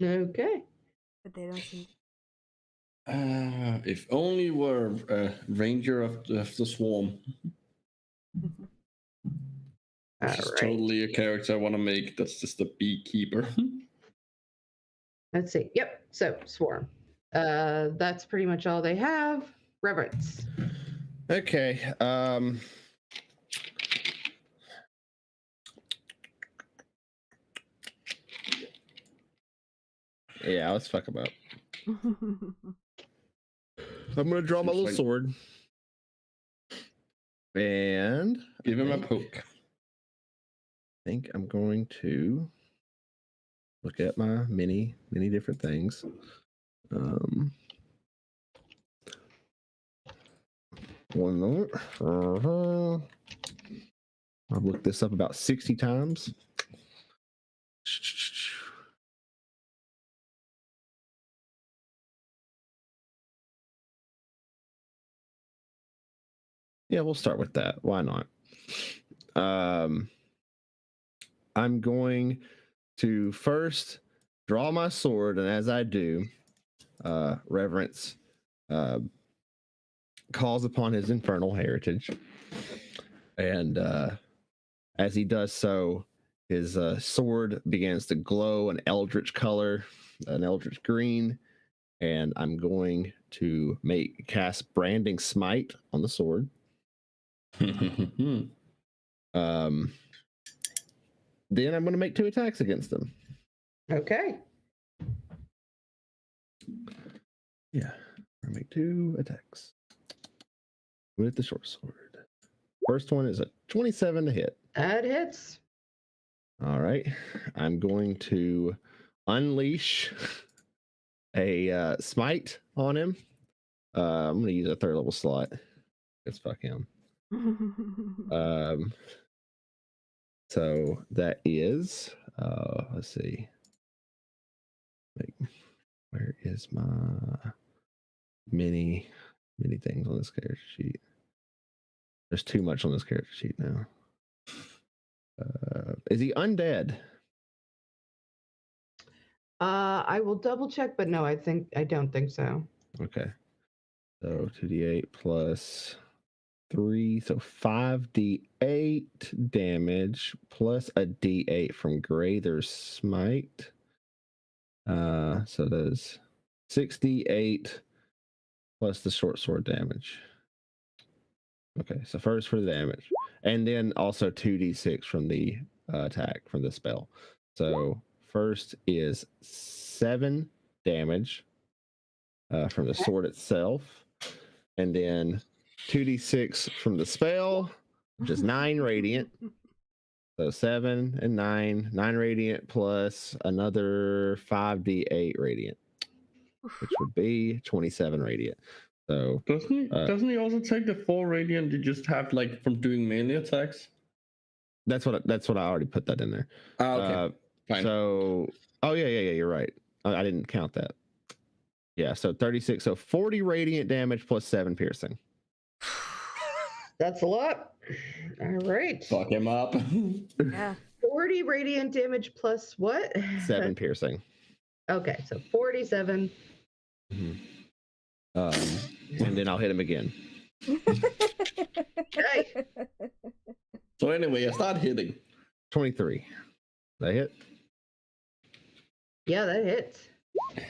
[SPEAKER 3] Okay.
[SPEAKER 2] but they don't seem.
[SPEAKER 1] If only were a ranger of the swarm.
[SPEAKER 3] All
[SPEAKER 1] This is
[SPEAKER 3] right.
[SPEAKER 1] totally a character I want to make. That's just a beekeeper.
[SPEAKER 3] Let's see. Yep. So swarm. That's pretty much all they have. Reverence.
[SPEAKER 4] Okay. Yeah, let's fuck him up. I'm gonna draw my
[SPEAKER 1] Seems
[SPEAKER 4] little
[SPEAKER 1] like-
[SPEAKER 4] sword. And
[SPEAKER 1] Give him a
[SPEAKER 4] think-
[SPEAKER 1] poke.
[SPEAKER 4] I think I'm going to look at my many different things. One moment. I've looked this up about 60 times. Yeah, we'll start with that. Why not? I'm going to first draw my sword, and as I do, reverence calls upon his infernal heritage. And as he does so, his sword begins to glow an eldritch color, an eldritch green, and I'm going to cast branding smite on the sword. Then I'm going to make 2 attacks against them.
[SPEAKER 3] Okay.
[SPEAKER 4] Yeah, I make 2 attacks with the short sword. First one is a 27 to hit.
[SPEAKER 3] That hits.
[SPEAKER 4] All right, I'm going to unleash a smite on him. I'm going to use a 3rd level slot. Let's fuck him. So that is, let's see. Where is my many things on this character sheet? There's too much on this character sheet now. Is he undead?
[SPEAKER 3] I will double check, but no, I don't think so.
[SPEAKER 4] Okay. So 2d8 plus 3, so 5d8 damage plus a d8 from Grather's Smite. So there's 6d8 plus the short sword damage. Okay, so first for the damage, and then also 2d6 from the attack from the spell. So first is 7 damage from the sword itself, and then 2d6 from the spell, which is 9 radiant. So 7 and 9 radiant plus another 5d8 radiant, which would be 27 radiant. So
[SPEAKER 1] doesn't he also take the 4 radiant you just have like from doing melee attacks?
[SPEAKER 4] that's what I already put that in there.
[SPEAKER 1] Okay. Fine.
[SPEAKER 4] So yeah, you're right. I didn't count that. Yeah, so 36, so 40 radiant damage plus 7 piercing.
[SPEAKER 3] That's a lot. All right.
[SPEAKER 1] Fuck him up.
[SPEAKER 2] Yeah.
[SPEAKER 3] 40 radiant damage plus what?
[SPEAKER 4] 7 piercing.
[SPEAKER 3] Okay, so 47.
[SPEAKER 4] And then I'll hit him again.
[SPEAKER 3] Okay.
[SPEAKER 1] So anyway, I start hitting.
[SPEAKER 4] 23. That hit.
[SPEAKER 3] Yeah, that hits.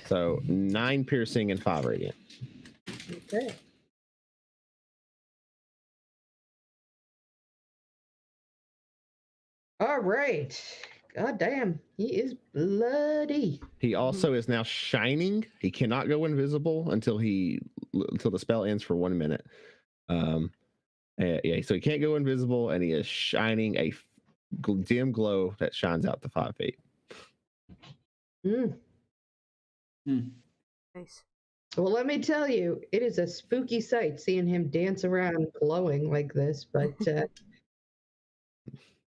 [SPEAKER 4] So 9 piercing and 5 radiant.
[SPEAKER 3] Okay. All right. God damn, he is bloody.
[SPEAKER 4] He also is now shining. He cannot go invisible until the spell ends for 1 minute. Yeah, so he can't go invisible, and he is shining a dim glow that shines out to 5 feet.
[SPEAKER 2] Nice.
[SPEAKER 3] Well, let me tell you, it is a spooky sight seeing him dance around glowing like this, but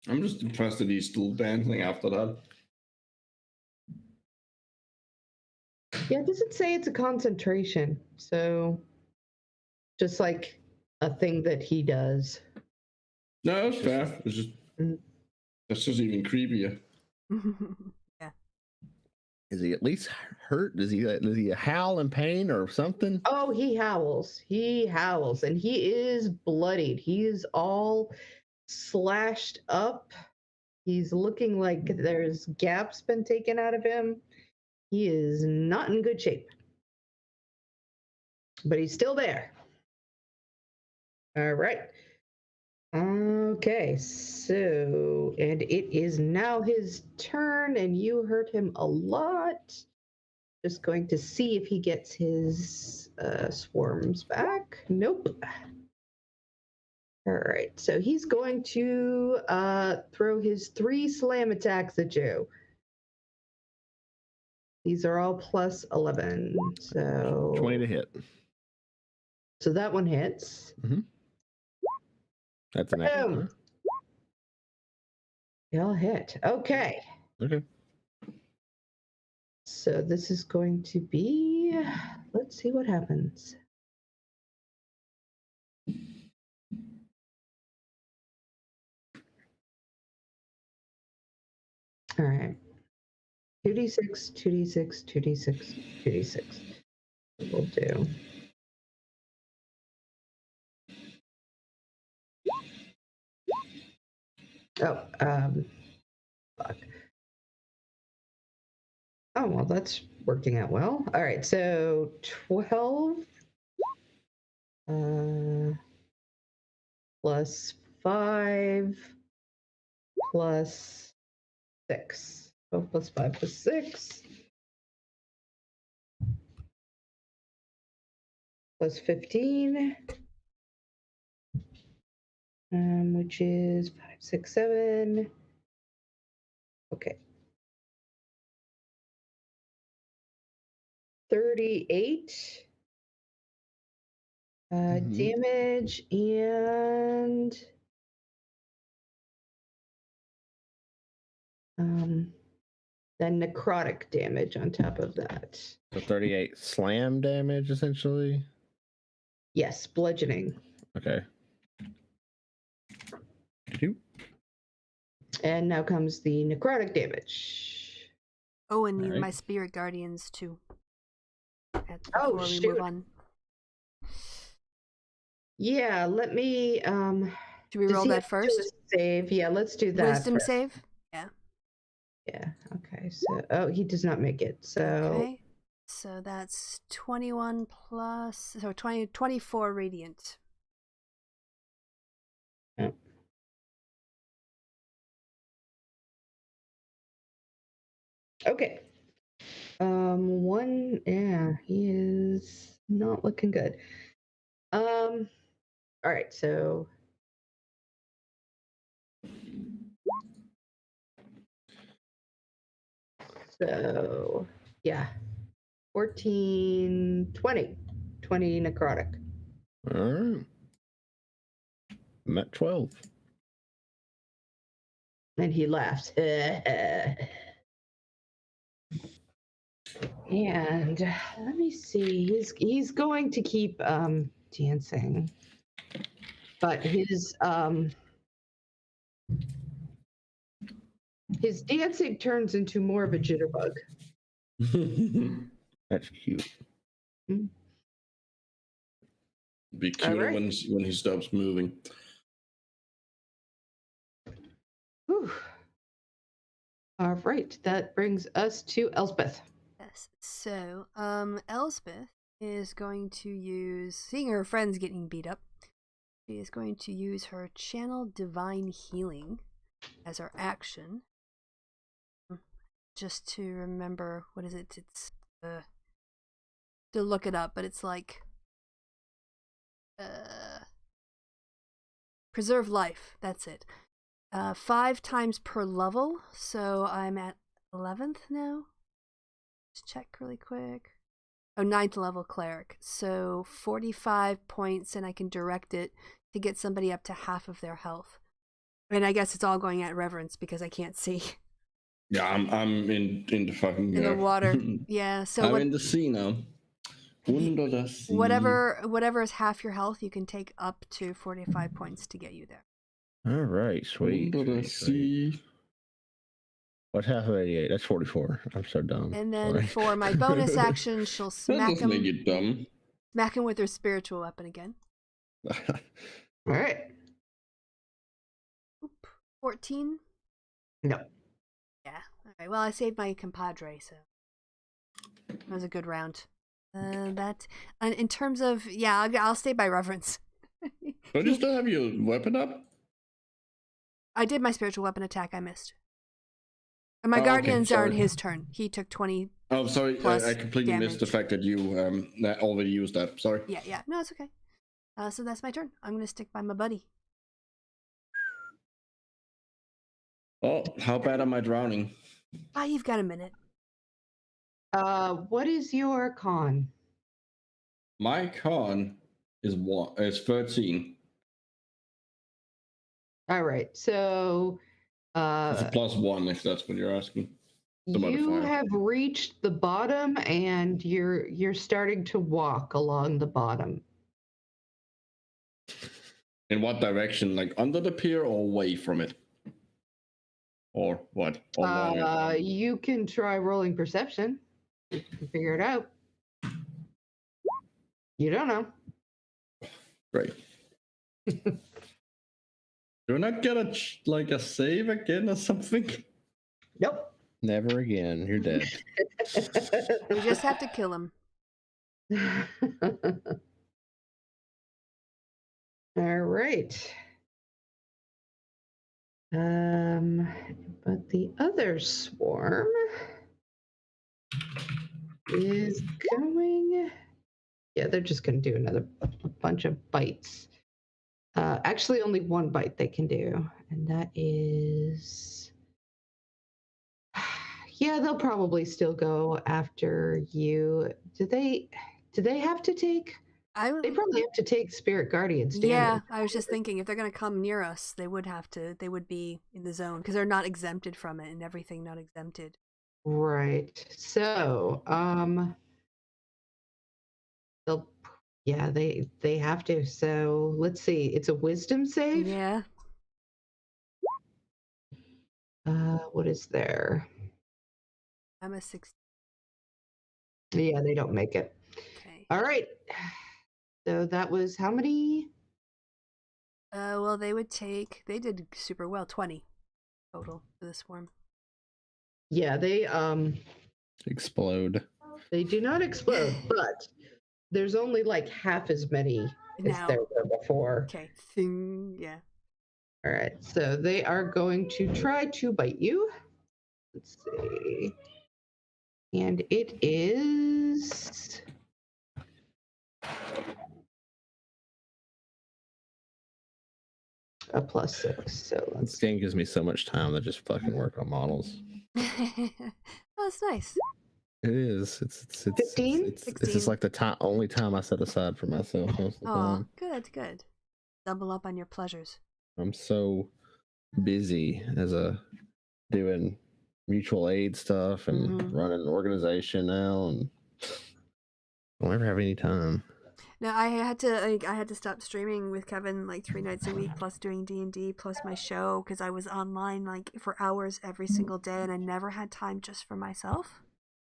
[SPEAKER 1] I'm just impressed that he's still dancing after that.
[SPEAKER 3] yeah, it doesn't say it's a concentration, so just like a thing that he does.
[SPEAKER 1] No, that's fair. It's just that's just even creepier.
[SPEAKER 4] Is he at least hurt? Does he howl in pain or something?
[SPEAKER 3] Oh, he howls. He howls, and he is bloodied. He is all slashed up. He's looking like there's gaps been taken out of him. He is not in good shape. But he's still there. All right. Okay, so, and it is now his turn, and you hurt him a lot. Just going to see if he gets his swarms back. Nope. All right, so he's going to throw his 3 slam attacks at you. These are all plus 11, so
[SPEAKER 4] 20 to hit.
[SPEAKER 3] So that one hits.
[SPEAKER 4] That's an extra.
[SPEAKER 3] Boom. They all hit. Okay.
[SPEAKER 4] Okay.
[SPEAKER 3] So this is going to be. Let's see what happens. All right. 2d6, 2d6, 2d6, 2d6. We'll do. Oh, fuck. Oh, well, that's working out well. All right, so 12 plus 5 plus 6. 12 plus 5 plus 6 plus 15, which is 5, 6, 7. Okay. 38 damage, and then necrotic damage on top of that.
[SPEAKER 4] So 38 slam damage, essentially?
[SPEAKER 3] Yes, bludgeoning.
[SPEAKER 4] Okay.
[SPEAKER 3] And now comes the necrotic damage.
[SPEAKER 2] Oh, and
[SPEAKER 4] Alright.
[SPEAKER 2] my spirit guardians too.
[SPEAKER 3] Oh,
[SPEAKER 2] Before we
[SPEAKER 3] shoot.
[SPEAKER 2] move on.
[SPEAKER 3] Yeah, let me
[SPEAKER 2] Should we
[SPEAKER 3] does
[SPEAKER 2] roll
[SPEAKER 3] he
[SPEAKER 2] that
[SPEAKER 3] have to do
[SPEAKER 2] first?
[SPEAKER 3] a save? Yeah, let's do that.
[SPEAKER 2] Wisdom
[SPEAKER 3] first.
[SPEAKER 2] save? Yeah.
[SPEAKER 3] Yeah, okay. So he does not make it. So
[SPEAKER 2] Okay. So that's 21 plus 24 radiant.
[SPEAKER 3] okay. Yeah, he is not looking good. All right, so yeah. 14, 20 necrotic.
[SPEAKER 4] All right. I'm at 12.
[SPEAKER 3] And he laughs. And let me see. He's going to keep dancing, but his dancing turns into more of a jitterbug.
[SPEAKER 4] That's cute.
[SPEAKER 1] Be cuter
[SPEAKER 3] right.
[SPEAKER 1] when he stops moving.
[SPEAKER 3] Whew. All right, that brings us to Elspeth.
[SPEAKER 2] Yes. So, Elspeth is going to use, seeing her friends getting beat up, she is going to use her Channel Divine Healing as her action. Just to remember, what is it? It's to look it up, but it's like preserve life. That's it. 5 times per level, so I'm at 11th now. Just check really quick. Oh, 9th level cleric. So 45 points, and I can direct it to get somebody up to half of their health. And I guess it's all going at reverence because I can't see.
[SPEAKER 1] Yeah, I'm in the fucking
[SPEAKER 2] In the water. Yeah, so
[SPEAKER 1] I'm in the sea now. Under the sea.
[SPEAKER 2] whatever is half your health, you can take up to 45 points to get you there.
[SPEAKER 4] All right, sweet.
[SPEAKER 1] Under the
[SPEAKER 4] sweet.
[SPEAKER 1] sea.
[SPEAKER 4] What's half of 88? That's 44. I'm so dumb.
[SPEAKER 2] And then
[SPEAKER 4] Sorry.
[SPEAKER 2] for my bonus action, she'll
[SPEAKER 1] That
[SPEAKER 2] smack
[SPEAKER 1] doesn't make
[SPEAKER 2] him.
[SPEAKER 1] you dumb.
[SPEAKER 2] Smack him with her spiritual weapon again.
[SPEAKER 3] All right.
[SPEAKER 2] Oop, 14?
[SPEAKER 3] No.
[SPEAKER 2] Yeah. All right. Well, I saved my compadre, so that was a good round. That, and in terms of, yeah, I'll stay by reverence.
[SPEAKER 1] Don't you still have your weapon up?
[SPEAKER 2] I did my spiritual weapon attack. I missed. And my
[SPEAKER 1] Oh, okay,
[SPEAKER 2] guardians are on
[SPEAKER 1] sorry.
[SPEAKER 2] his turn. He took 20.
[SPEAKER 1] Oh, sorry,
[SPEAKER 2] Plus
[SPEAKER 1] I completely missed the
[SPEAKER 2] damage.
[SPEAKER 1] fact that you already used that. Sorry.
[SPEAKER 2] Yeah. No, it's okay. So that's my turn. I'm gonna stick by my buddy.
[SPEAKER 1] Oh, how bad am I drowning?
[SPEAKER 2] You've got a minute.
[SPEAKER 3] What is your con?
[SPEAKER 1] My con is 13.
[SPEAKER 3] All right, so
[SPEAKER 1] It's a +1 if that's what you're asking. The
[SPEAKER 3] you
[SPEAKER 1] modifier.
[SPEAKER 3] have reached the bottom, and you're starting to walk along the bottom.
[SPEAKER 1] In what direction? Like under the pier or away from it? Or what? Or along it?
[SPEAKER 3] You can try rolling perception. You can figure it out. You don't know.
[SPEAKER 1] Great. Do I not get a save again or something?
[SPEAKER 3] Nope.
[SPEAKER 4] Never again. You're dead.
[SPEAKER 2] You just have to kill him.
[SPEAKER 3] All right. But the other swarm is going. Yeah, they're just going to do another bunch of bites. Actually, only one bite they can do, and that is. Yeah, they'll probably still go after you. Do they have to take? They probably have to take Spirit Guardian's damage.
[SPEAKER 2] Yeah, I was just thinking if they're gonna come near us, they would have to. They would be in the zone because they're not exempted from it, and everything not exempted.
[SPEAKER 3] Right. So, they'll. Yeah, they have to. So let's see. It's a Wisdom save.
[SPEAKER 2] Yeah.
[SPEAKER 3] What is there?
[SPEAKER 2] I'm a 16.
[SPEAKER 3] Yeah, they don't make it.
[SPEAKER 2] Okay.
[SPEAKER 3] All right. So that was how many?
[SPEAKER 2] Well, they would take. They did super well. 20 total for the swarm.
[SPEAKER 3] Yeah, they
[SPEAKER 4] Explode.
[SPEAKER 3] They do not explode, but there's only like half as many as
[SPEAKER 2] Now.
[SPEAKER 3] there were before.
[SPEAKER 2] Okay. Thing. Yeah.
[SPEAKER 3] All right, so they are going to try to bite you. Let's see. And it is a +6. So
[SPEAKER 4] This
[SPEAKER 3] let's
[SPEAKER 4] game gives me so much time to just fucking work on models.
[SPEAKER 2] Oh, that's nice.
[SPEAKER 4] It is. It's
[SPEAKER 3] 15?
[SPEAKER 4] It's
[SPEAKER 2] 16.
[SPEAKER 4] just like the only time I set aside for myself most of the
[SPEAKER 2] Oh,
[SPEAKER 4] time.
[SPEAKER 2] good. Double up on your pleasures.
[SPEAKER 4] I'm so busy doing mutual aid stuff and running an organization now, and I don't ever have any time.
[SPEAKER 2] No, I had to stop streaming with Kevin like 3 nights a week, plus doing D&D, plus my show, because I was online like for hours every single day, and I never had time just for myself.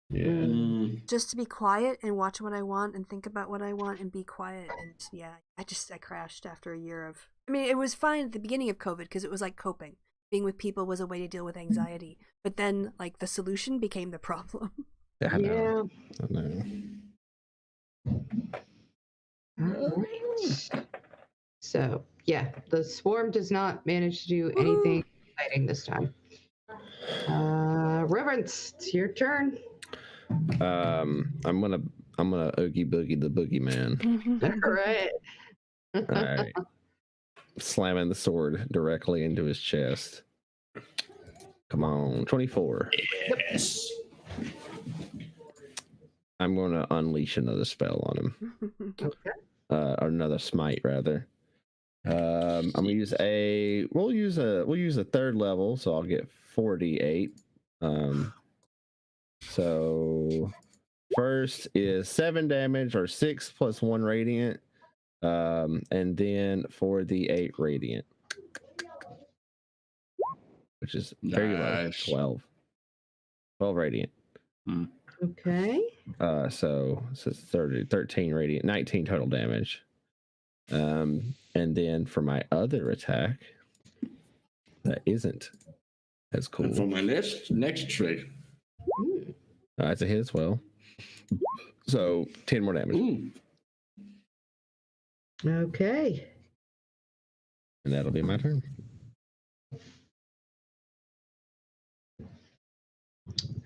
[SPEAKER 4] Yeah.
[SPEAKER 2] Just to be quiet and watch what I want and think about what I want and be quiet. And yeah, I crashed after a year of. I mean, it was fine at the beginning of COVID because it was like coping. Being with people was a way to deal with anxiety, but then like the solution became the problem.
[SPEAKER 4] I know.
[SPEAKER 3] All right. So yeah, the swarm does not manage to do anything exciting this time. Reverence, it's your turn.
[SPEAKER 4] I'm gonna oogie boogie the boogeyman.
[SPEAKER 3] All right.
[SPEAKER 4] All right. Slamming the sword directly into his chest. Come on, 24.
[SPEAKER 1] Yes.
[SPEAKER 4] I'm going to unleash another spell on him.
[SPEAKER 3] Okay.
[SPEAKER 4] Or another smite rather. I'm gonna use we'll use a third level, so I'll get 48. So first is 7 damage or 6 plus 1 radiant. And then for the 8 radiant, which is very low, 12 radiant.
[SPEAKER 3] Okay.
[SPEAKER 4] So it's 13 radiant, 19 total damage. And then for my other attack, that isn't as cool.
[SPEAKER 1] And for my next trick,
[SPEAKER 4] It's a hit as well. So 10 more damage.
[SPEAKER 1] ooh,
[SPEAKER 3] Okay.
[SPEAKER 4] And that'll be my turn.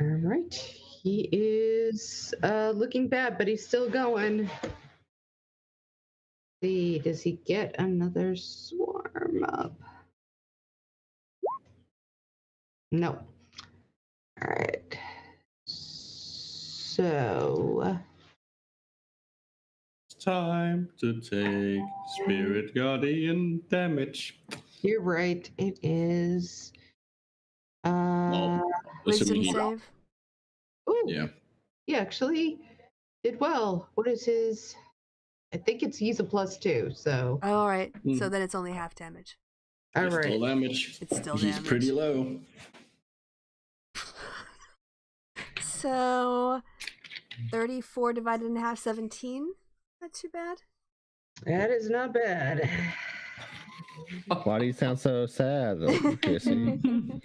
[SPEAKER 3] All right. He is looking bad, but he's still going. See, does he get another swarm up? No. All right. So
[SPEAKER 1] It's time to take Spirit Guardian damage.
[SPEAKER 3] you're right. It is.
[SPEAKER 1] Well,
[SPEAKER 2] Wisdom
[SPEAKER 1] assuming he.
[SPEAKER 2] save.
[SPEAKER 3] Ooh,
[SPEAKER 1] Yeah.
[SPEAKER 3] he actually did well. What is his? I think he's a +2. So
[SPEAKER 2] Oh, all right. So
[SPEAKER 1] Mm.
[SPEAKER 2] then it's only half damage.
[SPEAKER 3] all
[SPEAKER 1] It's
[SPEAKER 3] right.
[SPEAKER 1] still damage.
[SPEAKER 2] It's still
[SPEAKER 1] He's
[SPEAKER 2] damage.
[SPEAKER 1] pretty low.
[SPEAKER 2] So 34 divided in half, 17. Not too bad.
[SPEAKER 3] That is not bad.
[SPEAKER 4] Why do you sound so sad, Kissy?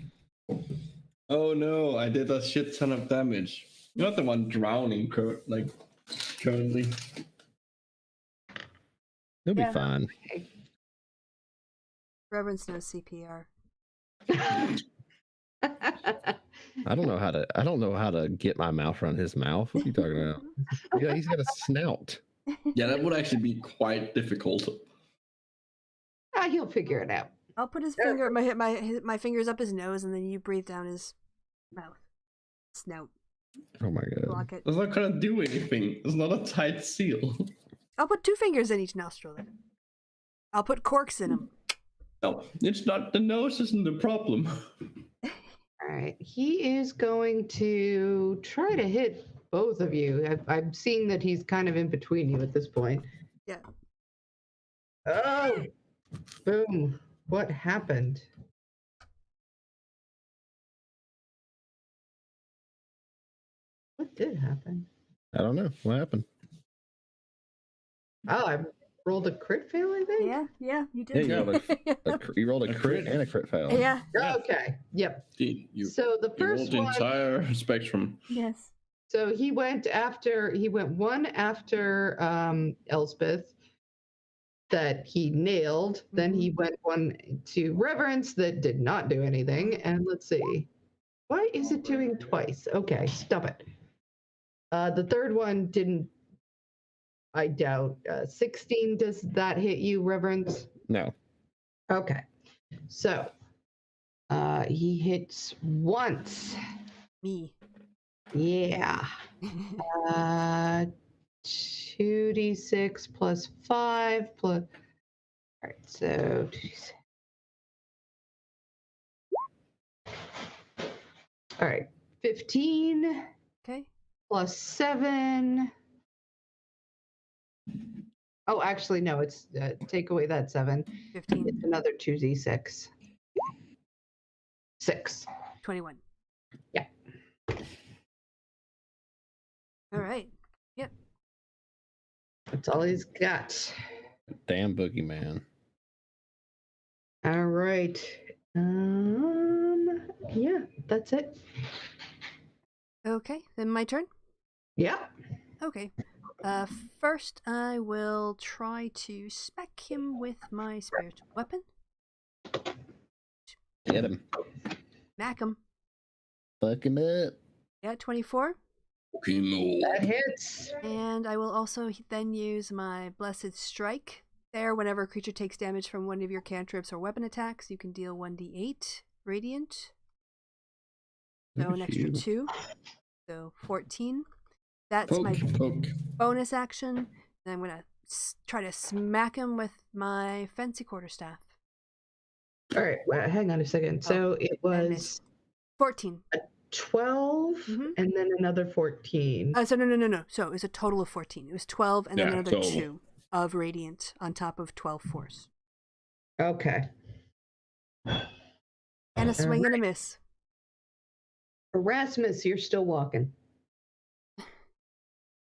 [SPEAKER 1] Oh no, I did a shit ton of damage. You're not the one drowning, currently.
[SPEAKER 4] You'll be
[SPEAKER 2] Yeah.
[SPEAKER 4] fine.
[SPEAKER 2] Reverence knows CPR.
[SPEAKER 4] I don't know how to get my mouth around his mouth. What are you talking about? Yeah, he's got a snout.
[SPEAKER 1] Yeah, that would actually be quite difficult.
[SPEAKER 3] He'll figure it out.
[SPEAKER 2] I'll put his my fingers up his nose, and then you breathe down his mouth, snout.
[SPEAKER 4] Oh my god.
[SPEAKER 2] Block it.
[SPEAKER 1] It's not gonna do anything. It's not a tight seal.
[SPEAKER 2] I'll put 2 fingers in each nostril. Then. I'll put corks in them.
[SPEAKER 1] No, it's not. The nose isn't the problem.
[SPEAKER 3] All right. He is going to try to hit both of you. I'm seeing that he's kind of in between you at this point.
[SPEAKER 2] Yeah.
[SPEAKER 3] Oh, boom. What happened? What did happen?
[SPEAKER 4] I don't know. What happened?
[SPEAKER 3] Oh, I rolled a crit fail, I think?
[SPEAKER 2] Yeah, you
[SPEAKER 4] Yeah,
[SPEAKER 2] did.
[SPEAKER 4] you got you rolled a
[SPEAKER 1] A
[SPEAKER 4] crit
[SPEAKER 1] crit.
[SPEAKER 4] and a crit fail.
[SPEAKER 2] Yeah.
[SPEAKER 3] Okay. Yep.
[SPEAKER 1] You
[SPEAKER 3] So the
[SPEAKER 1] rolled
[SPEAKER 3] first
[SPEAKER 1] the
[SPEAKER 3] one.
[SPEAKER 1] entire spectrum.
[SPEAKER 2] Yes.
[SPEAKER 3] So he went one after Elspeth that he nailed. Then he went one to Reverence that did not do anything. And let's see. Why is it doing twice? Okay, stop it. The third one didn't, I doubt. 16, does that hit you, Reverence?
[SPEAKER 4] No.
[SPEAKER 3] Okay. So he hits once.
[SPEAKER 2] Me.
[SPEAKER 3] Yeah. 2d6 plus 5 plus. All right, so 2d6. All right, 15
[SPEAKER 2] Okay.
[SPEAKER 3] plus 7. Oh, actually, no, it's take away that 7.
[SPEAKER 2] 15.
[SPEAKER 3] It's another 2d6. 6.
[SPEAKER 2] 21.
[SPEAKER 3] Yeah.
[SPEAKER 2] All right. Yep.
[SPEAKER 3] That's all he's got.
[SPEAKER 4] Damn boogeyman.
[SPEAKER 3] All right. Yeah, that's it.
[SPEAKER 2] Okay. Then my turn.
[SPEAKER 3] Yeah.
[SPEAKER 2] Okay. First, I will try to smack him with my spiritual weapon.
[SPEAKER 4] Get him.
[SPEAKER 2] Smack him.
[SPEAKER 4] Fuck him up.
[SPEAKER 2] Yeah, 24.
[SPEAKER 3] That hits.
[SPEAKER 2] And I will also then use my Blessed Strike. There, whenever a creature takes damage from one of your cantrips or weapon attacks, you can deal 1d8 radiant. So
[SPEAKER 4] Look
[SPEAKER 2] an
[SPEAKER 4] at
[SPEAKER 2] extra
[SPEAKER 4] you.
[SPEAKER 2] 2. So 14. That's my
[SPEAKER 1] Poke.
[SPEAKER 2] bonus action. And I'm going to try to smack him with my Fancy Quarterstaff.
[SPEAKER 3] All right, well, hang on a second. So it was
[SPEAKER 2] missed. 14.
[SPEAKER 3] 12
[SPEAKER 2] Mhm.
[SPEAKER 3] and then another 14.
[SPEAKER 2] So no. So it was a total of 14. It was 12 and then
[SPEAKER 1] Yeah,
[SPEAKER 2] another
[SPEAKER 1] total.
[SPEAKER 2] 2 of radiant on top of 12 force.
[SPEAKER 3] Okay.
[SPEAKER 2] And a swing and a miss.
[SPEAKER 3] Erasmus, you're still walking.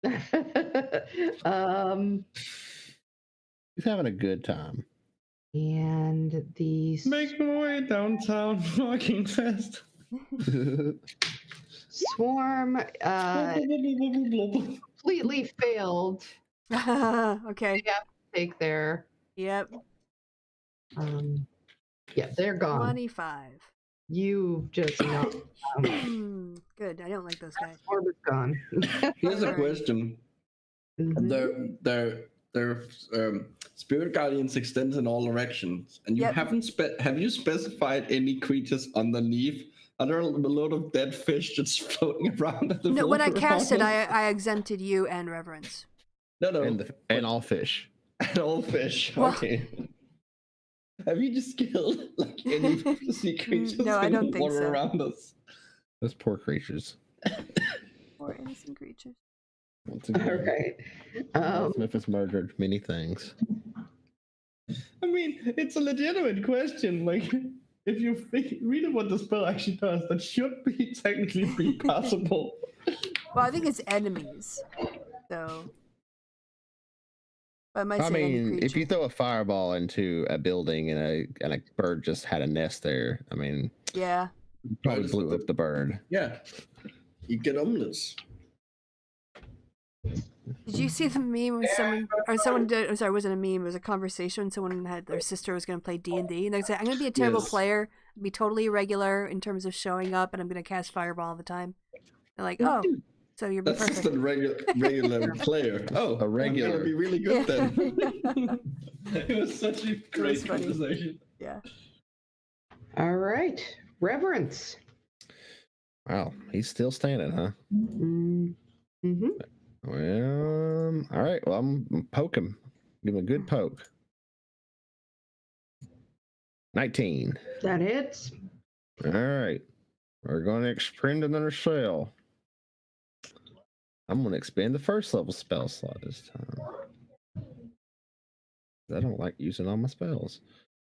[SPEAKER 4] He's having a good time.
[SPEAKER 3] And the
[SPEAKER 1] Make my way downtown, walking fast.
[SPEAKER 3] swarm completely failed
[SPEAKER 2] Okay.
[SPEAKER 3] to take their
[SPEAKER 2] Yep.
[SPEAKER 3] yeah, they're gone.
[SPEAKER 2] 25.
[SPEAKER 3] You just knocked them.
[SPEAKER 2] Good. I don't like those guys.
[SPEAKER 3] Orb is gone.
[SPEAKER 1] Here's a
[SPEAKER 2] Alright.
[SPEAKER 1] question.
[SPEAKER 3] Mhm.
[SPEAKER 1] Their spirit guardians extends in all directions, and you
[SPEAKER 2] Yep.
[SPEAKER 1] have you specified any creatures underneath? Are there a load of dead fish just floating around at the
[SPEAKER 2] No, when I
[SPEAKER 1] floor
[SPEAKER 2] cast it,
[SPEAKER 1] around us?
[SPEAKER 2] I exempted you and Reverence.
[SPEAKER 1] No,
[SPEAKER 4] And all fish.
[SPEAKER 1] and all fish.
[SPEAKER 2] Well-
[SPEAKER 1] Okay. Have you just killed like any sea creatures
[SPEAKER 2] No, I
[SPEAKER 1] in
[SPEAKER 2] don't
[SPEAKER 1] the
[SPEAKER 2] think
[SPEAKER 1] water
[SPEAKER 2] so.
[SPEAKER 1] around us?
[SPEAKER 4] Those poor creatures.
[SPEAKER 2] Or innocent creatures.
[SPEAKER 4] Once
[SPEAKER 3] All
[SPEAKER 4] again,
[SPEAKER 3] right.
[SPEAKER 4] Smith has murdered many things.
[SPEAKER 1] I mean, it's a legitimate question. Like, if you read what the spell actually does, that should be technically be possible.
[SPEAKER 2] Well, I think it's enemies. So. But I might
[SPEAKER 4] I
[SPEAKER 2] say any
[SPEAKER 4] mean,
[SPEAKER 2] creature.
[SPEAKER 4] if you throw a fireball into a building and a bird just had a nest there, I mean,
[SPEAKER 2] Yeah.
[SPEAKER 4] probably
[SPEAKER 1] Just-
[SPEAKER 4] blew up the bird.
[SPEAKER 1] Yeah, you get omelets.
[SPEAKER 2] Did you see the meme when someone did? Oh, sorry, it wasn't a meme. It was a conversation. Someone had their sister was going to play D&D, and they said, "I'm going to be a terrible
[SPEAKER 1] Yes.
[SPEAKER 2] player, be totally irregular in terms of showing up, and I'm going to cast fireball all the time." They're like, "Oh, so you're
[SPEAKER 1] That's
[SPEAKER 2] perfect."
[SPEAKER 1] just a regular player. Oh,
[SPEAKER 4] A regular.
[SPEAKER 1] I'm gonna be really good
[SPEAKER 2] Yeah.
[SPEAKER 1] then. It was such a great
[SPEAKER 2] funny.
[SPEAKER 1] conversation.
[SPEAKER 2] Yeah.
[SPEAKER 3] All right. Reverence.
[SPEAKER 4] Wow, he's still standing, huh?
[SPEAKER 3] Mm-hmm.
[SPEAKER 4] Well, all right. Well, I'm poke him. Give him a good poke. 19.
[SPEAKER 3] That hits.
[SPEAKER 4] All right. We're going to expend another spell. I'm going to expend the first level spell slot this time. I don't like using all my spells.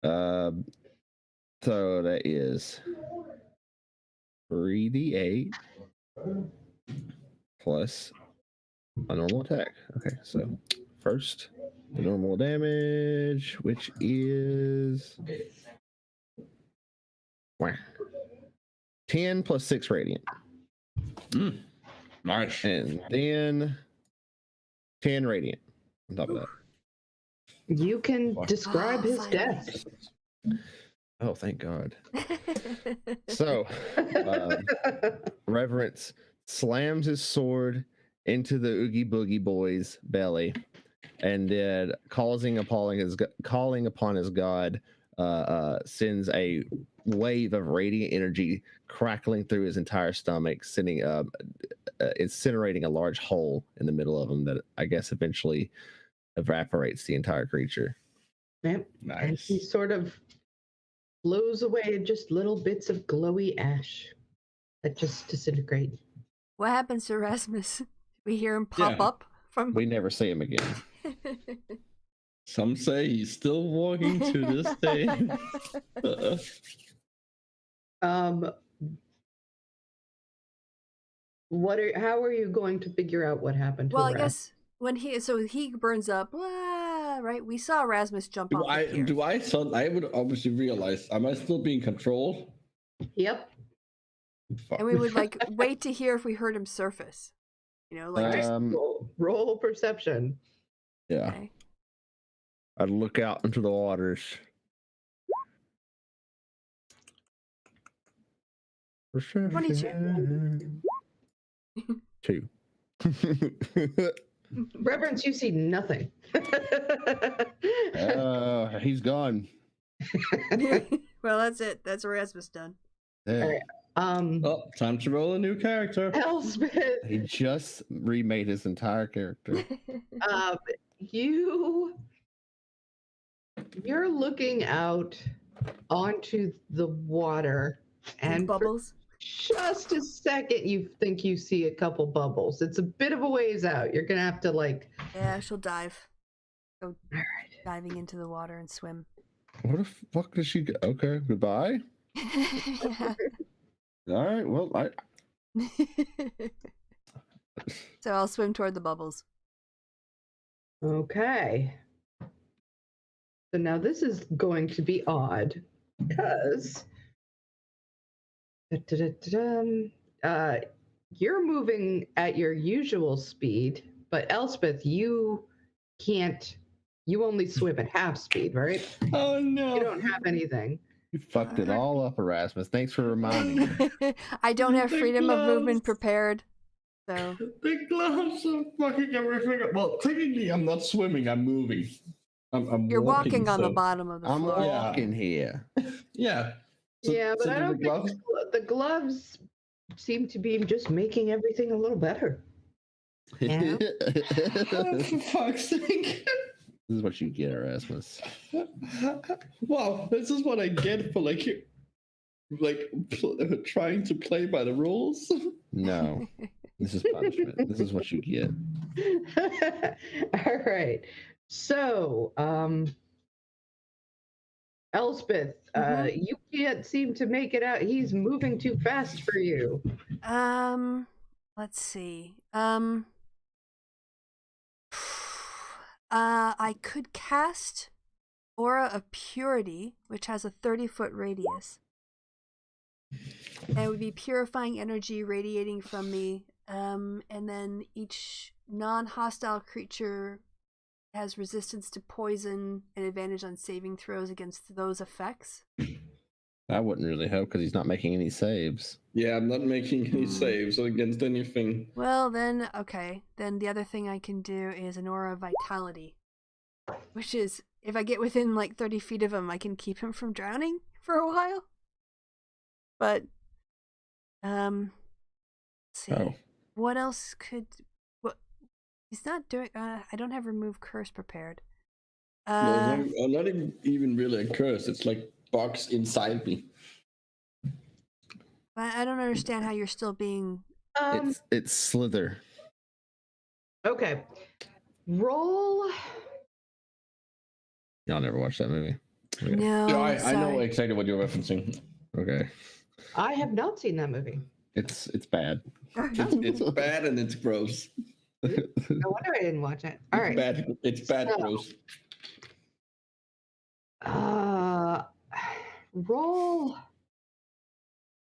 [SPEAKER 4] So that is 3d8 plus a normal attack. Okay, so first the normal damage, which is 10 plus 6 radiant.
[SPEAKER 1] Nice.
[SPEAKER 4] And then 10 radiant on top of that.
[SPEAKER 3] You can describe his
[SPEAKER 2] finally.
[SPEAKER 3] death.
[SPEAKER 4] Oh, thank God. So, Reverence slams his sword into the Oogie Boogie Boy's belly, and then calling upon his god, sends a wave of radiant energy crackling through his entire stomach, incinerating a large hole in the middle of him that I guess eventually evaporates the entire creature.
[SPEAKER 3] Yep. And he
[SPEAKER 1] Nice.
[SPEAKER 3] sort of blows away just little bits of glowy ash that just disintegrate.
[SPEAKER 2] What happens to Erasmus? We hear him pop
[SPEAKER 1] Yeah.
[SPEAKER 2] up from.
[SPEAKER 4] We never see him again.
[SPEAKER 1] Some say he's still walking to this day.
[SPEAKER 3] How are you going to figure out what happened to
[SPEAKER 2] Well, I
[SPEAKER 3] Erasmus?
[SPEAKER 2] guess when he burns up, right? We saw Erasmus jump off the pier.
[SPEAKER 1] I would obviously realize, am I still being controlled?
[SPEAKER 3] Yep.
[SPEAKER 1] Fuck.
[SPEAKER 2] And we would like wait to hear if we heard him surface. You know, like just
[SPEAKER 3] Roll perception.
[SPEAKER 4] Yeah.
[SPEAKER 2] okay.
[SPEAKER 4] I'd look out into the waters. Perception. 2.
[SPEAKER 3] Reverence, you see nothing.
[SPEAKER 4] He's gone.
[SPEAKER 2] Well, that's it. That's Erasmus done.
[SPEAKER 4] Yeah.
[SPEAKER 1] Oh, time to roll a new character.
[SPEAKER 3] Elspeth,
[SPEAKER 4] He just remade his entire character.
[SPEAKER 3] you're looking out onto the water, and for
[SPEAKER 2] Bubbles.
[SPEAKER 3] just a second you think you see a couple bubbles. It's a bit of a ways out. You're gonna have to
[SPEAKER 2] Yeah, she'll dive. Go diving into the water and swim.
[SPEAKER 4] What the fuck did she go? Okay, goodbye. All right, well,
[SPEAKER 2] So I'll swim toward the bubbles.
[SPEAKER 3] Okay. So now this is going to be odd because you're moving at your usual speed, but Elspeth, you can't. You only swim at half speed, right?
[SPEAKER 1] Oh no.
[SPEAKER 3] You don't have anything.
[SPEAKER 4] You fucked it all up, Erasmus. Thanks for reminding me.
[SPEAKER 2] I don't have
[SPEAKER 1] The
[SPEAKER 2] freedom of movement
[SPEAKER 1] gloves.
[SPEAKER 2] prepared, so
[SPEAKER 1] The gloves are fucking everything up. Well, technically, I'm not swimming. I'm moving. I'm
[SPEAKER 2] you're walking on the
[SPEAKER 1] so-
[SPEAKER 2] bottom of the
[SPEAKER 4] I'm
[SPEAKER 2] floor.
[SPEAKER 1] Yeah.
[SPEAKER 4] walking here.
[SPEAKER 1] Yeah. So-
[SPEAKER 3] Yeah, but
[SPEAKER 1] so
[SPEAKER 3] I
[SPEAKER 1] do
[SPEAKER 3] don't
[SPEAKER 1] the
[SPEAKER 3] think
[SPEAKER 1] gloves.
[SPEAKER 3] the gloves seem to be just making everything a little better. Yeah.
[SPEAKER 1] Oh, for fuck's sake.
[SPEAKER 4] This is what you get, Erasmus.
[SPEAKER 1] Wow, this is what I get for trying to play by the rules.
[SPEAKER 4] No, this is punishment. This is what you get.
[SPEAKER 3] All right. So, Elspeth, you can't seem to make it out. He's moving too fast for you.
[SPEAKER 2] Let's see. I could cast Aura of Purity, which has a 30-foot radius. And it would be purifying energy radiating from me. And then each non-hostile creature has resistance to poison and advantage on saving throws against those effects.
[SPEAKER 4] That wouldn't really help because he's not making any saves.
[SPEAKER 1] Yeah, I'm not making any saves against anything.
[SPEAKER 2] Well, then, okay. Then the other thing I can do is an Aura of Vitality, which is, if I get within like 30 feet of him, I can keep him from drowning for a while. But, let's see.
[SPEAKER 4] Oh.
[SPEAKER 2] What else could... What? He's not doing... I don't have Remove Curse prepared.
[SPEAKER 1] No, it's not even really a curse. It's like bugs inside me.
[SPEAKER 2] I don't understand how you're still being...
[SPEAKER 4] It's Slither.
[SPEAKER 3] Okay. Roll.
[SPEAKER 4] Y'all never watched that movie. Okay.
[SPEAKER 2] No,
[SPEAKER 1] Yeah, I know
[SPEAKER 2] sorry.
[SPEAKER 1] exactly what you're referencing.
[SPEAKER 4] Okay.
[SPEAKER 3] I have not seen that movie.
[SPEAKER 4] It's bad.
[SPEAKER 1] It's bad and it's gross.
[SPEAKER 3] No wonder I didn't watch it. All right.
[SPEAKER 1] It's bad
[SPEAKER 3] So-
[SPEAKER 1] gross.
[SPEAKER 3] Roll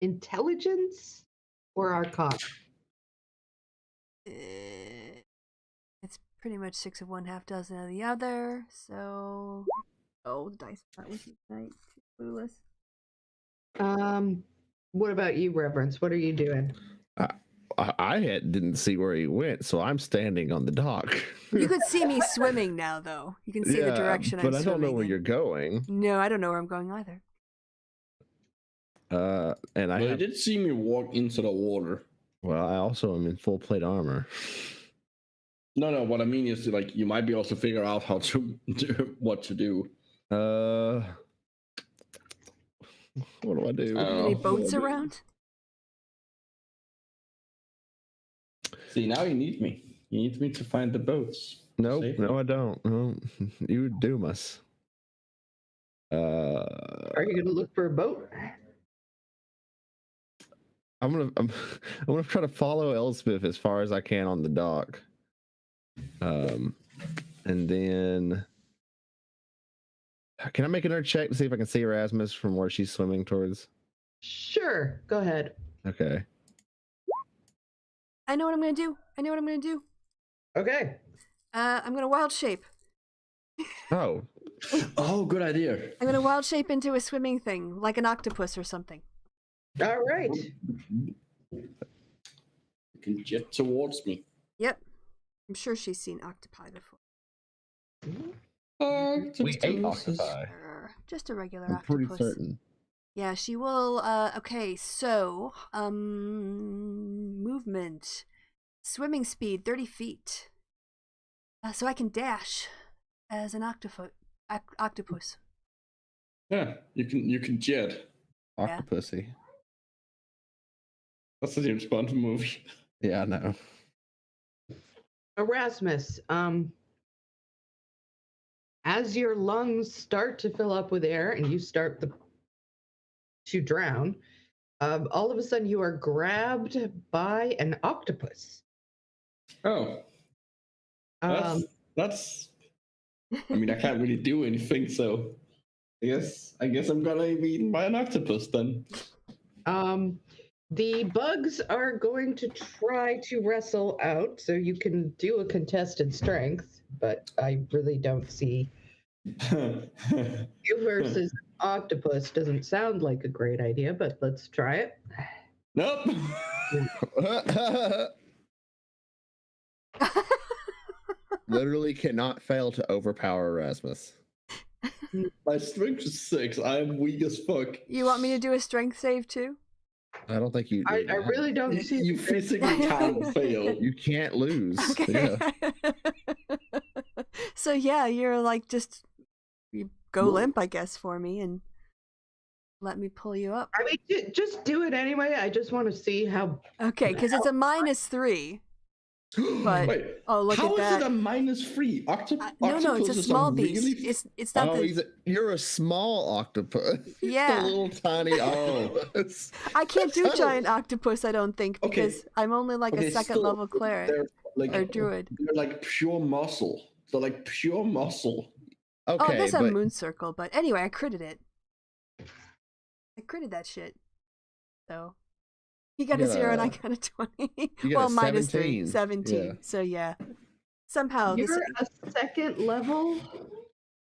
[SPEAKER 3] intelligence or arcana.
[SPEAKER 2] It's pretty much 6 of one, half dozen of the other. So, the dice are not with you tonight. Clueless.
[SPEAKER 3] What about you, Reverence? What are you doing?
[SPEAKER 4] I didn't see where he went, so I'm standing on the dock.
[SPEAKER 2] You could see me swimming now, though. You can see the direction I'm
[SPEAKER 4] but I
[SPEAKER 2] swimming
[SPEAKER 4] don't know where
[SPEAKER 2] in.
[SPEAKER 4] you're going.
[SPEAKER 2] No, I don't know where I'm going either.
[SPEAKER 4] And
[SPEAKER 1] Well, you did see me walk into the water.
[SPEAKER 4] Well, I also am in full plate armor.
[SPEAKER 1] No. What I mean is, like, you might be able to figure out how to do what to do.
[SPEAKER 4] What do I do?
[SPEAKER 1] I don't
[SPEAKER 2] Any
[SPEAKER 1] know.
[SPEAKER 2] boats around?
[SPEAKER 1] See, now you need me. You need me to find the boats.
[SPEAKER 4] Nope,
[SPEAKER 1] See?
[SPEAKER 4] no, I don't. No, you would doom us.
[SPEAKER 3] Are you going to look for a boat?
[SPEAKER 4] I'm gonna try to follow Elspeth as far as I can on the dock. And then can I make another check to see if I can see Erasmus from where she's swimming towards?
[SPEAKER 3] Sure. Go ahead.
[SPEAKER 4] Okay.
[SPEAKER 2] I know what I'm going to do.
[SPEAKER 3] Okay.
[SPEAKER 2] I'm going to wild shape.
[SPEAKER 4] Oh,
[SPEAKER 1] Oh, good idea.
[SPEAKER 2] I'm going to wild shape into a swimming thing, like an octopus or something.
[SPEAKER 3] All right.
[SPEAKER 1] You can jet towards me.
[SPEAKER 2] Yep. I'm sure she's seen octopi before.
[SPEAKER 4] we ate octopi.
[SPEAKER 2] Just a regular
[SPEAKER 4] I'm
[SPEAKER 2] octopus.
[SPEAKER 4] pretty certain.
[SPEAKER 2] Yeah, she will. Okay, so movement, swimming speed, 30 feet. So I can dash as an octopus.
[SPEAKER 1] Yeah, you can jet.
[SPEAKER 4] Octopussy.
[SPEAKER 1] That's the James Bond movie.
[SPEAKER 4] Yeah, I know.
[SPEAKER 3] Erasmus, as your lungs start to fill up with air and you start to drown, all of a sudden you are grabbed by an octopus.
[SPEAKER 1] Oh,
[SPEAKER 3] Um,
[SPEAKER 1] that's. I mean, I can't really do anything, so I guess I'm gonna be eaten by an octopus then.
[SPEAKER 3] the bugs are going to try to wrestle out, so you can do a contested strength, but I really don't see you versus an octopus doesn't sound like a great idea, but let's try it.
[SPEAKER 1] Nope.
[SPEAKER 4] Literally cannot fail to overpower Erasmus.
[SPEAKER 1] My strength is 6. I'm weak as fuck.
[SPEAKER 2] You want me to do a strength save too?
[SPEAKER 4] I don't think you.
[SPEAKER 3] I really don't see.
[SPEAKER 1] You physically can't fail.
[SPEAKER 4] You can't lose.
[SPEAKER 2] Okay.
[SPEAKER 4] Yeah.
[SPEAKER 2] So yeah, you're like you go
[SPEAKER 1] Well-
[SPEAKER 2] limp, I guess, for me and let me pull you up.
[SPEAKER 3] I mean, just do it anyway. I just want to see how.
[SPEAKER 2] Okay, because it's a -3. But
[SPEAKER 1] Wait,
[SPEAKER 2] oh, look
[SPEAKER 1] how
[SPEAKER 2] at
[SPEAKER 1] is
[SPEAKER 2] that.
[SPEAKER 1] it a -3?
[SPEAKER 2] No, it's a
[SPEAKER 1] Octopuses
[SPEAKER 2] small
[SPEAKER 1] are
[SPEAKER 2] beast.
[SPEAKER 1] really-
[SPEAKER 2] It's not
[SPEAKER 4] Oh,
[SPEAKER 2] the.
[SPEAKER 4] you're a small octopus. He's
[SPEAKER 2] Yeah.
[SPEAKER 4] a little tiny octopus.
[SPEAKER 2] I can't do giant octopus, I don't think,
[SPEAKER 1] Okay.
[SPEAKER 2] because I'm only like
[SPEAKER 1] Okay,
[SPEAKER 2] a second
[SPEAKER 1] still,
[SPEAKER 2] level cleric
[SPEAKER 1] They're like,
[SPEAKER 2] or druid.
[SPEAKER 1] they're like pure muscle. They're like pure muscle.
[SPEAKER 4] Okay,
[SPEAKER 2] Oh, I guess
[SPEAKER 4] but
[SPEAKER 2] I'm moon circle, but anyway, I critted it. I critted that shit. So he got
[SPEAKER 4] You
[SPEAKER 2] a
[SPEAKER 4] got
[SPEAKER 2] 0 and
[SPEAKER 4] a-
[SPEAKER 2] I got a 20.
[SPEAKER 4] you got
[SPEAKER 2] Well,
[SPEAKER 4] a
[SPEAKER 2] -3,
[SPEAKER 4] 17.
[SPEAKER 2] 17.
[SPEAKER 4] Yeah.
[SPEAKER 2] So yeah, somehow this
[SPEAKER 3] You're a second level.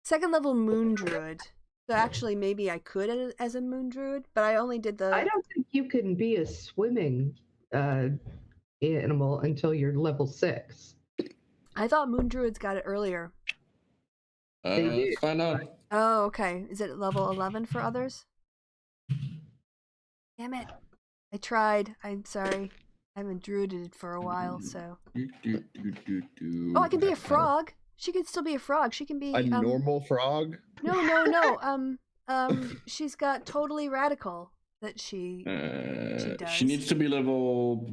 [SPEAKER 2] second level moon druid. So actually, maybe I could as a moon druid, but I only did the.
[SPEAKER 3] I don't think you can be a swimming animal until you're level 6.
[SPEAKER 2] I thought moon druids got it earlier.
[SPEAKER 3] They do.
[SPEAKER 1] Let's find out.
[SPEAKER 2] Oh, okay. Is it level 11 for others? Damn it. I tried. I'm sorry. I haven't druided for a while, so. Oh, I can be a frog. She can still be a frog. She can be
[SPEAKER 4] A normal frog?
[SPEAKER 2] No. She's got totally radical that she does.
[SPEAKER 1] She needs to be level.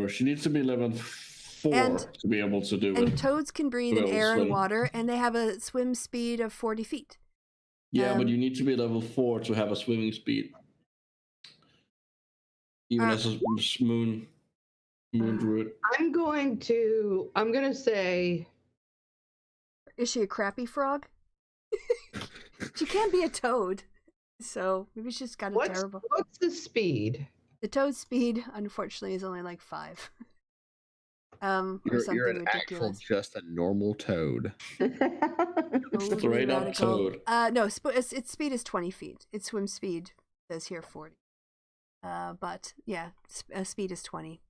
[SPEAKER 1] She needs to be level 4
[SPEAKER 2] And-
[SPEAKER 1] to be able to do
[SPEAKER 2] and
[SPEAKER 1] it.
[SPEAKER 2] toads can breathe in
[SPEAKER 1] Well,
[SPEAKER 2] air and
[SPEAKER 1] swim.
[SPEAKER 2] water, and they have a swim speed of 40 feet.
[SPEAKER 1] Yeah, but
[SPEAKER 2] um,
[SPEAKER 1] you need to be level 4 to have a swimming speed. Even as a moon druid.
[SPEAKER 3] I'm gonna say
[SPEAKER 2] Is she a crappy frog? She can be a toad, so maybe she's got a terrible.
[SPEAKER 3] what's the speed?
[SPEAKER 2] The toad speed, unfortunately, is only like 5. Or something
[SPEAKER 4] You're an actual,
[SPEAKER 2] ridiculous.
[SPEAKER 4] just a normal toad.
[SPEAKER 2] Totally
[SPEAKER 1] Straight up
[SPEAKER 2] radical.
[SPEAKER 1] toad.
[SPEAKER 2] No, its speed is 20 feet. Its swim speed says here 40. But yeah, speed is 20.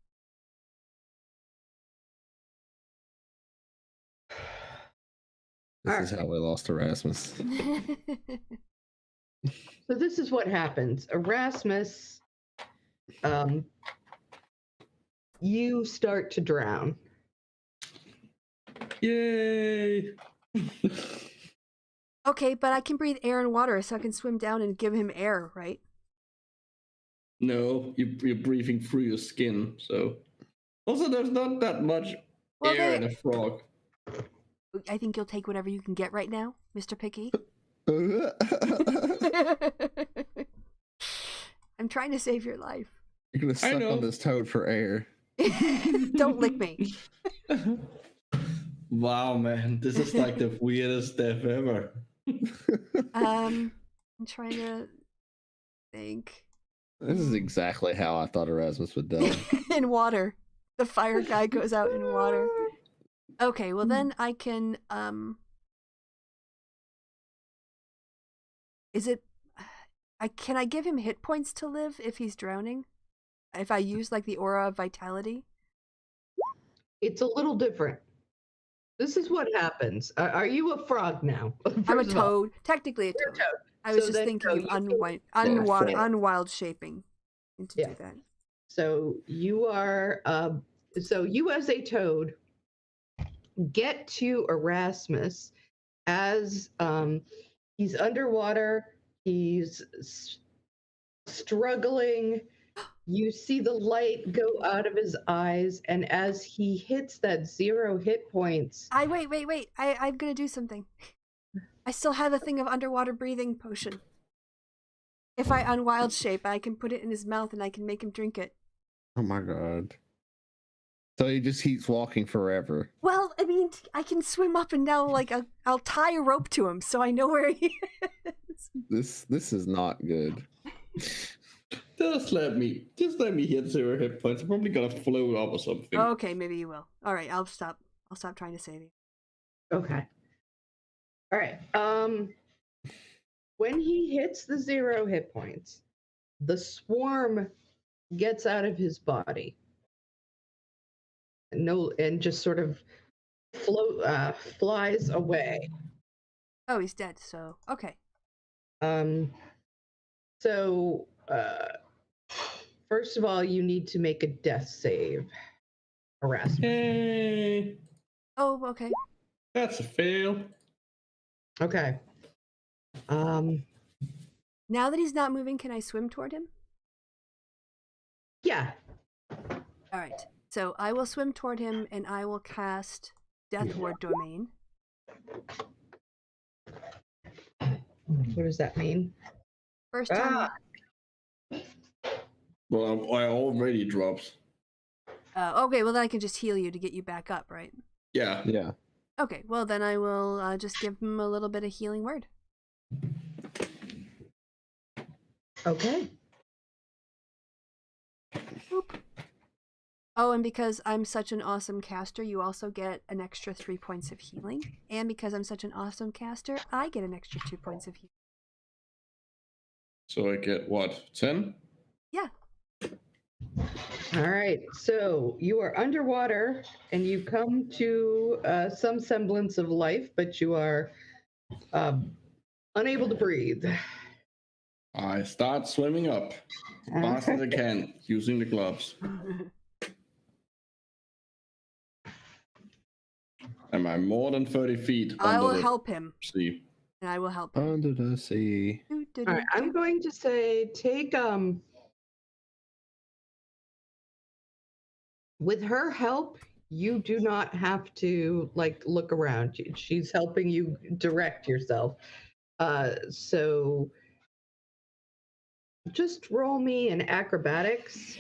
[SPEAKER 4] This is how we lost Erasmus.
[SPEAKER 3] So this is what happens. Erasmus, you start to drown.
[SPEAKER 1] Yay!
[SPEAKER 2] Okay, but I can breathe air and water, so I can swim down and give him air, right?
[SPEAKER 1] No, you're breathing through your skin, so. Also, there's not that much
[SPEAKER 2] Well,
[SPEAKER 1] air in a frog.
[SPEAKER 2] I think you'll take whatever you can get right now, Mr. Picky.
[SPEAKER 4] You're
[SPEAKER 2] I'm trying to save your life.
[SPEAKER 4] gonna suck
[SPEAKER 1] know.
[SPEAKER 4] on this toad for air.
[SPEAKER 2] Don't lick me.
[SPEAKER 1] Wow, man, this is like the weirdest death ever.
[SPEAKER 2] I'm trying to think.
[SPEAKER 4] This is exactly how I thought Erasmus would die.
[SPEAKER 2] In water. The fire guy goes out in water. Okay, well then I can can I give him hit points to live if he's drowning? If I use like the aura of vitality?
[SPEAKER 3] It's a little different. This is what happens. Are you a frog now?
[SPEAKER 2] I'm a
[SPEAKER 3] First of all,
[SPEAKER 2] toad. Technically a
[SPEAKER 3] you're a
[SPEAKER 2] toad.
[SPEAKER 3] toad.
[SPEAKER 2] I was
[SPEAKER 3] So
[SPEAKER 2] just
[SPEAKER 3] then,
[SPEAKER 2] thinking
[SPEAKER 3] no,
[SPEAKER 2] of
[SPEAKER 3] you can-
[SPEAKER 2] unwild shaping to
[SPEAKER 3] Yeah.
[SPEAKER 2] do that.
[SPEAKER 3] So you are so you as a toad get to Erasmus as he's underwater, he's struggling. You see the light go out of his eyes, and as he hits that 0 hit points,
[SPEAKER 2] Wait. I'm gonna do something. I still have a thing of underwater breathing potion. If I unwild shape, I can put it in his mouth and I can make him drink it.
[SPEAKER 4] Oh my god. So he just keeps walking forever.
[SPEAKER 2] Well, I mean, I can swim up and down like I'll tie a rope to him so I know where he is.
[SPEAKER 4] This is not good.
[SPEAKER 1] Just let me hit 0 hit points. I'm probably gonna float up or something.
[SPEAKER 2] Okay, maybe you will. All right, I'll stop trying to save you.
[SPEAKER 3] okay. All right. When he hits the 0 hit points, the swarm gets out of his body. And just sort of flies away.
[SPEAKER 2] Oh, he's dead. So okay.
[SPEAKER 3] So first of all, you need to make a death save. Harassment.
[SPEAKER 1] Hey,
[SPEAKER 2] Oh, okay.
[SPEAKER 1] that's a fail.
[SPEAKER 3] Okay.
[SPEAKER 2] Now that he's not moving, can I swim toward him?
[SPEAKER 3] Yeah.
[SPEAKER 2] All right. So I will swim toward him, and I will cast Death Ward Domain.
[SPEAKER 3] What does that mean?
[SPEAKER 2] First time.
[SPEAKER 1] Well, I already dropped.
[SPEAKER 2] Okay, well then I can just heal you to get you back up, right?
[SPEAKER 1] Yeah.
[SPEAKER 4] Yeah.
[SPEAKER 2] Okay, well then I will just give him a little bit of healing word.
[SPEAKER 3] Okay.
[SPEAKER 2] Boop. Oh, and because I'm such an awesome caster, you also get an extra 3 points of healing. And because I'm such an awesome caster, I get an extra 2 points of healing.
[SPEAKER 1] So I get what? 10?
[SPEAKER 2] Yeah.
[SPEAKER 3] All right. So you are underwater and you come to some semblance of life, but you are unable to breathe.
[SPEAKER 1] I start swimming up as fast as I can using the gloves. Am I more than 30 feet
[SPEAKER 2] I
[SPEAKER 1] under
[SPEAKER 2] will
[SPEAKER 1] the
[SPEAKER 2] help him.
[SPEAKER 1] sea?
[SPEAKER 2] And I will help him.
[SPEAKER 4] Under the sea.
[SPEAKER 3] All right. I'm going to say take with her help, you do not have to like look around. She's helping you direct yourself. So just roll me an acrobatics.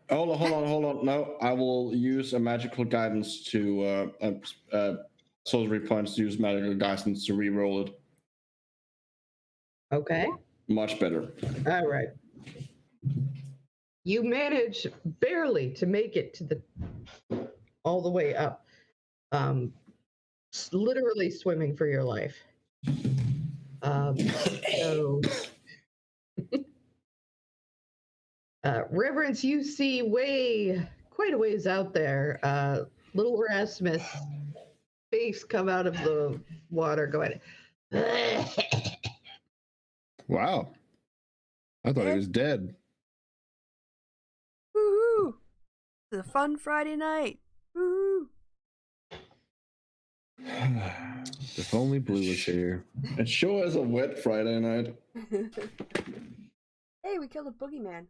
[SPEAKER 1] Hold on. No, I will use a magical guidance to sorcery points to use magical guidance to re-roll it.
[SPEAKER 3] Okay.
[SPEAKER 1] Much better.
[SPEAKER 3] All right. You manage barely to make it to the all the way up. Literally swimming for your life. So Reverence, you see quite a ways out there, little Rasmus' face come out of the water going,
[SPEAKER 4] Wow. I thought he was dead.
[SPEAKER 2] Woohoo! It's a fun Friday night. Woohoo!
[SPEAKER 4] If only Blue was here.
[SPEAKER 1] It sure is a wet Friday night.
[SPEAKER 2] Hey, we killed a boogeyman.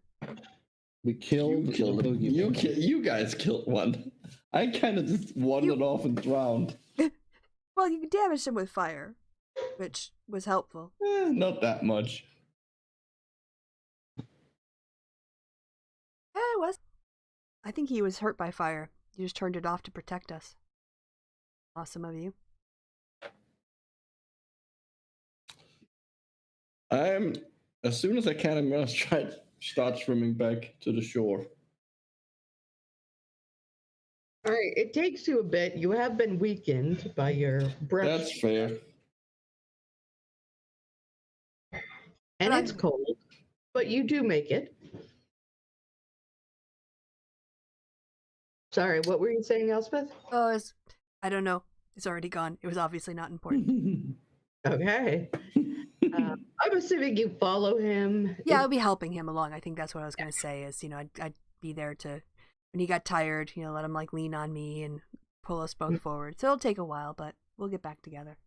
[SPEAKER 4] We killed
[SPEAKER 1] You killed
[SPEAKER 4] the
[SPEAKER 1] him.
[SPEAKER 4] boogeyman.
[SPEAKER 1] You guys killed one. I kind of just wandered off and drowned.
[SPEAKER 2] Well, you damaged him with fire, which was helpful.
[SPEAKER 1] Not that much.
[SPEAKER 2] Yeah, it was. I think he was hurt by fire. You just turned it off to protect us. Awesome of you.
[SPEAKER 1] As soon as I can, I'm gonna start swimming back to the shore.
[SPEAKER 3] all right, it takes you a bit. You have been weakened by your breath.
[SPEAKER 1] That's fair.
[SPEAKER 3] And it's cold, but you do make it. Sorry, what were you saying, Elspeth?
[SPEAKER 2] Oh, I don't know. It's already gone. It was obviously not important.
[SPEAKER 3] Okay. I'm assuming you follow him.
[SPEAKER 2] Yeah, I'll be helping him along. I think that's what I was going to say is, I'd be there to, when he got tired, let him like lean on me and pull us both forward. So it'll take a while, but we'll get back together.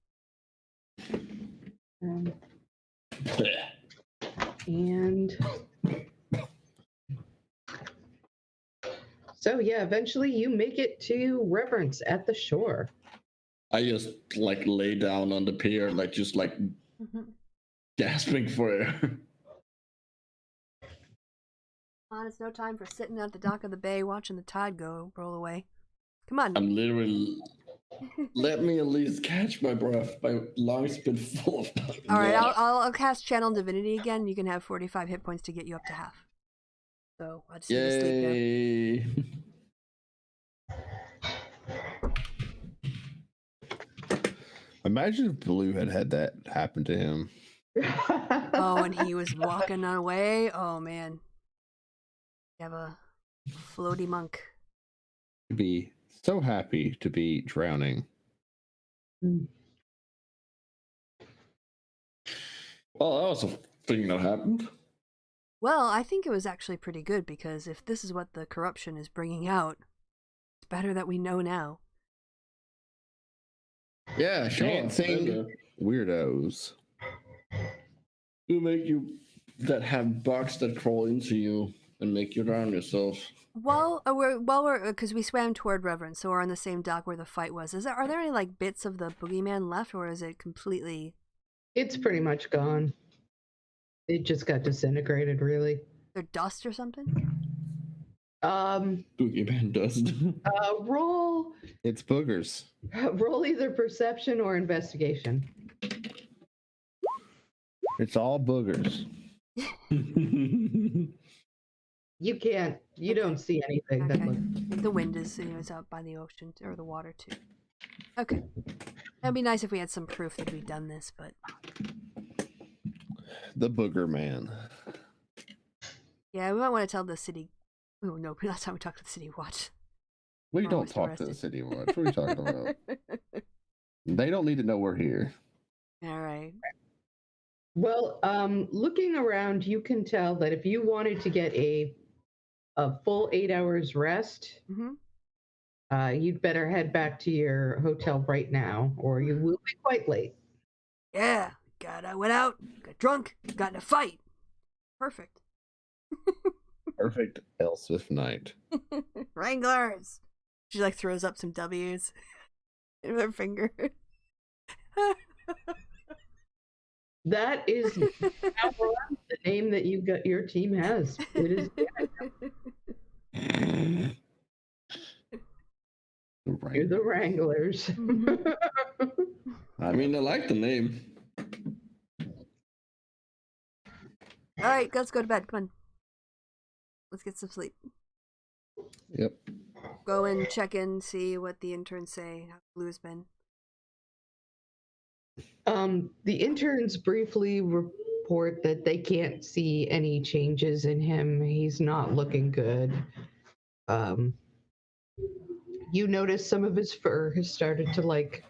[SPEAKER 3] And so, yeah, eventually you make it to Reverence at the shore.
[SPEAKER 1] I just lay down on the pier, just gasping for air.
[SPEAKER 2] Come on, it's no time for sitting at the dock of the bay watching the tide roll away. Come on.
[SPEAKER 1] I'm literally. Let me at least catch my breath. My lungs been full of.
[SPEAKER 2] All right, I'll cast Channel Divinity again. You can have 45 hit points to get you up to half. So I'll just need to sleep there.
[SPEAKER 1] Yay!
[SPEAKER 4] Imagine if Blue had that happen to him.
[SPEAKER 2] Oh, and he was walking away. Oh man, you have a floaty monk.
[SPEAKER 4] He'd be so happy to be drowning.
[SPEAKER 3] Mm.
[SPEAKER 1] Well, that was a thing that happened.
[SPEAKER 2] Well, I think it was actually pretty good because if this is what the corruption is bringing out, it's better that we know now.
[SPEAKER 1] Yeah, sure.
[SPEAKER 4] Dancing weirdos.
[SPEAKER 1] Who make you that have bugs that crawl into you and make you drown yourself?
[SPEAKER 2] Well, because we swam toward Reverend, so we're on the same dock where the fight was. Are there any like bits of the boogeyman left, or is it completely?
[SPEAKER 3] It's pretty much gone. It just got disintegrated, really.
[SPEAKER 2] They're dust or something?
[SPEAKER 1] Boogeyman dust.
[SPEAKER 3] Roll
[SPEAKER 4] It's boogers.
[SPEAKER 3] either perception or investigation.
[SPEAKER 4] It's all boogers.
[SPEAKER 3] You can't. You don't see anything that
[SPEAKER 2] Okay.
[SPEAKER 3] looks.
[SPEAKER 2] The wind is, it's out by the ocean or the water too. Okay. It'd be nice if we had some proof that we'd done this, but
[SPEAKER 4] The booger man.
[SPEAKER 2] yeah, we might want to tell the city. Oh no! Last time we talked to the city watch.
[SPEAKER 4] We
[SPEAKER 2] We're
[SPEAKER 4] don't
[SPEAKER 2] almost
[SPEAKER 4] talk to the
[SPEAKER 2] arrested.
[SPEAKER 4] city watch. What are you talking about? They don't need to know we're here.
[SPEAKER 2] All right.
[SPEAKER 3] Well, looking around, you can tell that if you wanted to get a full 8 hours rest,
[SPEAKER 2] Mm-hmm.
[SPEAKER 3] you'd better head back to your hotel right now, or you will be quite late.
[SPEAKER 2] Yeah. I went out, got drunk, got in a fight. Perfect.
[SPEAKER 4] Perfect Elspeth night.
[SPEAKER 2] Wranglers. She like throws up some W's in her finger.
[SPEAKER 3] That is now the name that your team has. It is. You're the Wranglers.
[SPEAKER 1] I mean, I like the name.
[SPEAKER 2] All right, let's go to bed. Come on. Let's get some sleep.
[SPEAKER 4] Yep.
[SPEAKER 2] Go and check in, see what the interns say, how Blue's been.
[SPEAKER 3] The interns briefly report that they can't see any changes in him. He's not looking good. You notice some of his fur has started to like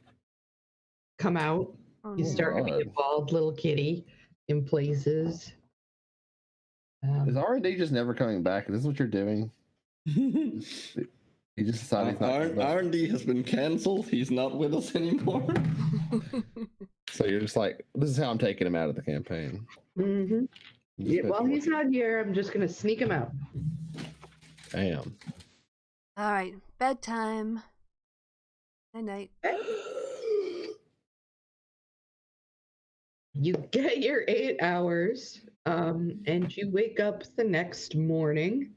[SPEAKER 3] come out.
[SPEAKER 2] Oh,
[SPEAKER 3] He's
[SPEAKER 2] no.
[SPEAKER 3] starting to be a bald little kitty in places.
[SPEAKER 4] Is R&D just never coming back? Is this what you're doing? He just decided he's not coming back.
[SPEAKER 1] R&D has been cancelled. He's not with us anymore.
[SPEAKER 4] So you're just like, this is how I'm taking him out of the campaign.
[SPEAKER 3] Mm-hmm.
[SPEAKER 4] Just
[SPEAKER 3] Yeah,
[SPEAKER 4] gonna
[SPEAKER 3] while
[SPEAKER 4] do
[SPEAKER 3] he's
[SPEAKER 4] it.
[SPEAKER 3] not here, I'm just gonna sneak him out.
[SPEAKER 4] Damn.
[SPEAKER 2] All right, bedtime. Night night.
[SPEAKER 3] You get your 8 hours, and you wake up the next morning,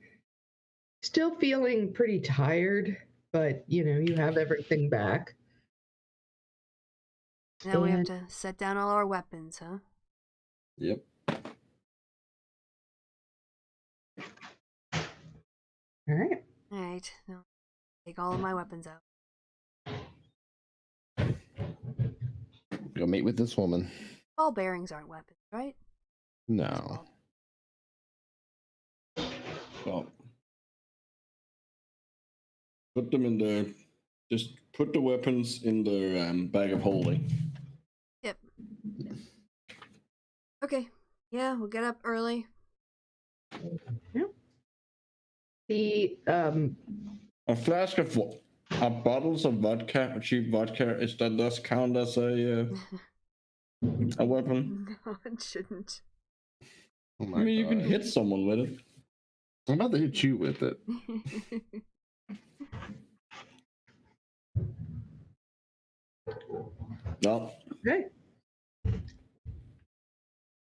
[SPEAKER 3] still feeling pretty tired, but you have everything back.
[SPEAKER 2] Now we have
[SPEAKER 3] And-
[SPEAKER 2] to set down all our weapons, huh?
[SPEAKER 1] Yep.
[SPEAKER 3] All right.
[SPEAKER 2] All right, now take all of my weapons out.
[SPEAKER 4] Go meet with this woman.
[SPEAKER 2] Ball bearings aren't weapons, right?
[SPEAKER 4] No.
[SPEAKER 1] Well, put them in the. Just put the weapons in the bag of holding.
[SPEAKER 2] Yep. Okay. Yeah, we'll get up early.
[SPEAKER 3] The
[SPEAKER 1] A flask of bottles of vodka, cheap vodka, does count as a weapon?
[SPEAKER 2] No, it shouldn't.
[SPEAKER 4] Oh
[SPEAKER 1] I
[SPEAKER 4] my
[SPEAKER 1] mean, you
[SPEAKER 4] God.
[SPEAKER 1] can hit someone with it.
[SPEAKER 4] I'm about to hit you with it.
[SPEAKER 1] No.
[SPEAKER 3] okay.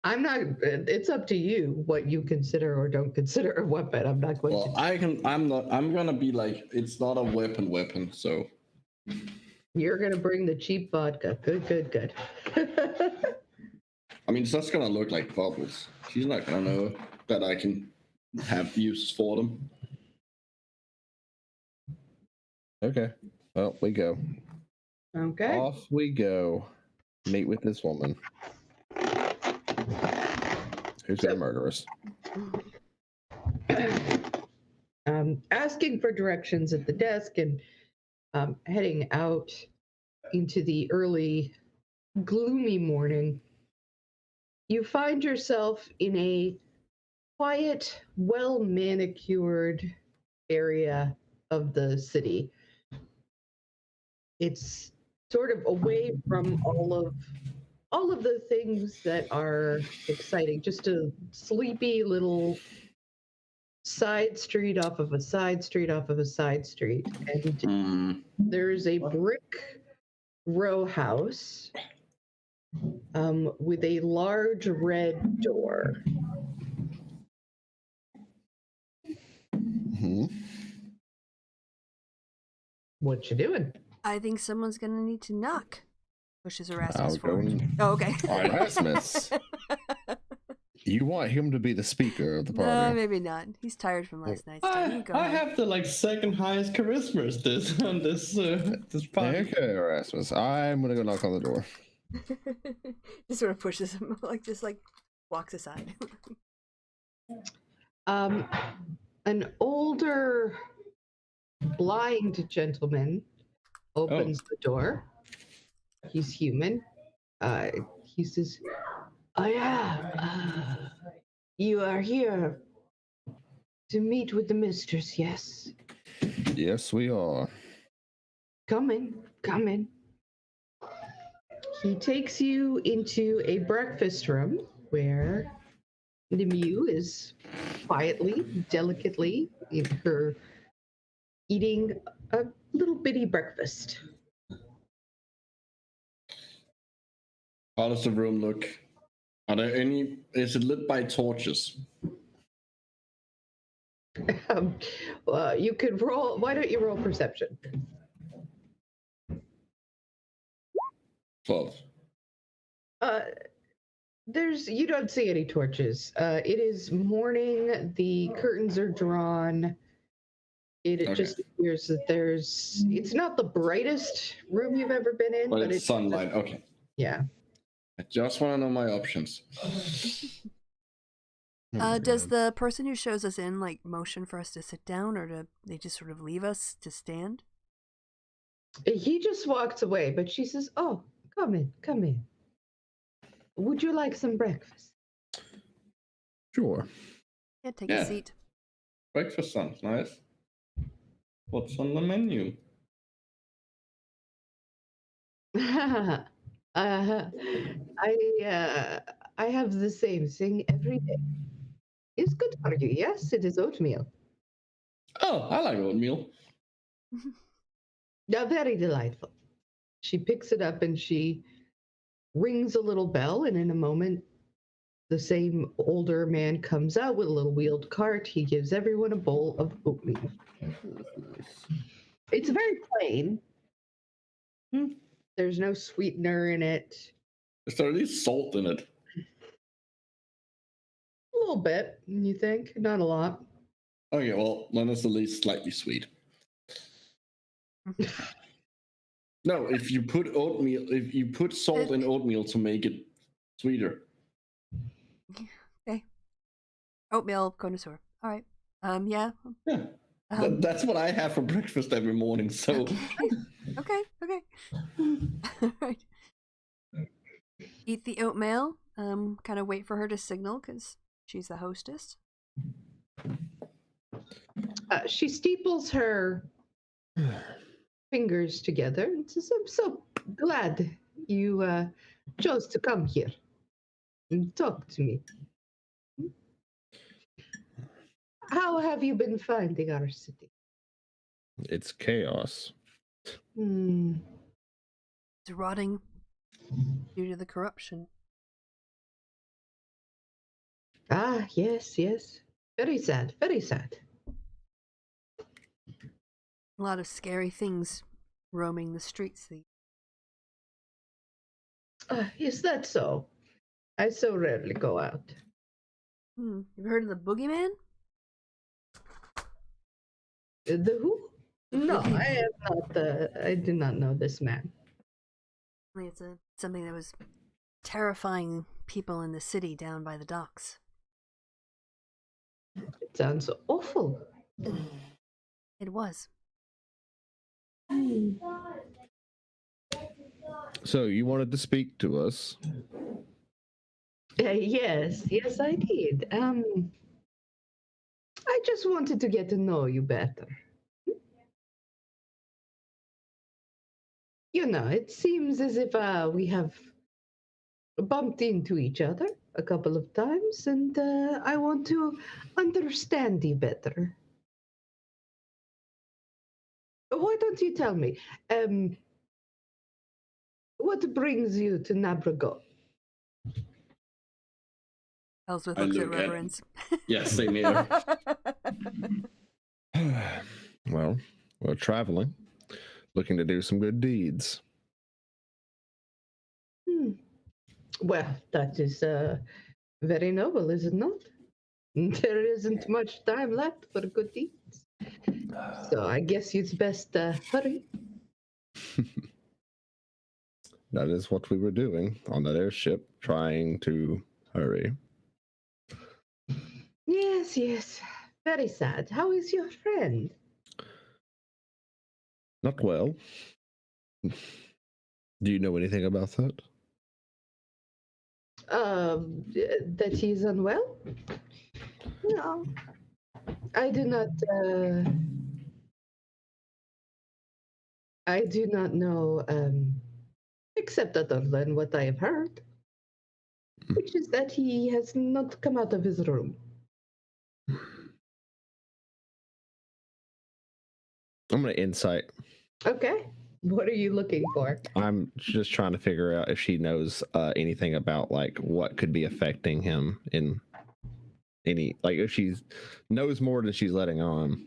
[SPEAKER 3] I'm not. It's up to you what you consider or don't consider a weapon. I'm not going
[SPEAKER 1] Well,
[SPEAKER 3] to.
[SPEAKER 1] I'm not. I'm gonna be like, it's not a weapon. So
[SPEAKER 3] You're gonna bring the cheap vodka. Good.
[SPEAKER 1] I mean, it's just gonna look like bubbles. She's not gonna know that I can have uses for them.
[SPEAKER 4] Okay. Well, we go.
[SPEAKER 3] Okay.
[SPEAKER 4] Off we go. mate with this woman who's gonna murder us.
[SPEAKER 3] Asking for directions at the desk and heading out into the early, gloomy morning, you find yourself in a quiet, well-manicured area of the city. It's sort of away from all of the things that are exciting. Just a sleepy little side street off of a side street off of a side street, and there's a brick row house with a large red door.
[SPEAKER 4] Mm-hmm.
[SPEAKER 3] What you doing?
[SPEAKER 2] I think someone's gonna need to knock. Pushes Erasmus
[SPEAKER 4] I'll go
[SPEAKER 2] forward.
[SPEAKER 4] and-
[SPEAKER 2] Oh, okay.
[SPEAKER 4] Erasmus. You want him to be the speaker of the
[SPEAKER 2] No,
[SPEAKER 4] party.
[SPEAKER 2] maybe not. He's tired from last night's day. You go
[SPEAKER 1] I
[SPEAKER 2] ahead.
[SPEAKER 1] have the like second highest charisma on this party.
[SPEAKER 4] Okay, Erasmus. I'm gonna go knock on the door.
[SPEAKER 2] Just sort of pushes him, just walks aside.
[SPEAKER 3] An older blind gentleman opens the door. He's human. He says, "Oh yeah, you are here to meet with the mistress, yes?
[SPEAKER 4] Yes, we are.
[SPEAKER 3] Come in, come in." He takes you into a breakfast room where Nimue is quietly, delicately in her eating a little bitty breakfast.
[SPEAKER 1] How does the room look? Are there any? Is it lit by torches?
[SPEAKER 3] You could roll. Why don't you roll perception?
[SPEAKER 1] 12.
[SPEAKER 3] You don't see any torches. It is morning. The curtains are drawn. It
[SPEAKER 1] Okay.
[SPEAKER 3] just appears that it's not the brightest room you've ever been in,
[SPEAKER 1] But it's sunlight. Okay.
[SPEAKER 3] Yeah.
[SPEAKER 1] I just want to know my options.
[SPEAKER 2] Does the person who shows us in motion for us to sit down, or do they just sort of leave us to stand?
[SPEAKER 3] He just walks away, but she says, "Oh, come in, come in. Would you like some breakfast?"
[SPEAKER 4] Sure.
[SPEAKER 2] Yeah, take
[SPEAKER 1] Yeah.
[SPEAKER 2] a seat.
[SPEAKER 1] Breakfast sounds nice. What's on the menu?
[SPEAKER 3] I have the same thing every day. It's good for you, yes? It is oatmeal.
[SPEAKER 1] Oh, I like oatmeal.
[SPEAKER 3] Very delightful. She picks it up and she rings a little bell, and in a moment, the same older man comes out with a little wheeled cart. He gives everyone a bowl of oatmeal. It's very plain. There's no sweetener in it.
[SPEAKER 1] Is there at least salt in it?
[SPEAKER 3] A little bit, you think? Not a lot.
[SPEAKER 1] Okay, well, then it's at least slightly sweet. No, if you put salt in oatmeal to make it sweeter.
[SPEAKER 2] Okay. Oatmeal connoisseur. All right. Yeah.
[SPEAKER 1] Yeah. That's what I have for breakfast every morning. So
[SPEAKER 2] Okay. All right. Eat the oatmeal. Kind of wait for her to signal because she's the hostess.
[SPEAKER 3] She steeples her fingers together and says, "I'm so glad you chose to come here and talk to me. How have you been finding our city?"
[SPEAKER 4] It's chaos.
[SPEAKER 2] It's rotting due to the corruption.
[SPEAKER 3] Ah, yes. Very sad, very sad.
[SPEAKER 2] A lot of scary things roaming the streets.
[SPEAKER 3] Is that so? I so rarely go out.
[SPEAKER 2] You've heard of the boogeyman?
[SPEAKER 3] The who? No, I do not know this man.
[SPEAKER 2] It's a something that was terrifying people in the city down by the docks.
[SPEAKER 3] It sounds awful.
[SPEAKER 2] It was.
[SPEAKER 4] So you wanted to speak to us.
[SPEAKER 3] Yes, I did. I just wanted to get to know you better. You know, it seems as if we have bumped into each other a couple of times, and I want to understand you better. Why don't you tell me, what brings you to Nabragot?
[SPEAKER 2] Elsworth
[SPEAKER 1] I
[SPEAKER 2] looks at
[SPEAKER 1] look at-
[SPEAKER 2] Reverence.
[SPEAKER 1] Yeah, same here.
[SPEAKER 4] Well, we're traveling, looking to do some good deeds.
[SPEAKER 3] Well, that is very noble, is it not? There isn't much time left for good deeds. So I guess it's best hurry.
[SPEAKER 4] That is what we were doing on that airship, trying to hurry.
[SPEAKER 3] Yes. Very sad. How is your friend?
[SPEAKER 4] Not well. Do you know anything about that?
[SPEAKER 3] That he's unwell? No. I do not know except other than what I have heard, which is that he has not come out of his room.
[SPEAKER 4] I'm gonna insight.
[SPEAKER 3] Okay. What are you looking for?
[SPEAKER 4] I'm just trying to figure out if she knows anything about like what could be affecting him in any, like if she knows more than she's letting on.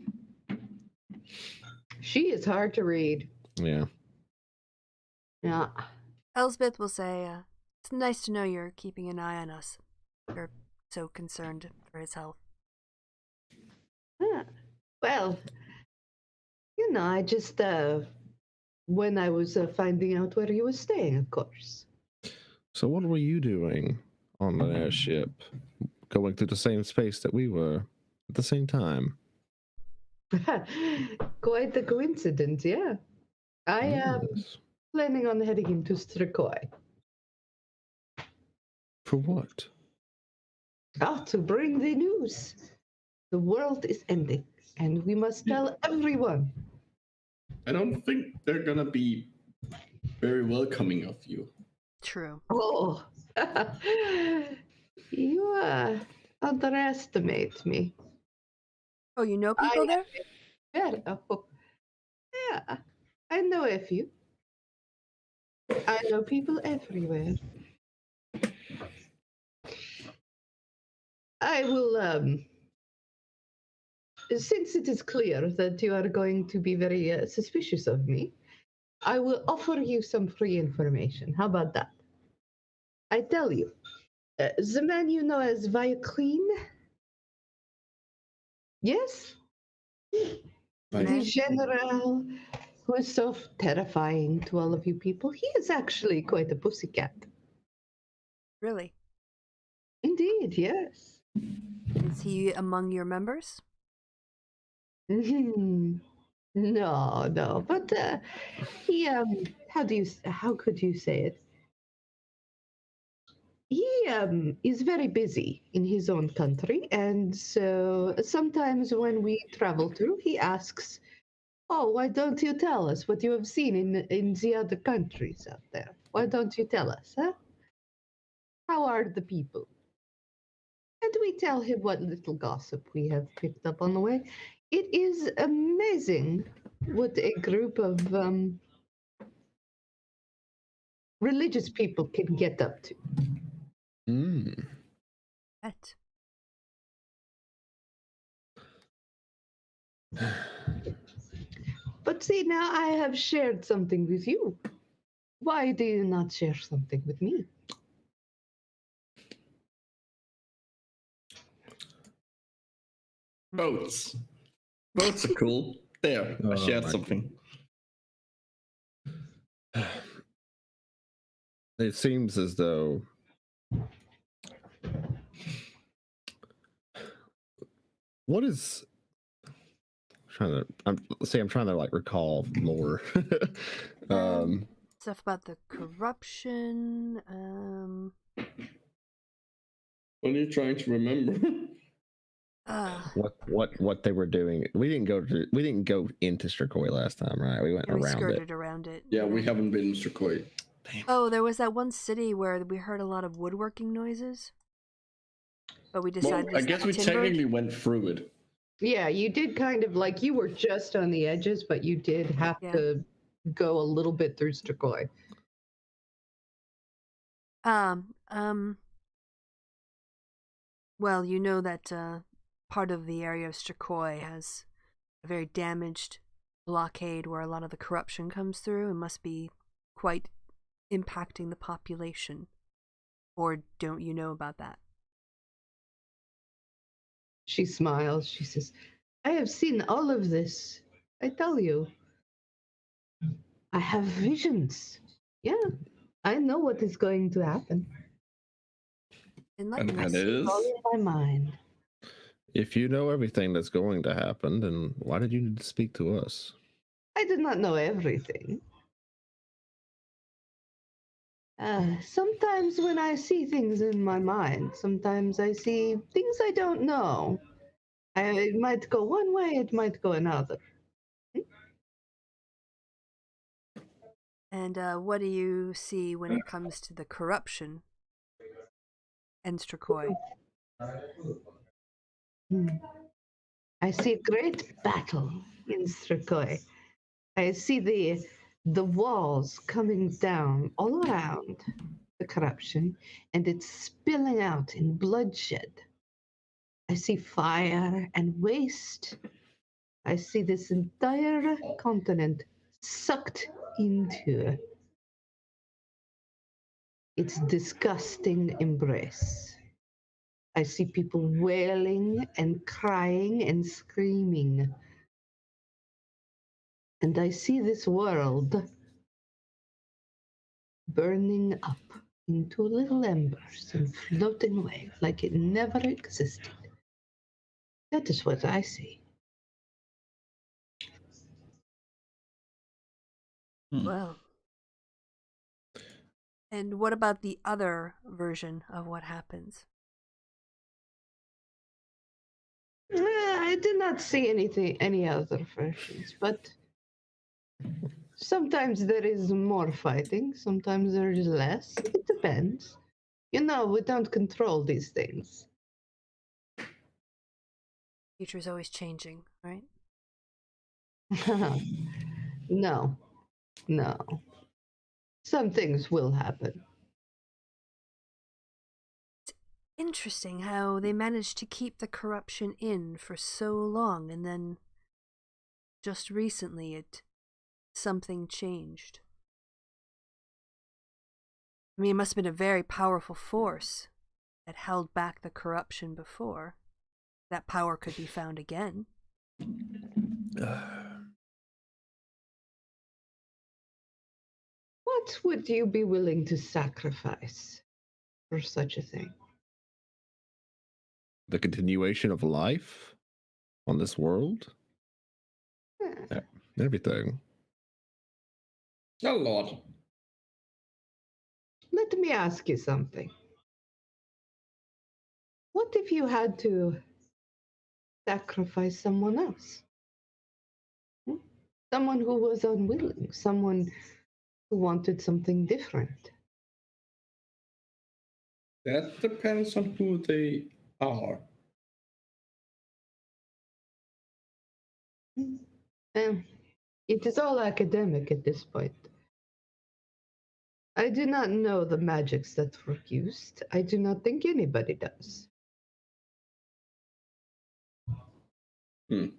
[SPEAKER 3] She is hard to read.
[SPEAKER 4] Yeah.
[SPEAKER 3] Yeah.
[SPEAKER 2] Elsbeth will say, it's nice to know you're keeping an eye on us. You're so concerned for his health.
[SPEAKER 3] Well, you know, I just when I was finding out where you were staying, of course.
[SPEAKER 4] So what were you doing on an airship, going through the same space that we were at the same time?
[SPEAKER 3] Quite the coincidence, yeah. I am
[SPEAKER 4] Yes.
[SPEAKER 3] planning on heading into Strikoi.
[SPEAKER 4] For what?
[SPEAKER 3] To bring the news. The world is ending, and we must tell everyone.
[SPEAKER 1] I don't think they're gonna be very welcoming of you.
[SPEAKER 2] True.
[SPEAKER 3] Oh, you underestimate me.
[SPEAKER 2] Oh, you know people there?
[SPEAKER 3] Oh, yeah, I know a few. I know people everywhere. I will, since it is clear that you are going to be very suspicious of me, I will offer you some free information. How about that? I tell you, the man you know as Viaclean? Yes? The general who is so terrifying to all of you people. He is actually quite a pussycat.
[SPEAKER 2] Really?
[SPEAKER 3] Indeed, yes.
[SPEAKER 2] Is he among your members?
[SPEAKER 3] No, but he how could you say it? He is very busy in his own country, and so sometimes when we travel through, he asks, "Oh, why don't you tell us what you have seen in the other countries out there? Why don't you tell us, huh? How are the people?" And we tell him what little gossip we have picked up on the way. It is amazing what a group of religious people can get up to.
[SPEAKER 4] Mm.
[SPEAKER 2] Bet.
[SPEAKER 3] But see, now I have shared something with you. Why do you not share something with me?
[SPEAKER 1] Boats. Boats are cool. There, I
[SPEAKER 4] Oh
[SPEAKER 1] shared
[SPEAKER 4] my-
[SPEAKER 1] something.
[SPEAKER 4] It seems as though what is I'm trying to like recall more.
[SPEAKER 2] Stuff about the corruption.
[SPEAKER 1] What are you trying to remember?
[SPEAKER 4] What they were doing. We didn't go into Strikoi last time, right? We went
[SPEAKER 2] Yeah, we
[SPEAKER 4] around
[SPEAKER 2] skirted
[SPEAKER 4] it.
[SPEAKER 2] around it.
[SPEAKER 1] Yeah, we haven't been in Strikoi.
[SPEAKER 2] Oh, there was that one city where we heard a lot of woodworking noises, but we
[SPEAKER 1] Well,
[SPEAKER 2] decided
[SPEAKER 1] I guess we technically went through it.
[SPEAKER 3] Yeah, you did kind of like you were just on the edges, but you did have
[SPEAKER 2] Yeah.
[SPEAKER 3] to go a little bit through Strikoi.
[SPEAKER 2] Well, you know that part of the area of Strikoi has a very damaged blockade where a lot of the corruption comes through and must be quite impacting the population. Or don't you know about that?
[SPEAKER 3] She smiles. She says, I have seen all of this. I tell you. I have visions. Yeah, I know what is going to happen.
[SPEAKER 2] Enlighten
[SPEAKER 1] And
[SPEAKER 2] us.
[SPEAKER 1] it is.
[SPEAKER 3] All in my mind.
[SPEAKER 4] If you know everything that's going to happen, then why did you need to speak to us?
[SPEAKER 3] I did not know everything. Sometimes when I see things in my mind, sometimes I see things I don't know. It might go one way, it might go another.
[SPEAKER 2] And what do you see when it comes to the corruption and Strikoi?
[SPEAKER 3] I see a great battle in Strikoi. I see the walls coming down all around the corruption, and it's spilling out in bloodshed. I see fire and waste. I see this entire continent sucked into its disgusting embrace. I see people wailing and crying and screaming. And I see this world burning up into little embers and floating away like it never existed. That is what I see.
[SPEAKER 2] Well. And what about the other version of what happens?
[SPEAKER 3] I did not see any other versions, but sometimes there is more fighting, sometimes there is less. It depends. You know, we don't control these things.
[SPEAKER 2] Future's always changing, right?
[SPEAKER 3] No, no. Some things will happen.
[SPEAKER 2] It's interesting how they managed to keep the corruption in for so long, and then just recently something changed. I mean, it must have been a very powerful force that held back the corruption before. That power could be found again.
[SPEAKER 3] What would you be willing to sacrifice for such a thing?
[SPEAKER 4] The continuation of life on this world?
[SPEAKER 3] Eh,
[SPEAKER 4] Everything.
[SPEAKER 1] A lot.
[SPEAKER 3] Let me ask you something. What if you had to sacrifice someone else? Someone who was unwilling, someone who wanted something different.
[SPEAKER 1] That depends on who they are.
[SPEAKER 3] It is all academic at this point. I do not know the magics that were used. I do not think anybody does. There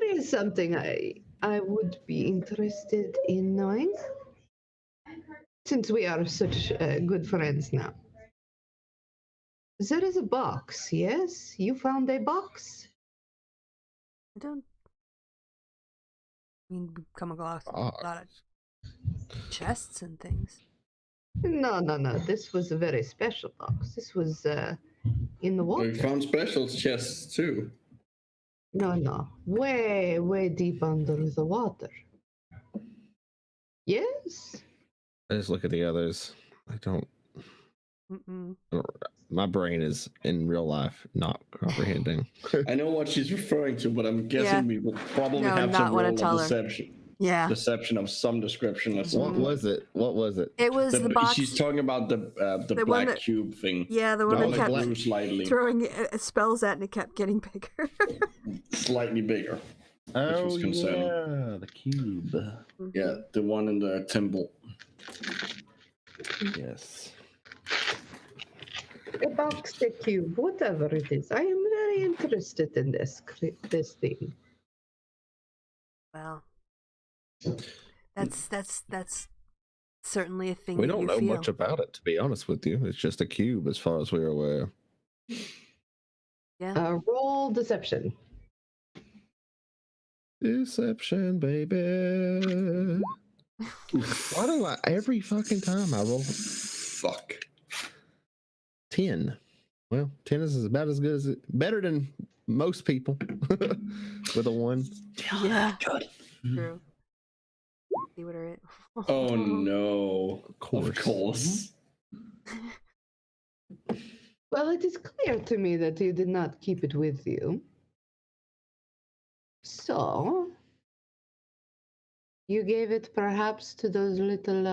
[SPEAKER 3] is something I would be interested in knowing, since we are such good friends now. There is a box, yes? You found a box?
[SPEAKER 2] I mean, we've come across a lot of chests and things.
[SPEAKER 3] No. This was a very special box. This was in the water.
[SPEAKER 1] We found special chests too.
[SPEAKER 3] No. Way deep under the water. Yes?
[SPEAKER 4] I just look at the others. I don't.
[SPEAKER 2] Mm-mm.
[SPEAKER 4] My brain is in real life not comprehending.
[SPEAKER 1] I know what she's referring to, but I'm guessing we will probably
[SPEAKER 2] No,
[SPEAKER 1] have
[SPEAKER 2] not
[SPEAKER 1] to
[SPEAKER 2] wanna
[SPEAKER 1] roll
[SPEAKER 2] tell
[SPEAKER 1] a
[SPEAKER 2] her.
[SPEAKER 1] deception.
[SPEAKER 2] Yeah.
[SPEAKER 1] Deception of some description. Or
[SPEAKER 4] What
[SPEAKER 1] something.
[SPEAKER 4] was it? What was it?
[SPEAKER 2] It was the box.
[SPEAKER 1] She's talking about the
[SPEAKER 2] The one
[SPEAKER 1] black
[SPEAKER 2] that-
[SPEAKER 1] cube thing.
[SPEAKER 2] Yeah, the
[SPEAKER 1] The
[SPEAKER 2] one
[SPEAKER 1] one
[SPEAKER 2] that
[SPEAKER 1] that
[SPEAKER 2] kept
[SPEAKER 4] black-
[SPEAKER 1] grew slightly,
[SPEAKER 2] throwing spells at and it kept getting bigger.
[SPEAKER 1] slightly bigger.
[SPEAKER 4] Oh
[SPEAKER 1] was concerning.
[SPEAKER 4] yeah, the cube.
[SPEAKER 1] Yeah, the one in the temple.
[SPEAKER 4] Yes.
[SPEAKER 3] A box, a cube, whatever it is. I am very interested in this thing.
[SPEAKER 2] Well, that's certainly a thing
[SPEAKER 4] We
[SPEAKER 2] that
[SPEAKER 4] don't
[SPEAKER 2] you
[SPEAKER 4] know
[SPEAKER 2] feel.
[SPEAKER 4] much about it, to be honest with you. It's just a cube, as far as we're aware.
[SPEAKER 2] Yeah.
[SPEAKER 3] Roll deception.
[SPEAKER 4] Deception, baby. Why do I every fucking time I roll
[SPEAKER 1] Fuck.
[SPEAKER 4] 10? Well, 10 is about as good as better than most people with a 1.
[SPEAKER 2] Yeah.
[SPEAKER 1] God.
[SPEAKER 2] True. See what are it?
[SPEAKER 1] Oh no.
[SPEAKER 4] Of course.
[SPEAKER 1] Of course.
[SPEAKER 3] Well, it is clear to me that you did not keep it with you. So, you gave it perhaps to those little,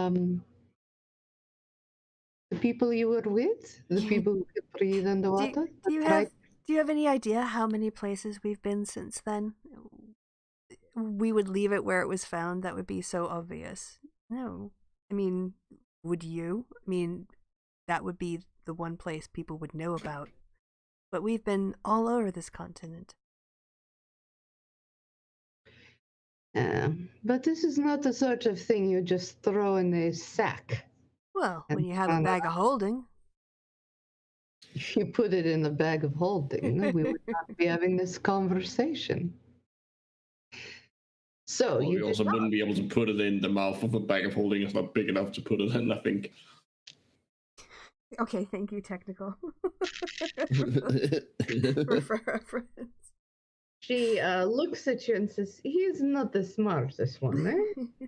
[SPEAKER 3] the people you were with? The
[SPEAKER 2] Yeah.
[SPEAKER 3] people who could breathe underwater?
[SPEAKER 2] Do you
[SPEAKER 3] That's right.
[SPEAKER 2] have any idea how many places we've been since then? We would leave it where it was found. That would be so obvious. No. I mean, would you? I mean, that would be the one place people would know about. But we've been all over this continent.
[SPEAKER 3] But this is not the sort of thing you just throw in a sack.
[SPEAKER 2] Well, when
[SPEAKER 3] And
[SPEAKER 2] you have a
[SPEAKER 3] found
[SPEAKER 2] bag of holding.
[SPEAKER 3] If you put it in a bag of holding, we would not be having this conversation. So
[SPEAKER 1] Well,
[SPEAKER 3] you
[SPEAKER 1] we
[SPEAKER 3] did
[SPEAKER 1] also
[SPEAKER 3] not.
[SPEAKER 1] wouldn't be able to put it in the mouth of a bag of holding. It's not big enough to put it in, I think.
[SPEAKER 2] Okay, thank you, technical.
[SPEAKER 4] Well,
[SPEAKER 2] For reference.
[SPEAKER 3] She looks at you and says, "He is not the smartest one, eh?"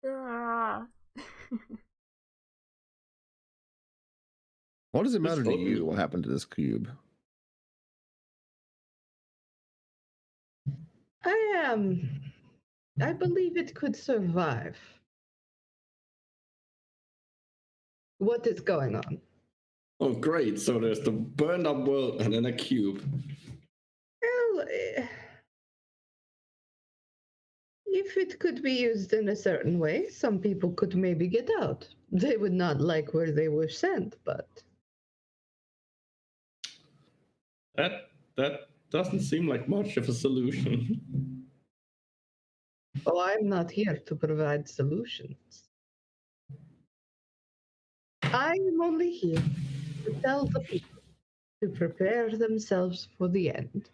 [SPEAKER 2] Ah.
[SPEAKER 4] what does it
[SPEAKER 1] It's
[SPEAKER 4] matter to
[SPEAKER 1] totally-
[SPEAKER 4] you what happened to this cube?
[SPEAKER 3] I believe it could survive. What is going on?
[SPEAKER 1] Oh, great. So there's the burned up world and then a cube.
[SPEAKER 3] Well, if it could be used in a certain way, some people could maybe get out. They would not like where they were sent, but
[SPEAKER 1] That doesn't seem like much of a solution.
[SPEAKER 3] oh, I'm not here to provide solutions. I am only here to tell the people to prepare themselves for the end.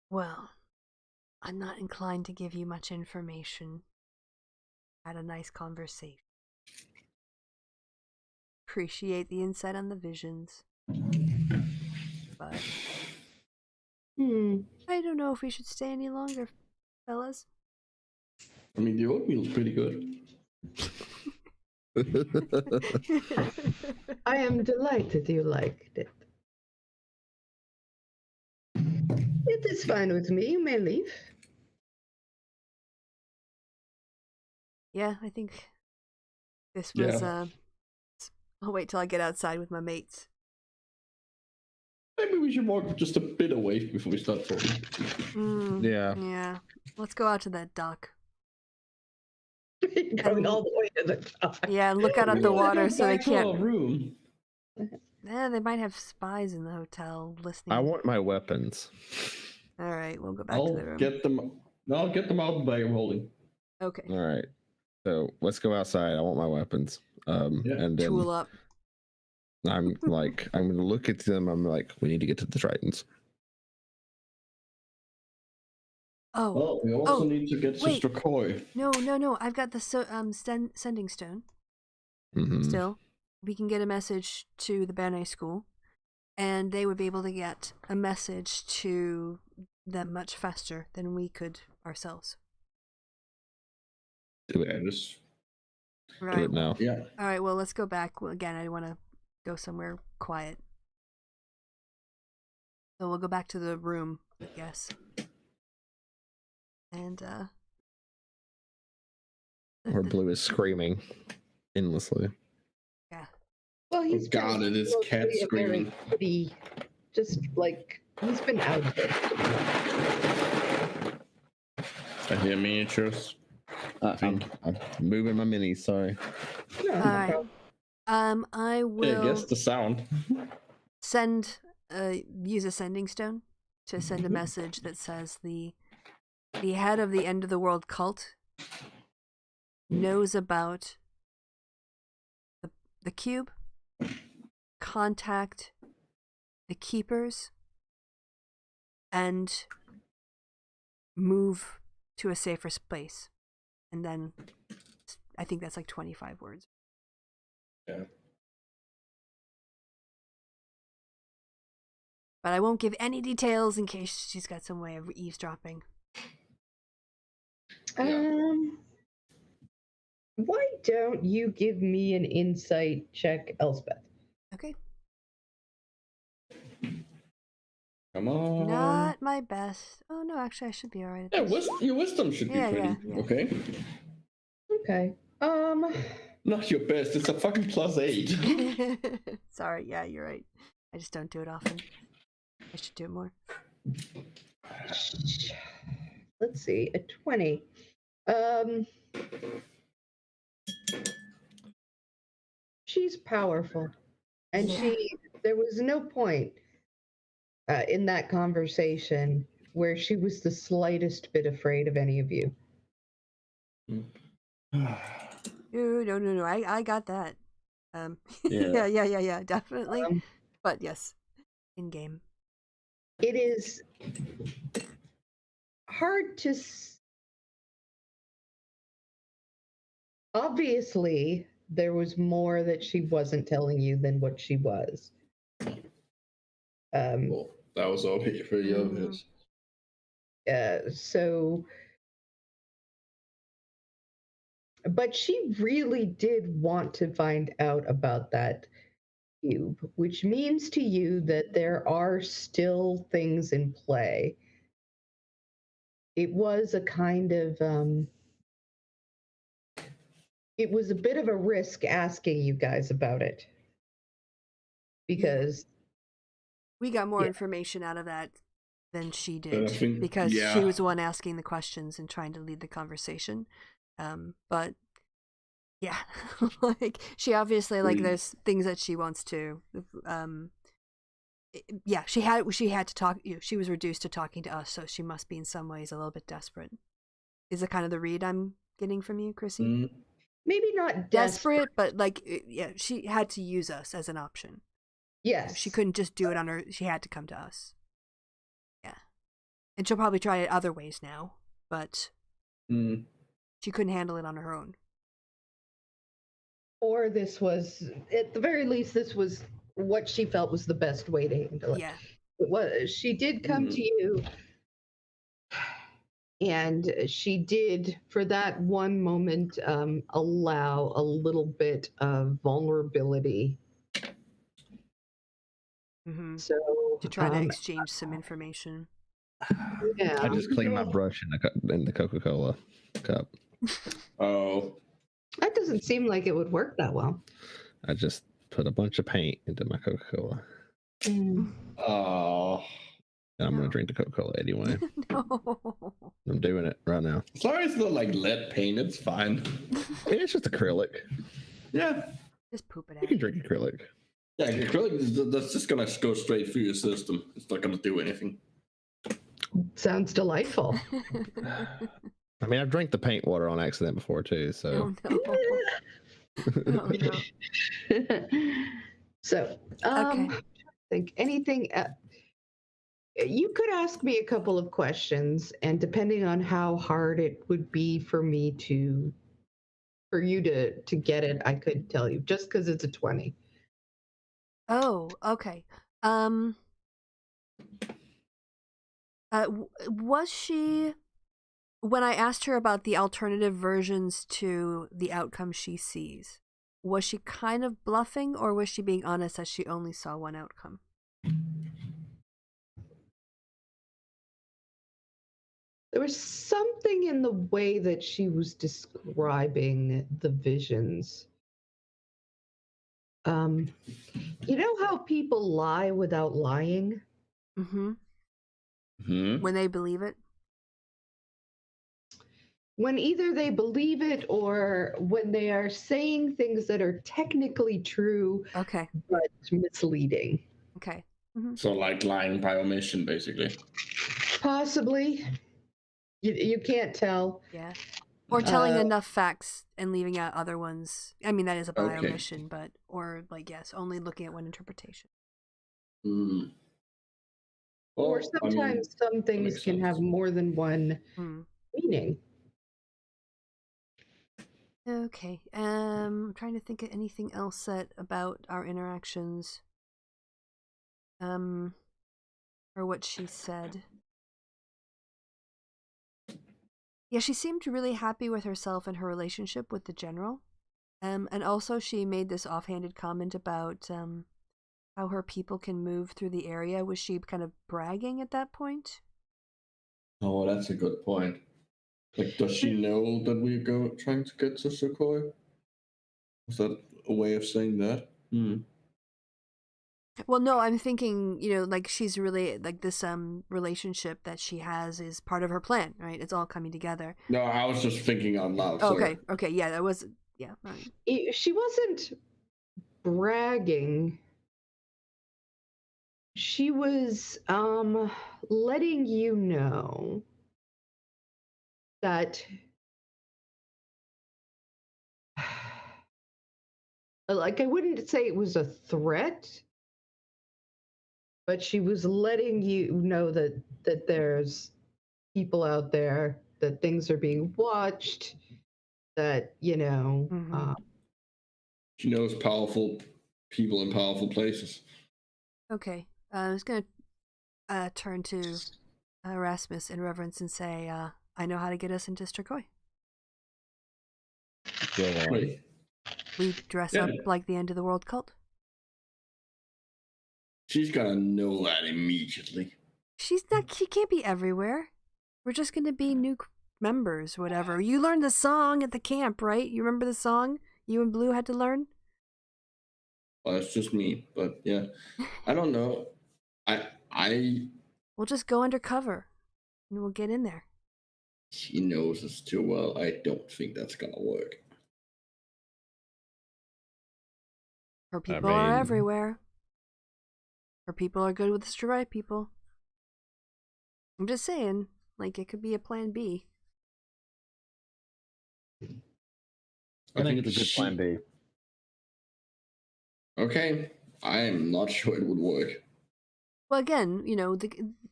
[SPEAKER 2] Well, I'm not inclined to give you much information. Had a nice conversation. Appreciate the insight on the visions. But I don't know if we should stay any longer, fellas.
[SPEAKER 1] I mean, the oatmeal's pretty good.
[SPEAKER 3] I am delighted you liked it. It is fine with me. You may leave.
[SPEAKER 2] Yeah, I think this was
[SPEAKER 1] Yeah.
[SPEAKER 2] I'll wait till I get outside with my mates.
[SPEAKER 1] Maybe we should walk just a bit away before we start talking.
[SPEAKER 4] Yeah.
[SPEAKER 2] Yeah. Let's go out to that dock.
[SPEAKER 3] Going all the way to the top.
[SPEAKER 2] Yeah, and look out at the water so they
[SPEAKER 1] Back to our
[SPEAKER 2] can't.
[SPEAKER 1] room.
[SPEAKER 2] Yeah, they might have spies in the hotel listening.
[SPEAKER 4] I want my weapons.
[SPEAKER 2] All right, we'll go back to
[SPEAKER 1] I'll
[SPEAKER 2] the room.
[SPEAKER 1] get them. No, I'll get them out of the bag of holding.
[SPEAKER 2] Okay.
[SPEAKER 4] All right. So let's go outside. I want my weapons.
[SPEAKER 1] Yeah.
[SPEAKER 4] And then
[SPEAKER 2] Tool up.
[SPEAKER 4] I'm like, I'm gonna look at them. I'm like, we need to get to the Tritons.
[SPEAKER 2] Oh,
[SPEAKER 1] Well, we also
[SPEAKER 2] Oh,
[SPEAKER 1] need to get
[SPEAKER 2] wait.
[SPEAKER 1] Sister Coy.
[SPEAKER 2] no. I've got the sending stone.
[SPEAKER 4] Mhm.
[SPEAKER 2] Still, we can get a message to the Bernay school, and they would be able to get a message to them much faster than we could ourselves.
[SPEAKER 4] Do
[SPEAKER 1] Yeah,
[SPEAKER 4] it.
[SPEAKER 1] just
[SPEAKER 4] Do
[SPEAKER 2] Right.
[SPEAKER 4] it now.
[SPEAKER 1] yeah.
[SPEAKER 2] All right. Well, let's go back. Well, again, I want to go somewhere quiet. So we'll go back to the room, I guess. And
[SPEAKER 4] Where Blue is screaming endlessly.
[SPEAKER 2] yeah.
[SPEAKER 3] Well, he's been
[SPEAKER 1] God, it is cat
[SPEAKER 3] mostly a very
[SPEAKER 1] screaming.
[SPEAKER 3] pretty, just like he's been out there.
[SPEAKER 1] I hear miniatures.
[SPEAKER 4] I'm moving my minis. Sorry.
[SPEAKER 3] No,
[SPEAKER 2] All
[SPEAKER 3] no
[SPEAKER 2] right.
[SPEAKER 3] problem.
[SPEAKER 2] I
[SPEAKER 1] Yeah,
[SPEAKER 2] will
[SPEAKER 1] guess the sound.
[SPEAKER 2] send use a sending stone to send a message that says the head of the end of the world cult knows about the cube. Contact the keepers and move to a safer place. And then I think that's like 25 words.
[SPEAKER 1] Yeah.
[SPEAKER 2] But I won't give any details in case she's got some way of eavesdropping.
[SPEAKER 3] Why don't you give me an insight check, Elspeth?
[SPEAKER 2] Okay.
[SPEAKER 1] Come on.
[SPEAKER 2] Not my best. Oh no, actually I should be alright
[SPEAKER 1] Yeah,
[SPEAKER 2] at this.
[SPEAKER 1] your wisdom should be
[SPEAKER 2] Yeah,
[SPEAKER 1] pretty
[SPEAKER 2] yeah.
[SPEAKER 1] okay.
[SPEAKER 3] Okay.
[SPEAKER 1] Not your best. It's a fucking +8.
[SPEAKER 2] Sorry, yeah, you're right. I just don't do it often. I should do it more.
[SPEAKER 3] Let's see, a 20. She's powerful, and
[SPEAKER 2] Yeah.
[SPEAKER 3] there was no point in that conversation where she was the slightest bit afraid of any of you.
[SPEAKER 2] No. I got that.
[SPEAKER 1] Yeah.
[SPEAKER 2] yeah, definitely.
[SPEAKER 3] Um,
[SPEAKER 2] But yes, in game.
[SPEAKER 3] It is hard to. Obviously, there was more that she wasn't telling you than what she was.
[SPEAKER 1] Well, that was all pretty obvious.
[SPEAKER 3] So, but she really did want to find out about that cube, which means to you that there are still things in play. It was a kind of, it was a bit of a risk asking you guys about it. Because
[SPEAKER 2] we got more
[SPEAKER 3] yeah.
[SPEAKER 2] information out of that than she
[SPEAKER 1] I
[SPEAKER 2] did
[SPEAKER 1] think-
[SPEAKER 2] because
[SPEAKER 1] yeah.
[SPEAKER 2] she was the one asking the questions and trying to lead the conversation. But yeah, like she obviously like there's things that she wants to. Yeah, she had to talk. She was reduced to talking to us, so she must be in some ways a little bit desperate. Is it kind of the read I'm getting from you, Chrissy?
[SPEAKER 3] maybe not
[SPEAKER 2] Desperate, but like yeah, she had to use us as an option.
[SPEAKER 3] Yes.
[SPEAKER 2] She couldn't just do it on her. She had to come to us. Yeah. And she'll probably try it other ways now, but she couldn't handle it on her own.
[SPEAKER 3] Or this was, at the very least, this was what she felt was the best way to handle it.
[SPEAKER 2] Yeah.
[SPEAKER 3] It was, she did come to you, and she did, for that one moment, allow a little bit of vulnerability.
[SPEAKER 2] Mm-hmm.
[SPEAKER 3] So
[SPEAKER 2] To try to exchange some information.
[SPEAKER 3] Yeah.
[SPEAKER 4] I just cleaned my brush in the Coca-Cola cup.
[SPEAKER 1] Oh.
[SPEAKER 3] That doesn't seem like it would work that well.
[SPEAKER 4] I just put a bunch of paint into my Coca-Cola.
[SPEAKER 1] Oh.
[SPEAKER 4] And I'm gonna drink the Coca-Cola anyway.
[SPEAKER 2] No.
[SPEAKER 4] I'm doing it right now.
[SPEAKER 1] As long as it's not like lead paint, it's fine.
[SPEAKER 4] It's just acrylic.
[SPEAKER 1] Yeah.
[SPEAKER 2] Just poop it
[SPEAKER 4] You
[SPEAKER 2] out.
[SPEAKER 4] can drink acrylic.
[SPEAKER 1] Yeah, acrylic, that's just gonna go straight through your system. It's not gonna do anything.
[SPEAKER 3] Sounds delightful.
[SPEAKER 4] I mean, I've drank the paint water on accident before too, so.
[SPEAKER 2] Oh no. Oh no.
[SPEAKER 3] So,
[SPEAKER 2] Okay.
[SPEAKER 3] think anything. You could ask me a couple of questions, and depending on how hard it would be for me for you to get it, I could tell you. Just because it's a 20.
[SPEAKER 2] Oh, okay. Was she, when I asked her about the alternative versions to the outcome she sees, was she kind of bluffing, or was she being honest that she only saw one outcome?
[SPEAKER 3] There was something in the way that she was describing the visions. You know how people lie without lying?
[SPEAKER 2] Mm-hmm.
[SPEAKER 1] Hmm?
[SPEAKER 2] When they believe it?
[SPEAKER 3] When either they believe it or when they are saying things that are technically true
[SPEAKER 2] Okay.
[SPEAKER 3] but misleading.
[SPEAKER 2] Okay. Mm-hmm.
[SPEAKER 1] So like lying by omission, basically.
[SPEAKER 3] Possibly. You can't tell.
[SPEAKER 2] Yeah. Or telling
[SPEAKER 3] Uh,
[SPEAKER 2] enough facts and leaving out other ones. I mean, that is a by
[SPEAKER 1] Okay.
[SPEAKER 2] omission, but, or like, yes, only looking at one interpretation.
[SPEAKER 1] Mm.
[SPEAKER 3] or
[SPEAKER 1] Well, I mean,
[SPEAKER 3] sometimes some
[SPEAKER 1] that
[SPEAKER 3] things
[SPEAKER 1] makes
[SPEAKER 3] can have
[SPEAKER 1] sense.
[SPEAKER 3] more than one meaning.
[SPEAKER 2] Okay. I'm trying to think of anything else said about our interactions. Or what she said. Yeah, she seemed really happy with herself and her relationship with the general. And also she made this offhanded comment about how her people can move through the area. Was she kind of bragging at that point?
[SPEAKER 1] Oh, that's a good point. Like, does she know that we're trying to get to Sukhoi? Is that a way of saying that? Hmm.
[SPEAKER 2] Well, no, I'm thinking, like she's really like this relationship that she has is part of her plan, right? It's all coming together.
[SPEAKER 1] No, I was just thinking out loud.
[SPEAKER 2] Okay,
[SPEAKER 1] Sorry.
[SPEAKER 2] okay, yeah, that was right.
[SPEAKER 3] She wasn't bragging. She was letting you know that like I wouldn't say it was a threat, but she was letting you know that there's people out there, that things are being watched, that
[SPEAKER 1] She knows powerful people in powerful places.
[SPEAKER 2] Okay, I was gonna turn to Erasmus in reverence and say, I know how to get us into Strigoi.
[SPEAKER 1] Wait.
[SPEAKER 2] We dress up like the end of the world cult.
[SPEAKER 1] She's gonna know that immediately.
[SPEAKER 2] She can't be everywhere. We're just gonna be new members, whatever. You learned the song at the camp, right? You remember the song you and Blue had to learn?
[SPEAKER 1] Well, it's just me, but yeah. I don't know.
[SPEAKER 2] We'll just go undercover and we'll get in there.
[SPEAKER 1] She knows us too well. I don't think that's gonna work.
[SPEAKER 2] Her people are everywhere. Her people are good with the Strigoi people. I'm just saying, like, it could be a plan B.
[SPEAKER 4] I think it's a good plan B.
[SPEAKER 1] Okay, I'm not sure it would work.
[SPEAKER 2] Well, again,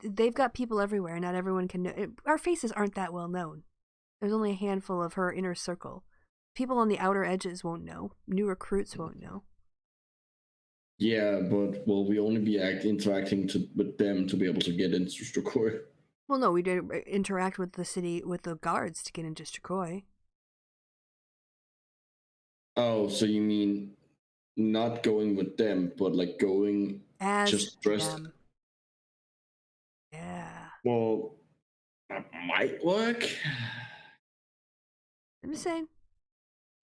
[SPEAKER 2] they've got people everywhere. Not everyone can know. Our faces aren't that well known. There's only a handful of her inner circle. People on the outer edges won't know. New recruits won't know.
[SPEAKER 1] Yeah, but will we only be interacting with them to be able to get into Strigoi?
[SPEAKER 2] Well, no, we did interact with the city, with the guards to get into Strigoi.
[SPEAKER 1] Oh, so you mean not going with them, but like going
[SPEAKER 2] as
[SPEAKER 1] just dressed?
[SPEAKER 2] them. Yeah.
[SPEAKER 1] Well, that might work.
[SPEAKER 2] I'm just saying.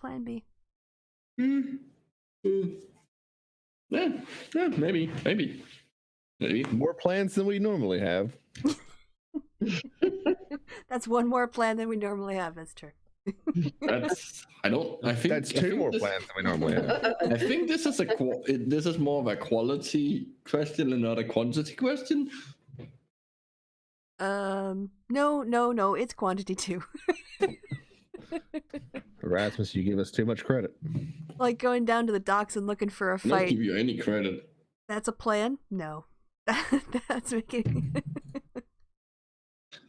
[SPEAKER 2] Plan B.
[SPEAKER 1] Yeah, maybe.
[SPEAKER 4] More plans than we normally have.
[SPEAKER 2] That's one more plan than we normally have. That's true.
[SPEAKER 1] I think
[SPEAKER 4] that's two more plans than we normally have.
[SPEAKER 1] I think this is this is more of a quality question and not a quantity question.
[SPEAKER 2] No, it's quantity too.
[SPEAKER 4] Erasmus, you give us too much credit. Like
[SPEAKER 2] going down to the docks and looking for a
[SPEAKER 1] I don't
[SPEAKER 2] fight.
[SPEAKER 1] give you any credit.
[SPEAKER 2] That's a plan? No. That's making.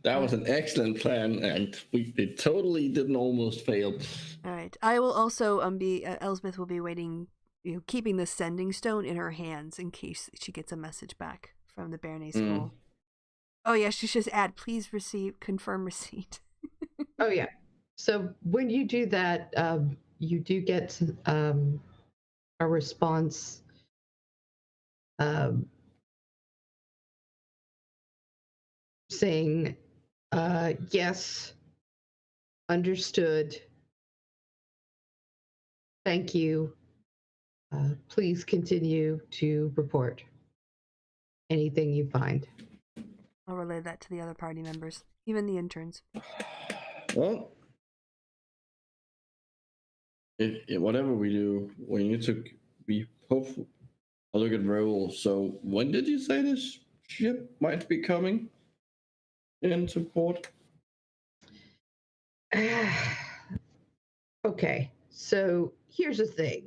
[SPEAKER 1] That was an excellent plan, and it totally didn't almost fail.
[SPEAKER 2] All right. I will also be Elsbeth will be waiting, keeping the sending stone in her hands in case she gets a message back from the Béarnais School. Oh yeah, she should add, please confirm receipt.
[SPEAKER 3] Oh yeah. So when you do that, you do get a response. Saying, yes, understood. Thank you. Please continue to report anything you find.
[SPEAKER 2] I'll relay that to the other party members, even the interns.
[SPEAKER 1] Well, whatever we do, we need to be hopeful. I'll look at Raoul. So, when did you say this ship might be coming into port?
[SPEAKER 3] Okay, so here's the thing.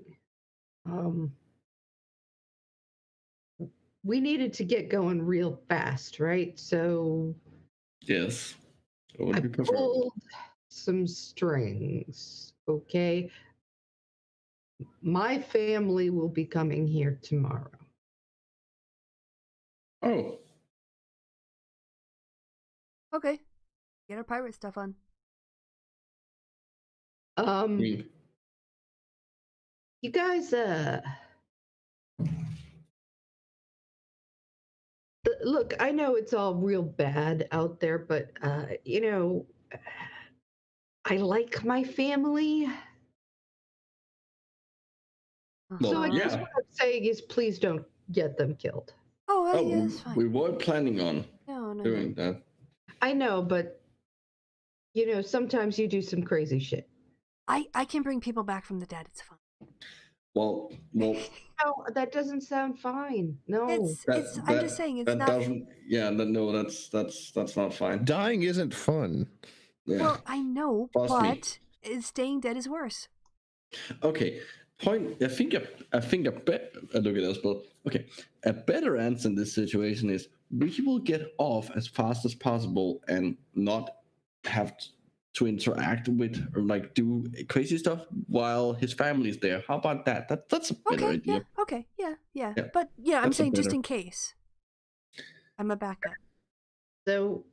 [SPEAKER 3] We needed to get going real fast, right? So
[SPEAKER 1] Yes, it would
[SPEAKER 3] I
[SPEAKER 1] be preferable.
[SPEAKER 3] pulled some strings, okay? My family will be coming here tomorrow.
[SPEAKER 1] Oh,
[SPEAKER 2] Okay. Get our pirate stuff on.
[SPEAKER 1] we,
[SPEAKER 3] You guys, look, I know it's all real bad out there, but, I like my family. So I guess
[SPEAKER 1] yeah.
[SPEAKER 3] what I'm saying is please don't get them killed.
[SPEAKER 2] Oh,
[SPEAKER 1] Oh,
[SPEAKER 2] yeah, that's fine.
[SPEAKER 1] we were planning on
[SPEAKER 2] No.
[SPEAKER 1] doing that.
[SPEAKER 3] I know, but, sometimes you do some crazy shit.
[SPEAKER 2] I can bring people back from the dead. It's fine.
[SPEAKER 1] Well,
[SPEAKER 3] No, that doesn't sound fine. No.
[SPEAKER 2] I'm just saying it's
[SPEAKER 1] that
[SPEAKER 2] not.
[SPEAKER 1] doesn't. Yeah, no, that's not fine.
[SPEAKER 4] Dying isn't fun.
[SPEAKER 1] Yeah.
[SPEAKER 2] Well, I know,
[SPEAKER 1] Trust me.
[SPEAKER 2] but staying dead is worse.
[SPEAKER 1] Okay. Point. I think a bet. Look at this, but okay. A better answer in this situation is we will get off as fast as possible and not have to interact with or like do crazy stuff while his family's there. How about that? That's a better
[SPEAKER 2] Okay,
[SPEAKER 1] idea.
[SPEAKER 2] yeah, okay, yeah.
[SPEAKER 1] Yeah,
[SPEAKER 2] But yeah, I'm
[SPEAKER 1] that's a
[SPEAKER 2] saying just
[SPEAKER 1] better-
[SPEAKER 2] in case. I'm a backup.
[SPEAKER 3] So,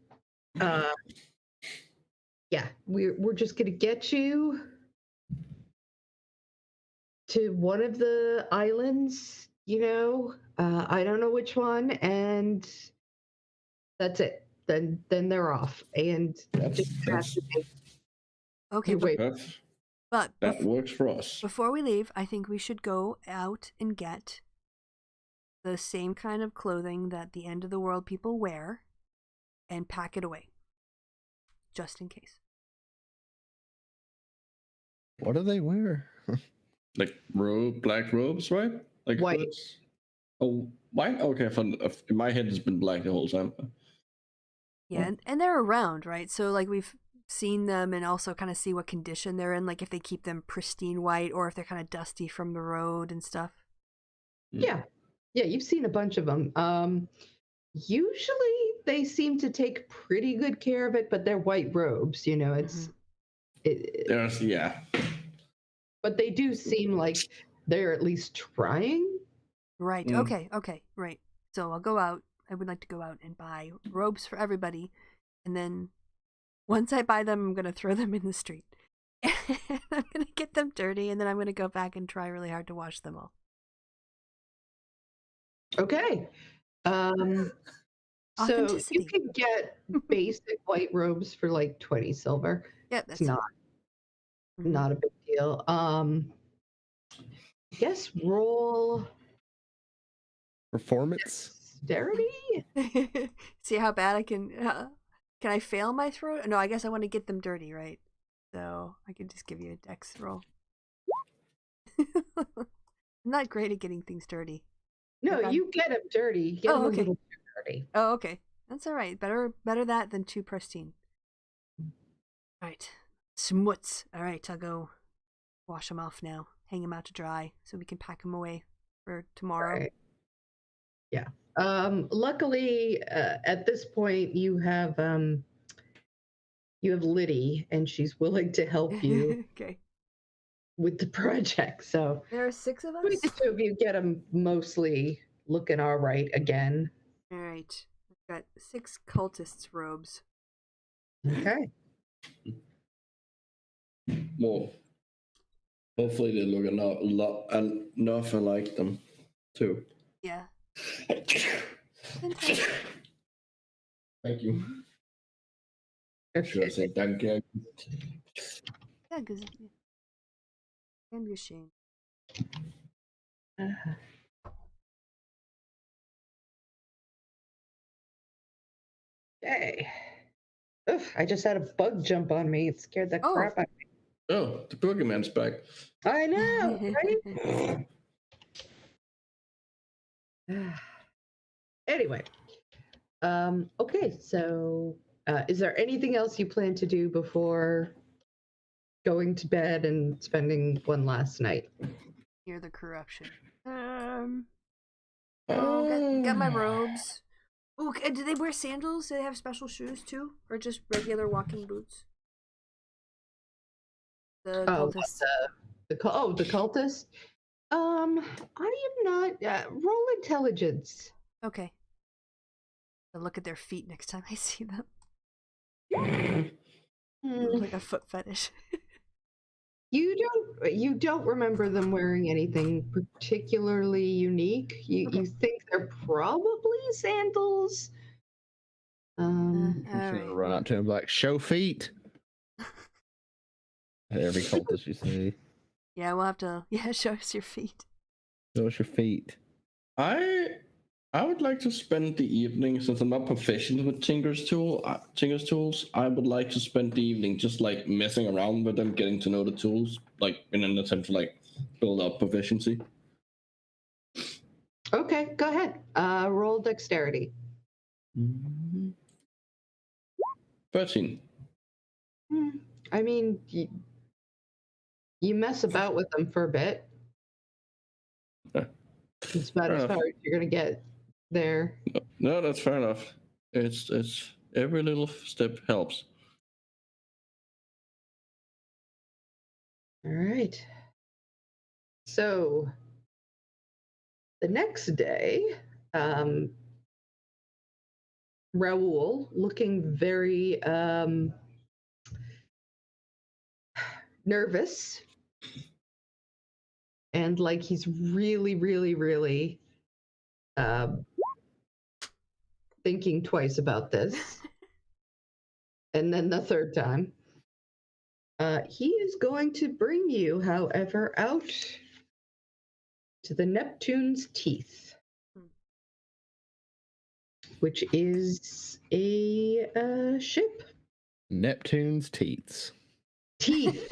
[SPEAKER 3] yeah, we're just gonna get you to one of the islands, I don't know which one, and that's it. Then they're off, and you just have to make
[SPEAKER 2] Okay,
[SPEAKER 3] your way.
[SPEAKER 2] but
[SPEAKER 1] That works for us.
[SPEAKER 2] before we leave, I think we should go out and get the same kind of clothing that the end of the world people wear and pack it away. Just in case.
[SPEAKER 4] What do they wear?
[SPEAKER 1] Like black robes, right? Like
[SPEAKER 3] White.
[SPEAKER 1] hoods? Oh, white? Okay, in my head it's been black the whole time.
[SPEAKER 2] Yeah, and they're around, right? So like we've seen them and also kind of see what condition they're in, like if they keep them pristine white or if they're kind of dusty from the road and stuff.
[SPEAKER 3] Yeah, you've seen a bunch of them. Usually they seem to take pretty good care of it, but they're white robes, it's
[SPEAKER 1] There's
[SPEAKER 3] but they do seem like they're at least trying.
[SPEAKER 2] Right. Okay, right. So I'll go out. I would like to go out and buy robes for everybody. And then once I buy them, I'm going to throw them in the street. And I'm going to get them dirty, and then I'm going to go back and try really hard to wash them all.
[SPEAKER 3] Okay. So you
[SPEAKER 2] Authenticity.
[SPEAKER 3] can get basic white robes for like 20 silver.
[SPEAKER 2] Yeah,
[SPEAKER 3] It's
[SPEAKER 2] that's
[SPEAKER 3] not a big deal. I guess roll
[SPEAKER 4] Performance?
[SPEAKER 3] dexterity?
[SPEAKER 2] See how bad I can. Can I fail my throw? No, I guess I want to get them dirty, right? So I can just give you a dex roll. I'm not great at getting things dirty.
[SPEAKER 3] No,
[SPEAKER 2] Okay.
[SPEAKER 3] you get them dirty. You get them
[SPEAKER 2] okay.
[SPEAKER 3] a little too dirty.
[SPEAKER 2] Oh, okay. That's all right. Better that than too pristine. All right. Smuts. All right, I'll go wash them off now. Hang them out to dry so we can pack them away for tomorrow.
[SPEAKER 3] Right. Yeah. Luckily, at this point, you have Liddy, and she's willing to help you
[SPEAKER 2] Okay.
[SPEAKER 3] with the project. So
[SPEAKER 2] There are 6 of
[SPEAKER 3] maybe
[SPEAKER 2] us?
[SPEAKER 3] the two of you get them mostly looking all right again.
[SPEAKER 2] All right. I've got 6 cultists' robes.
[SPEAKER 3] Okay.
[SPEAKER 1] Well, hopefully they look enough like them too.
[SPEAKER 2] Yeah.
[SPEAKER 1] Thank you. Should I say thank you?
[SPEAKER 2] Yeah, because can be ashamed.
[SPEAKER 3] Okay. Ugh, I just had a bug jump on me. It scared the
[SPEAKER 2] Oh.
[SPEAKER 3] crap out of me.
[SPEAKER 1] Oh, the boogeyman's back.
[SPEAKER 3] I know, right? Anyway, okay, so is there anything else you plan to do before going to bed and spending one last night?
[SPEAKER 2] Hear the corruption. Oh, got my robes. Oh, do they wear sandals? Do they have special shoes too, or just regular walking boots? The cultists.
[SPEAKER 3] The cultist. I am not. Roll intelligence.
[SPEAKER 2] Okay. I'll look at their feet next time I see them. Like a foot fetish.
[SPEAKER 3] You don't remember them wearing anything particularly unique. You think they're probably sandals.
[SPEAKER 2] All
[SPEAKER 4] You should
[SPEAKER 2] right.
[SPEAKER 4] run out to him like, show feet. At every cultist you see.
[SPEAKER 2] Yeah, we'll have to. Yeah, show us your feet.
[SPEAKER 4] Show us your feet.
[SPEAKER 1] I would like to spend the evening, since I'm not proficient with Tinker's tools. I would like to spend the evening just like messing around with them, getting to know the tools, like in an attempt to like build up proficiency.
[SPEAKER 3] Okay, go ahead. Roll dexterity.
[SPEAKER 1] 13.
[SPEAKER 3] I mean, you mess about with them for a bit.
[SPEAKER 1] Okay.
[SPEAKER 3] It's about
[SPEAKER 1] Fair
[SPEAKER 3] as
[SPEAKER 1] enough.
[SPEAKER 3] far as you're gonna get there.
[SPEAKER 1] No, that's fair enough. It's every little step helps.
[SPEAKER 3] All right. So the next day, Raoul, looking very nervous and like he's really, really, really thinking twice about this. And then the third time, he is going to bring you, however, out to the Neptune's Teeth, which is a ship.
[SPEAKER 4] Neptune's teats.
[SPEAKER 3] Teeth.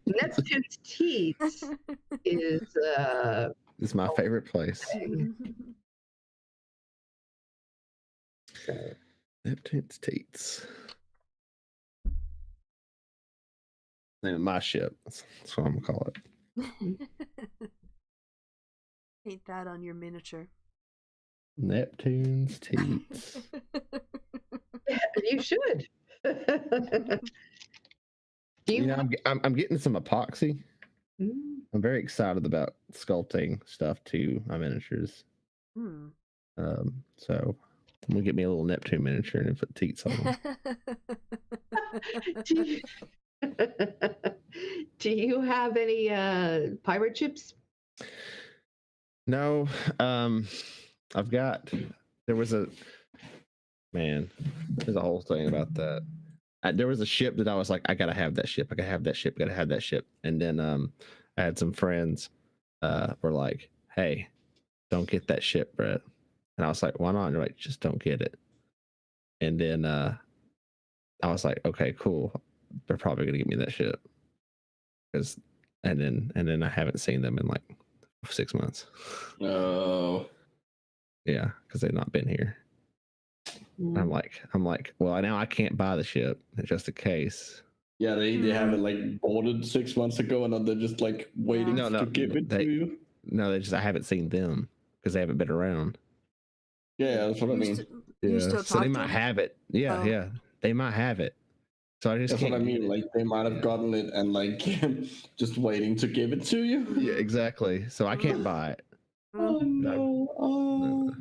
[SPEAKER 3] Neptune's Teeth is
[SPEAKER 4] It's my favorite place. Neptune's teats. Name of my ship. That's what I'm gonna call it.
[SPEAKER 2] Paint that on your miniature.
[SPEAKER 4] Neptune's teats.
[SPEAKER 3] you should. Do
[SPEAKER 4] You know, I'm getting some epoxy. I'm very excited about sculpting stuff to my miniatures. So I'm gonna get me a little Neptune miniature and put teats on them.
[SPEAKER 3] Do you have any pirate ships?
[SPEAKER 4] No, I've got. There's a whole thing about that. There was a ship that I was like, I gotta have that ship. I gotta have that ship. Gotta have that ship. And then I had some friends were like, hey, don't get that ship, Brett. And I was like, why not? And they're like, just don't get it. And then I was like, okay, cool. They're probably gonna give me that ship. And then I haven't seen them in like 6 months.
[SPEAKER 1] Oh.
[SPEAKER 4] Yeah, because they've not been here. I'm like, well, now I can't buy the ship just in case.
[SPEAKER 1] Yeah, they have it like boarded 6 months ago, and then they're just like waiting to give it to you.
[SPEAKER 4] No, I haven't seen them because they haven't been around.
[SPEAKER 1] Yeah, that's what I
[SPEAKER 2] You
[SPEAKER 1] mean.
[SPEAKER 2] st- you still
[SPEAKER 4] So they
[SPEAKER 2] talk to
[SPEAKER 4] might
[SPEAKER 2] them?
[SPEAKER 4] have it. Yeah,
[SPEAKER 2] Oh.
[SPEAKER 4] yeah. They might have it. So I just
[SPEAKER 1] That's what
[SPEAKER 4] can't
[SPEAKER 1] I
[SPEAKER 4] get
[SPEAKER 1] mean.
[SPEAKER 4] it.
[SPEAKER 1] Like they might have
[SPEAKER 4] Yeah.
[SPEAKER 1] gotten it and like just waiting to give it to you.
[SPEAKER 4] Yeah, exactly. So I can't buy it.
[SPEAKER 1] Oh no! Oh.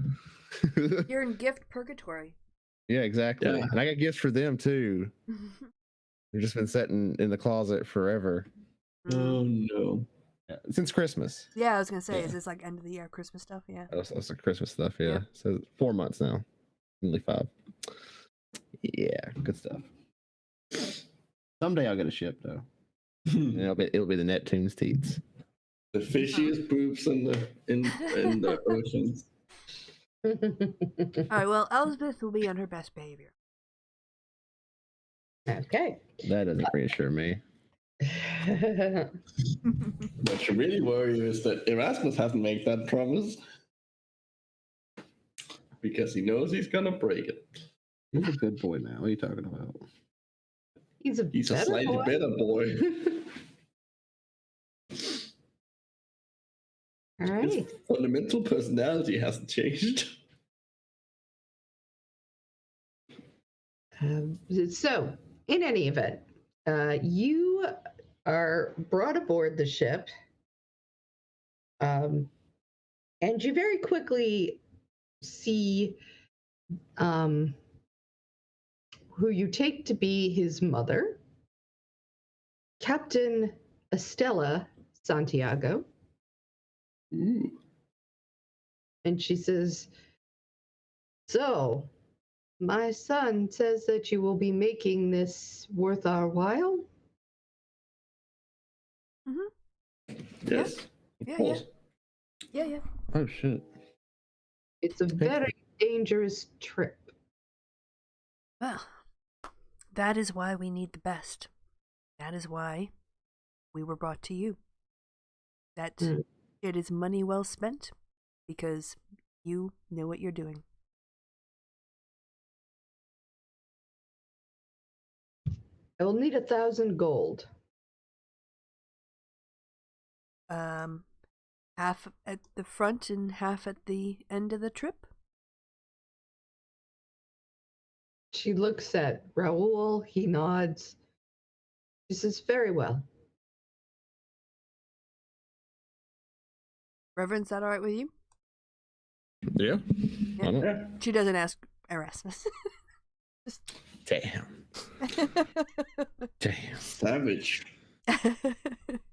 [SPEAKER 2] You're in gift purgatory.
[SPEAKER 4] Yeah, exactly.
[SPEAKER 1] Yeah.
[SPEAKER 4] And I got gifts for them too. They've just been sitting in the closet forever.
[SPEAKER 1] Oh no!
[SPEAKER 4] Since Christmas.
[SPEAKER 2] Yeah, I was gonna say,
[SPEAKER 1] Yeah.
[SPEAKER 2] is this like end of the year Christmas stuff? Yeah.
[SPEAKER 4] That's the Christmas stuff, yeah.
[SPEAKER 2] Yeah.
[SPEAKER 4] So 4 months now. Nearly 5. Yeah, good stuff. Someday I'll get a ship though. And it'll be the Neptune's teats.
[SPEAKER 1] The fishiest boobs in the oceans.
[SPEAKER 2] All right. Well, Elspeth will be on her best behavior.
[SPEAKER 3] Okay.
[SPEAKER 4] That doesn't reassure me.
[SPEAKER 1] What should really worry you is that Erasmus hasn't made that promise because he knows he's gonna break it.
[SPEAKER 4] He's a good boy now. What are you talking about?
[SPEAKER 3] He's a
[SPEAKER 1] He's a
[SPEAKER 3] better
[SPEAKER 1] slightly
[SPEAKER 3] boy.
[SPEAKER 1] better boy.
[SPEAKER 3] All
[SPEAKER 1] His
[SPEAKER 3] right.
[SPEAKER 1] fundamental personality hasn't changed.
[SPEAKER 3] So, in any event, you are brought aboard the ship, and you very quickly see who you take to be his mother, Captain Estella Santiago.
[SPEAKER 1] Ooh.
[SPEAKER 3] And she says, "So, my son says that you will be making this worth our while."
[SPEAKER 1] Yes, of
[SPEAKER 2] Yeah,
[SPEAKER 1] course.
[SPEAKER 2] Yeah.
[SPEAKER 4] Oh shit.
[SPEAKER 3] It's a very dangerous trip.
[SPEAKER 2] Well, that is why we need the best. That is why we were brought to you. That it is money well spent because you know what you're doing.
[SPEAKER 3] I will need 1,000 gold.
[SPEAKER 2] Half at the front and half at the end of the trip.
[SPEAKER 3] She looks at Raoul. He nods. She says, "Very well."
[SPEAKER 2] Reverend, is that all right with you?
[SPEAKER 4] Yeah. I don't.
[SPEAKER 1] Yeah.
[SPEAKER 2] She doesn't ask Erasmus.
[SPEAKER 4] Damn. Damn.
[SPEAKER 1] Savage.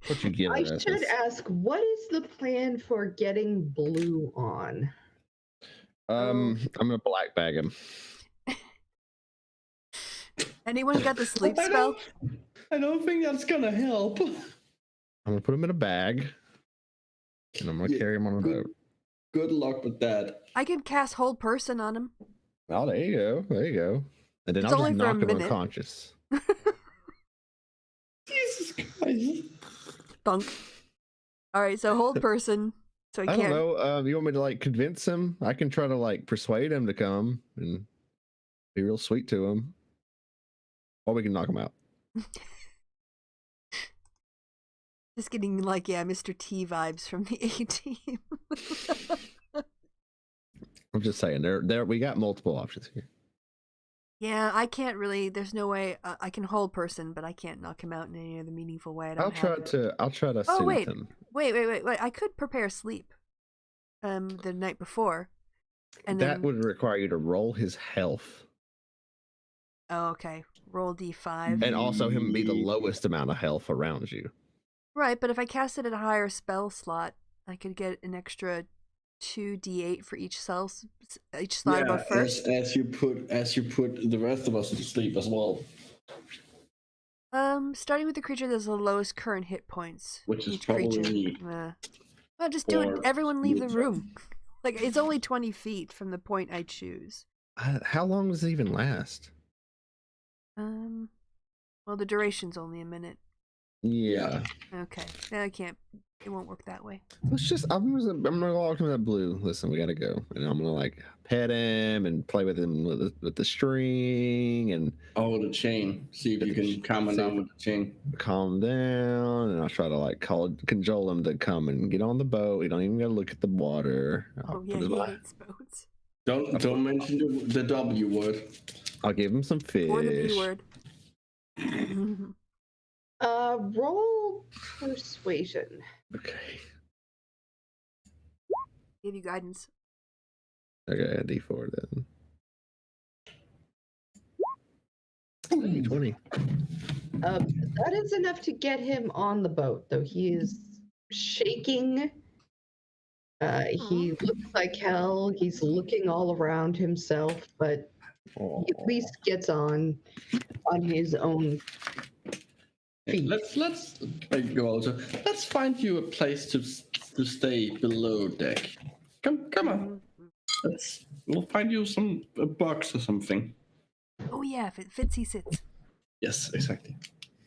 [SPEAKER 4] What you get?
[SPEAKER 3] I
[SPEAKER 4] Erasmus?
[SPEAKER 3] should ask, what is the plan for getting Blue on?
[SPEAKER 4] I'm gonna black bag him.
[SPEAKER 2] Anyone got the sleep spell?
[SPEAKER 1] I don't think that's gonna help.
[SPEAKER 4] I'm gonna put him in a bag, and I'm gonna
[SPEAKER 1] Yeah,
[SPEAKER 4] carry him on a
[SPEAKER 1] good.
[SPEAKER 4] boat.
[SPEAKER 1] Good luck with that.
[SPEAKER 2] I can cast hold person on him.
[SPEAKER 4] Oh, there you go. There you go. And then
[SPEAKER 2] It's
[SPEAKER 4] I'll
[SPEAKER 2] only
[SPEAKER 4] just
[SPEAKER 2] for a
[SPEAKER 4] knock him
[SPEAKER 2] minute.
[SPEAKER 4] unconscious.
[SPEAKER 1] Jesus Christ.
[SPEAKER 2] Thunk. All right, so hold person. So he
[SPEAKER 4] I
[SPEAKER 2] can't.
[SPEAKER 4] don't know. You want me to like convince him? I can try to like persuade him to come and be real sweet to him, or we can knock him out.
[SPEAKER 2] Just getting like, yeah, Mr. T vibes from the A-Team.
[SPEAKER 4] I'm just saying, there we got multiple options here.
[SPEAKER 2] Yeah, I can't really. There's no way I can hold person, but I can't knock him out in any other meaningful way. I don't
[SPEAKER 4] I'll try
[SPEAKER 2] have-
[SPEAKER 4] to
[SPEAKER 2] Oh
[SPEAKER 4] soothe
[SPEAKER 2] wait,
[SPEAKER 4] him.
[SPEAKER 2] wait! I could prepare sleep. The night before, and
[SPEAKER 4] That
[SPEAKER 2] then
[SPEAKER 4] would require you to roll his health,
[SPEAKER 2] oh, okay, roll d5.
[SPEAKER 4] and also him be the lowest amount of health around you.
[SPEAKER 2] Right, but if I cast it at a higher spell slot, I could get an extra 2d8 for each slot above first.
[SPEAKER 1] as you put the rest of us to sleep as well,
[SPEAKER 2] Starting with the creature that's the lowest current hit points.
[SPEAKER 1] which is
[SPEAKER 2] each
[SPEAKER 1] probably
[SPEAKER 2] creature.
[SPEAKER 1] me.
[SPEAKER 2] Well, just do it.
[SPEAKER 1] Or
[SPEAKER 2] Everyone leave the
[SPEAKER 1] you.
[SPEAKER 2] room. Like, it's only 20 feet from the point I choose.
[SPEAKER 4] How long does it even last?
[SPEAKER 2] Well, the duration's only a minute.
[SPEAKER 4] Yeah.
[SPEAKER 2] Okay, I can't It won't work that way.
[SPEAKER 4] I'm gonna walk him to that blue. Listen, we gotta go, and I'm gonna like pet him and play with him with the string and
[SPEAKER 1] Oh, the chain. See if you can calm him down with the chain.
[SPEAKER 4] calm down. And I'll try to like cajole him to come and get on the boat. We don't even gotta look at the water.
[SPEAKER 2] Oh yeah, he hates boats.
[SPEAKER 1] Don't mention the W word.
[SPEAKER 4] I'll give him some fish.
[SPEAKER 2] Or the B word.
[SPEAKER 3] Roll persuasion.
[SPEAKER 4] Okay.
[SPEAKER 2] Give you guidance.
[SPEAKER 4] Okay, a D4 then. 20.
[SPEAKER 3] That is enough to get him on the boat, though he is shaking. He looks like hell. He's looking all around himself, but he at least gets on his own feet.
[SPEAKER 1] Let's go also. Let's find you a place to stay below deck. Come on. We'll find you a box or something.
[SPEAKER 2] Oh yeah, if it fits, he sits.
[SPEAKER 1] Yes, exactly.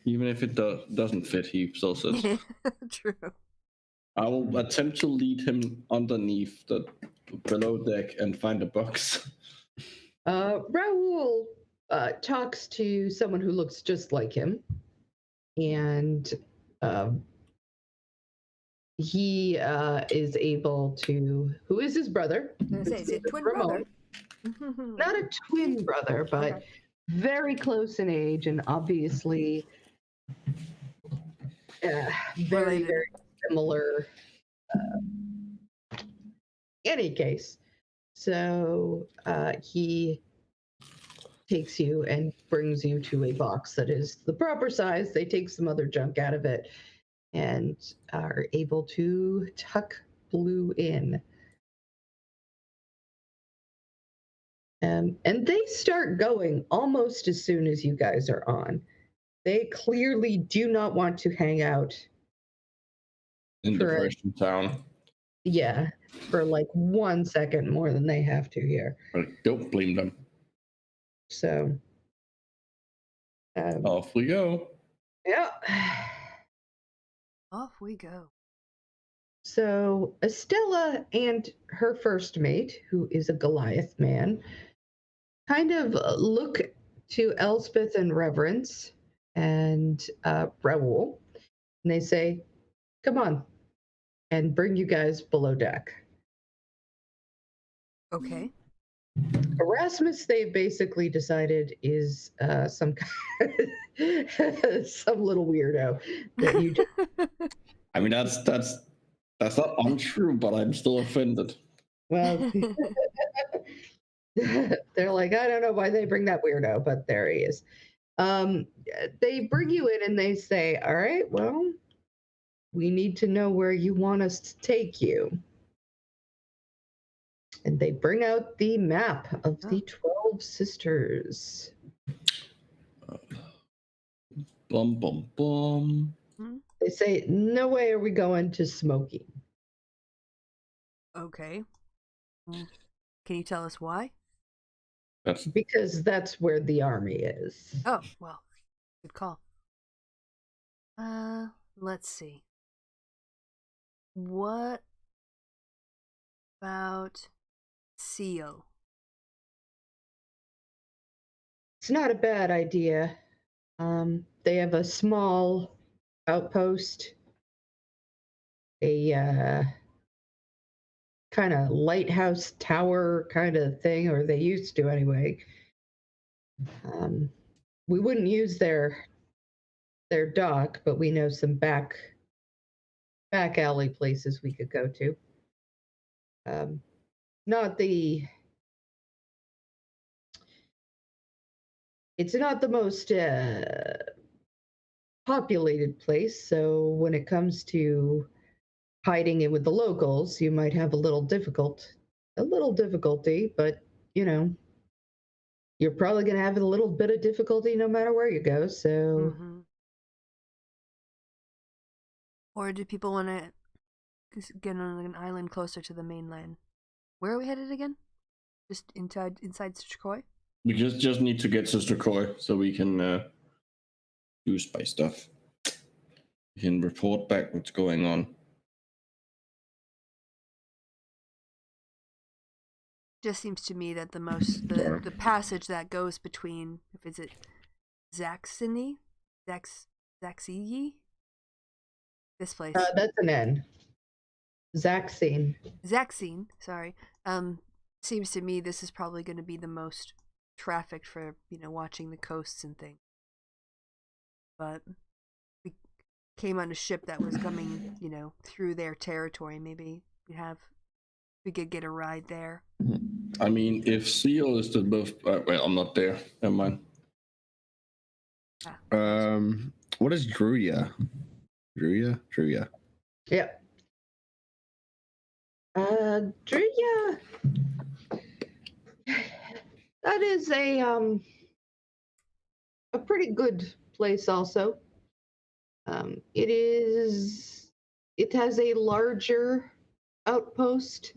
[SPEAKER 1] Even if it doesn't fit, he still sits.
[SPEAKER 2] True.
[SPEAKER 1] I will attempt to lead him underneath the below deck and find a box.
[SPEAKER 3] Raoul talks to someone who looks just like him, and he is able to. Who is his brother?
[SPEAKER 2] Is it twin brother?
[SPEAKER 3] Not a twin brother, but very close in age, and obviously very similar. Any case, so he takes you and brings you to a box that is the proper size. They take some other junk out of it and are able to tuck Blue in. And they start going almost as soon as you guys are on. They clearly do not want to hang out
[SPEAKER 1] In Depression Town.
[SPEAKER 3] Yeah, for like 1 second more than they have to here.
[SPEAKER 1] But don't blame them.
[SPEAKER 3] So
[SPEAKER 1] Off we go.
[SPEAKER 3] yeah.
[SPEAKER 2] Off we go.
[SPEAKER 3] So Estella and her first mate, who is a Goliath man, kind of look to Elspeth in reverence and Raoul, and they say, "Come on," and bring you guys below deck.
[SPEAKER 2] Okay.
[SPEAKER 3] Erasmus, they've basically decided is some little weirdo that you just
[SPEAKER 1] I mean, that's not untrue, but I'm still offended.
[SPEAKER 3] well. They're like, I don't know why they bring that weirdo, but there he is. They bring you in and they say, all right, well, we need to know where you want us to take you. And they bring out the map of the 12 sisters.
[SPEAKER 1] Bum, bum, bum.
[SPEAKER 3] They say, no way are we going to Smoky.
[SPEAKER 2] Okay. Can you tell us why?
[SPEAKER 3] Because that's where the army is.
[SPEAKER 2] Oh, well, good call. Let's see. What about Seal?
[SPEAKER 3] It's not a bad idea. They have a small outpost, a kind of lighthouse tower kind of thing, or they used to anyway. We wouldn't use their dock, but we know some back alley places we could go to. It's not the most populated place, so when it comes to hiding it with the locals, you might have a little difficulty, but you know, you're probably going to have a little bit of difficulty no matter where you go. So,
[SPEAKER 2] Or do people want to get on an island closer to the mainland? Where are we headed again? Just inside Sister Koi?
[SPEAKER 1] We just need to get Sister Koi so we can do spy stuff. We can report back what's going on.
[SPEAKER 2] just seems to me that the passage that goes between, if is it Zaxini? Zaxii? This place.
[SPEAKER 3] That's an N. Zaxine.
[SPEAKER 2] Zaxine, sorry. Seems to me this is probably going to be the most trafficked for, watching the coasts and things. But we came on a ship that was coming, through their territory. Maybe we could get a ride there.
[SPEAKER 1] I mean, if Seal is the most, well, I'm not there. Never mind.
[SPEAKER 4] What is Druya? Druya.
[SPEAKER 3] Yep. Druya. That is a pretty good place also. It has a larger outpost.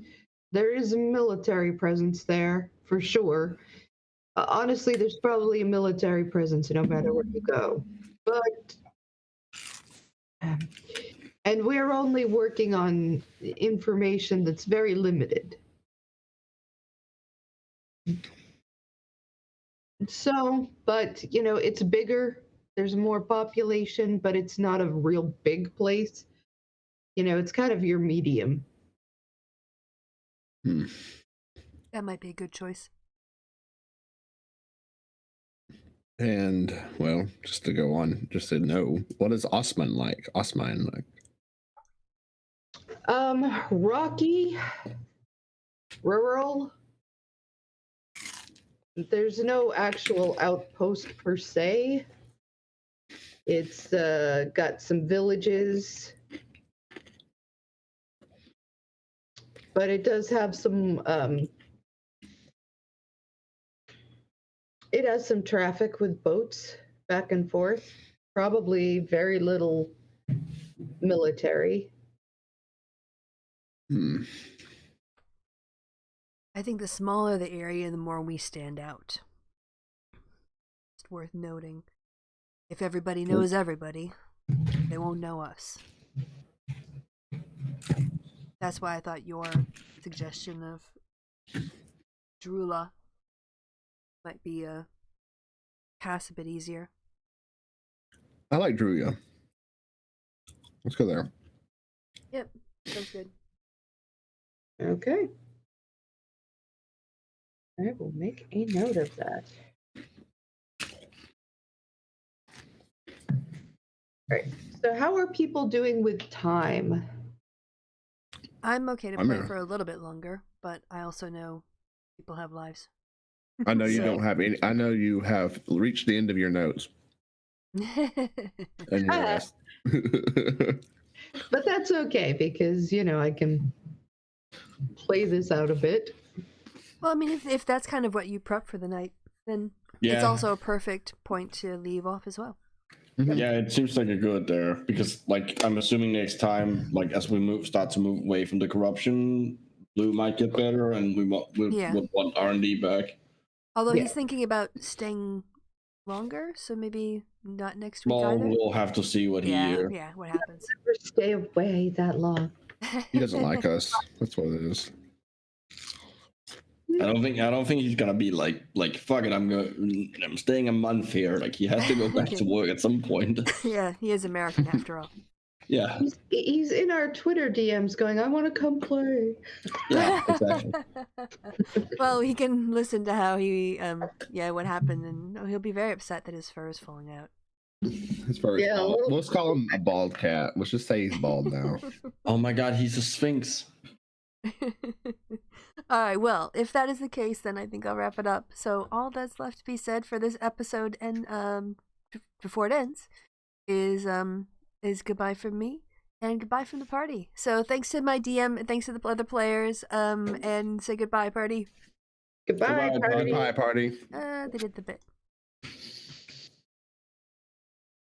[SPEAKER 3] There is a military presence there for sure. Honestly, there's probably a military presence no matter where you go. But and we're only working on information that's very limited. So, but it's bigger. There's more population, but it's not a real big place. It's kind of your medium.
[SPEAKER 2] That might be a good choice.
[SPEAKER 4] And well, just to go on, just to know, what is Osman like?
[SPEAKER 3] Rocky, rural. There's no actual outpost per se. It's got some villages, but it does have some. It has some traffic with boats back and forth. Probably very little military.
[SPEAKER 2] I think the smaller the area, the more we stand out. It's worth noting. If everybody knows everybody, they won't know us. That's why I thought your suggestion of Drula might be pass a bit easier.
[SPEAKER 4] I like Druya. Let's go there.
[SPEAKER 2] Yep, sounds good.
[SPEAKER 3] Okay. I will make a note of that. All right. So how are people doing with time?
[SPEAKER 2] I'm okay to play for a little bit longer, but I also know people have lives.
[SPEAKER 4] I know you don't have any. I know you have reached the end of your notes. And your rest.
[SPEAKER 3] But that's okay because, I can play this out a bit.
[SPEAKER 2] Well, I mean, if that's kind of what you prep for the night, then it's also a perfect point to leave off as well.
[SPEAKER 1] Yeah, it seems like a good there because, I'm assuming next time, as we start to move away from the corruption, Blue might get better, and we would want R&D back.
[SPEAKER 2] Although he's thinking about staying longer, so maybe not next week either.
[SPEAKER 1] We'll have to see what
[SPEAKER 2] what happens.
[SPEAKER 3] Never stay away that long.
[SPEAKER 4] He doesn't like us. That's what it is.
[SPEAKER 1] I don't think he's gonna be like fuck it. I'm staying a month here. He has to go back to work at some point.
[SPEAKER 2] Yeah, he is American after all.
[SPEAKER 1] Yeah,
[SPEAKER 3] he's in our Twitter DMs going, I want to come play.
[SPEAKER 1] Yeah, exactly.
[SPEAKER 2] Well, he can listen to how he what happened, and he'll be very upset that his fur is falling out.
[SPEAKER 4] His fur is bald. Let's call him a bald cat. Let's just say he's bald now.
[SPEAKER 1] Oh my god, he's a sphinx.
[SPEAKER 2] All right, well, if that is the case, then I think I'll wrap it up. So all that's left to be said for this episode, and before it ends, is goodbye from me and goodbye from the party. So thanks to my DM and thanks to the other players, and say goodbye, party.
[SPEAKER 3] Goodbye, party.
[SPEAKER 4] Goodbye, party.
[SPEAKER 2] They did the bit.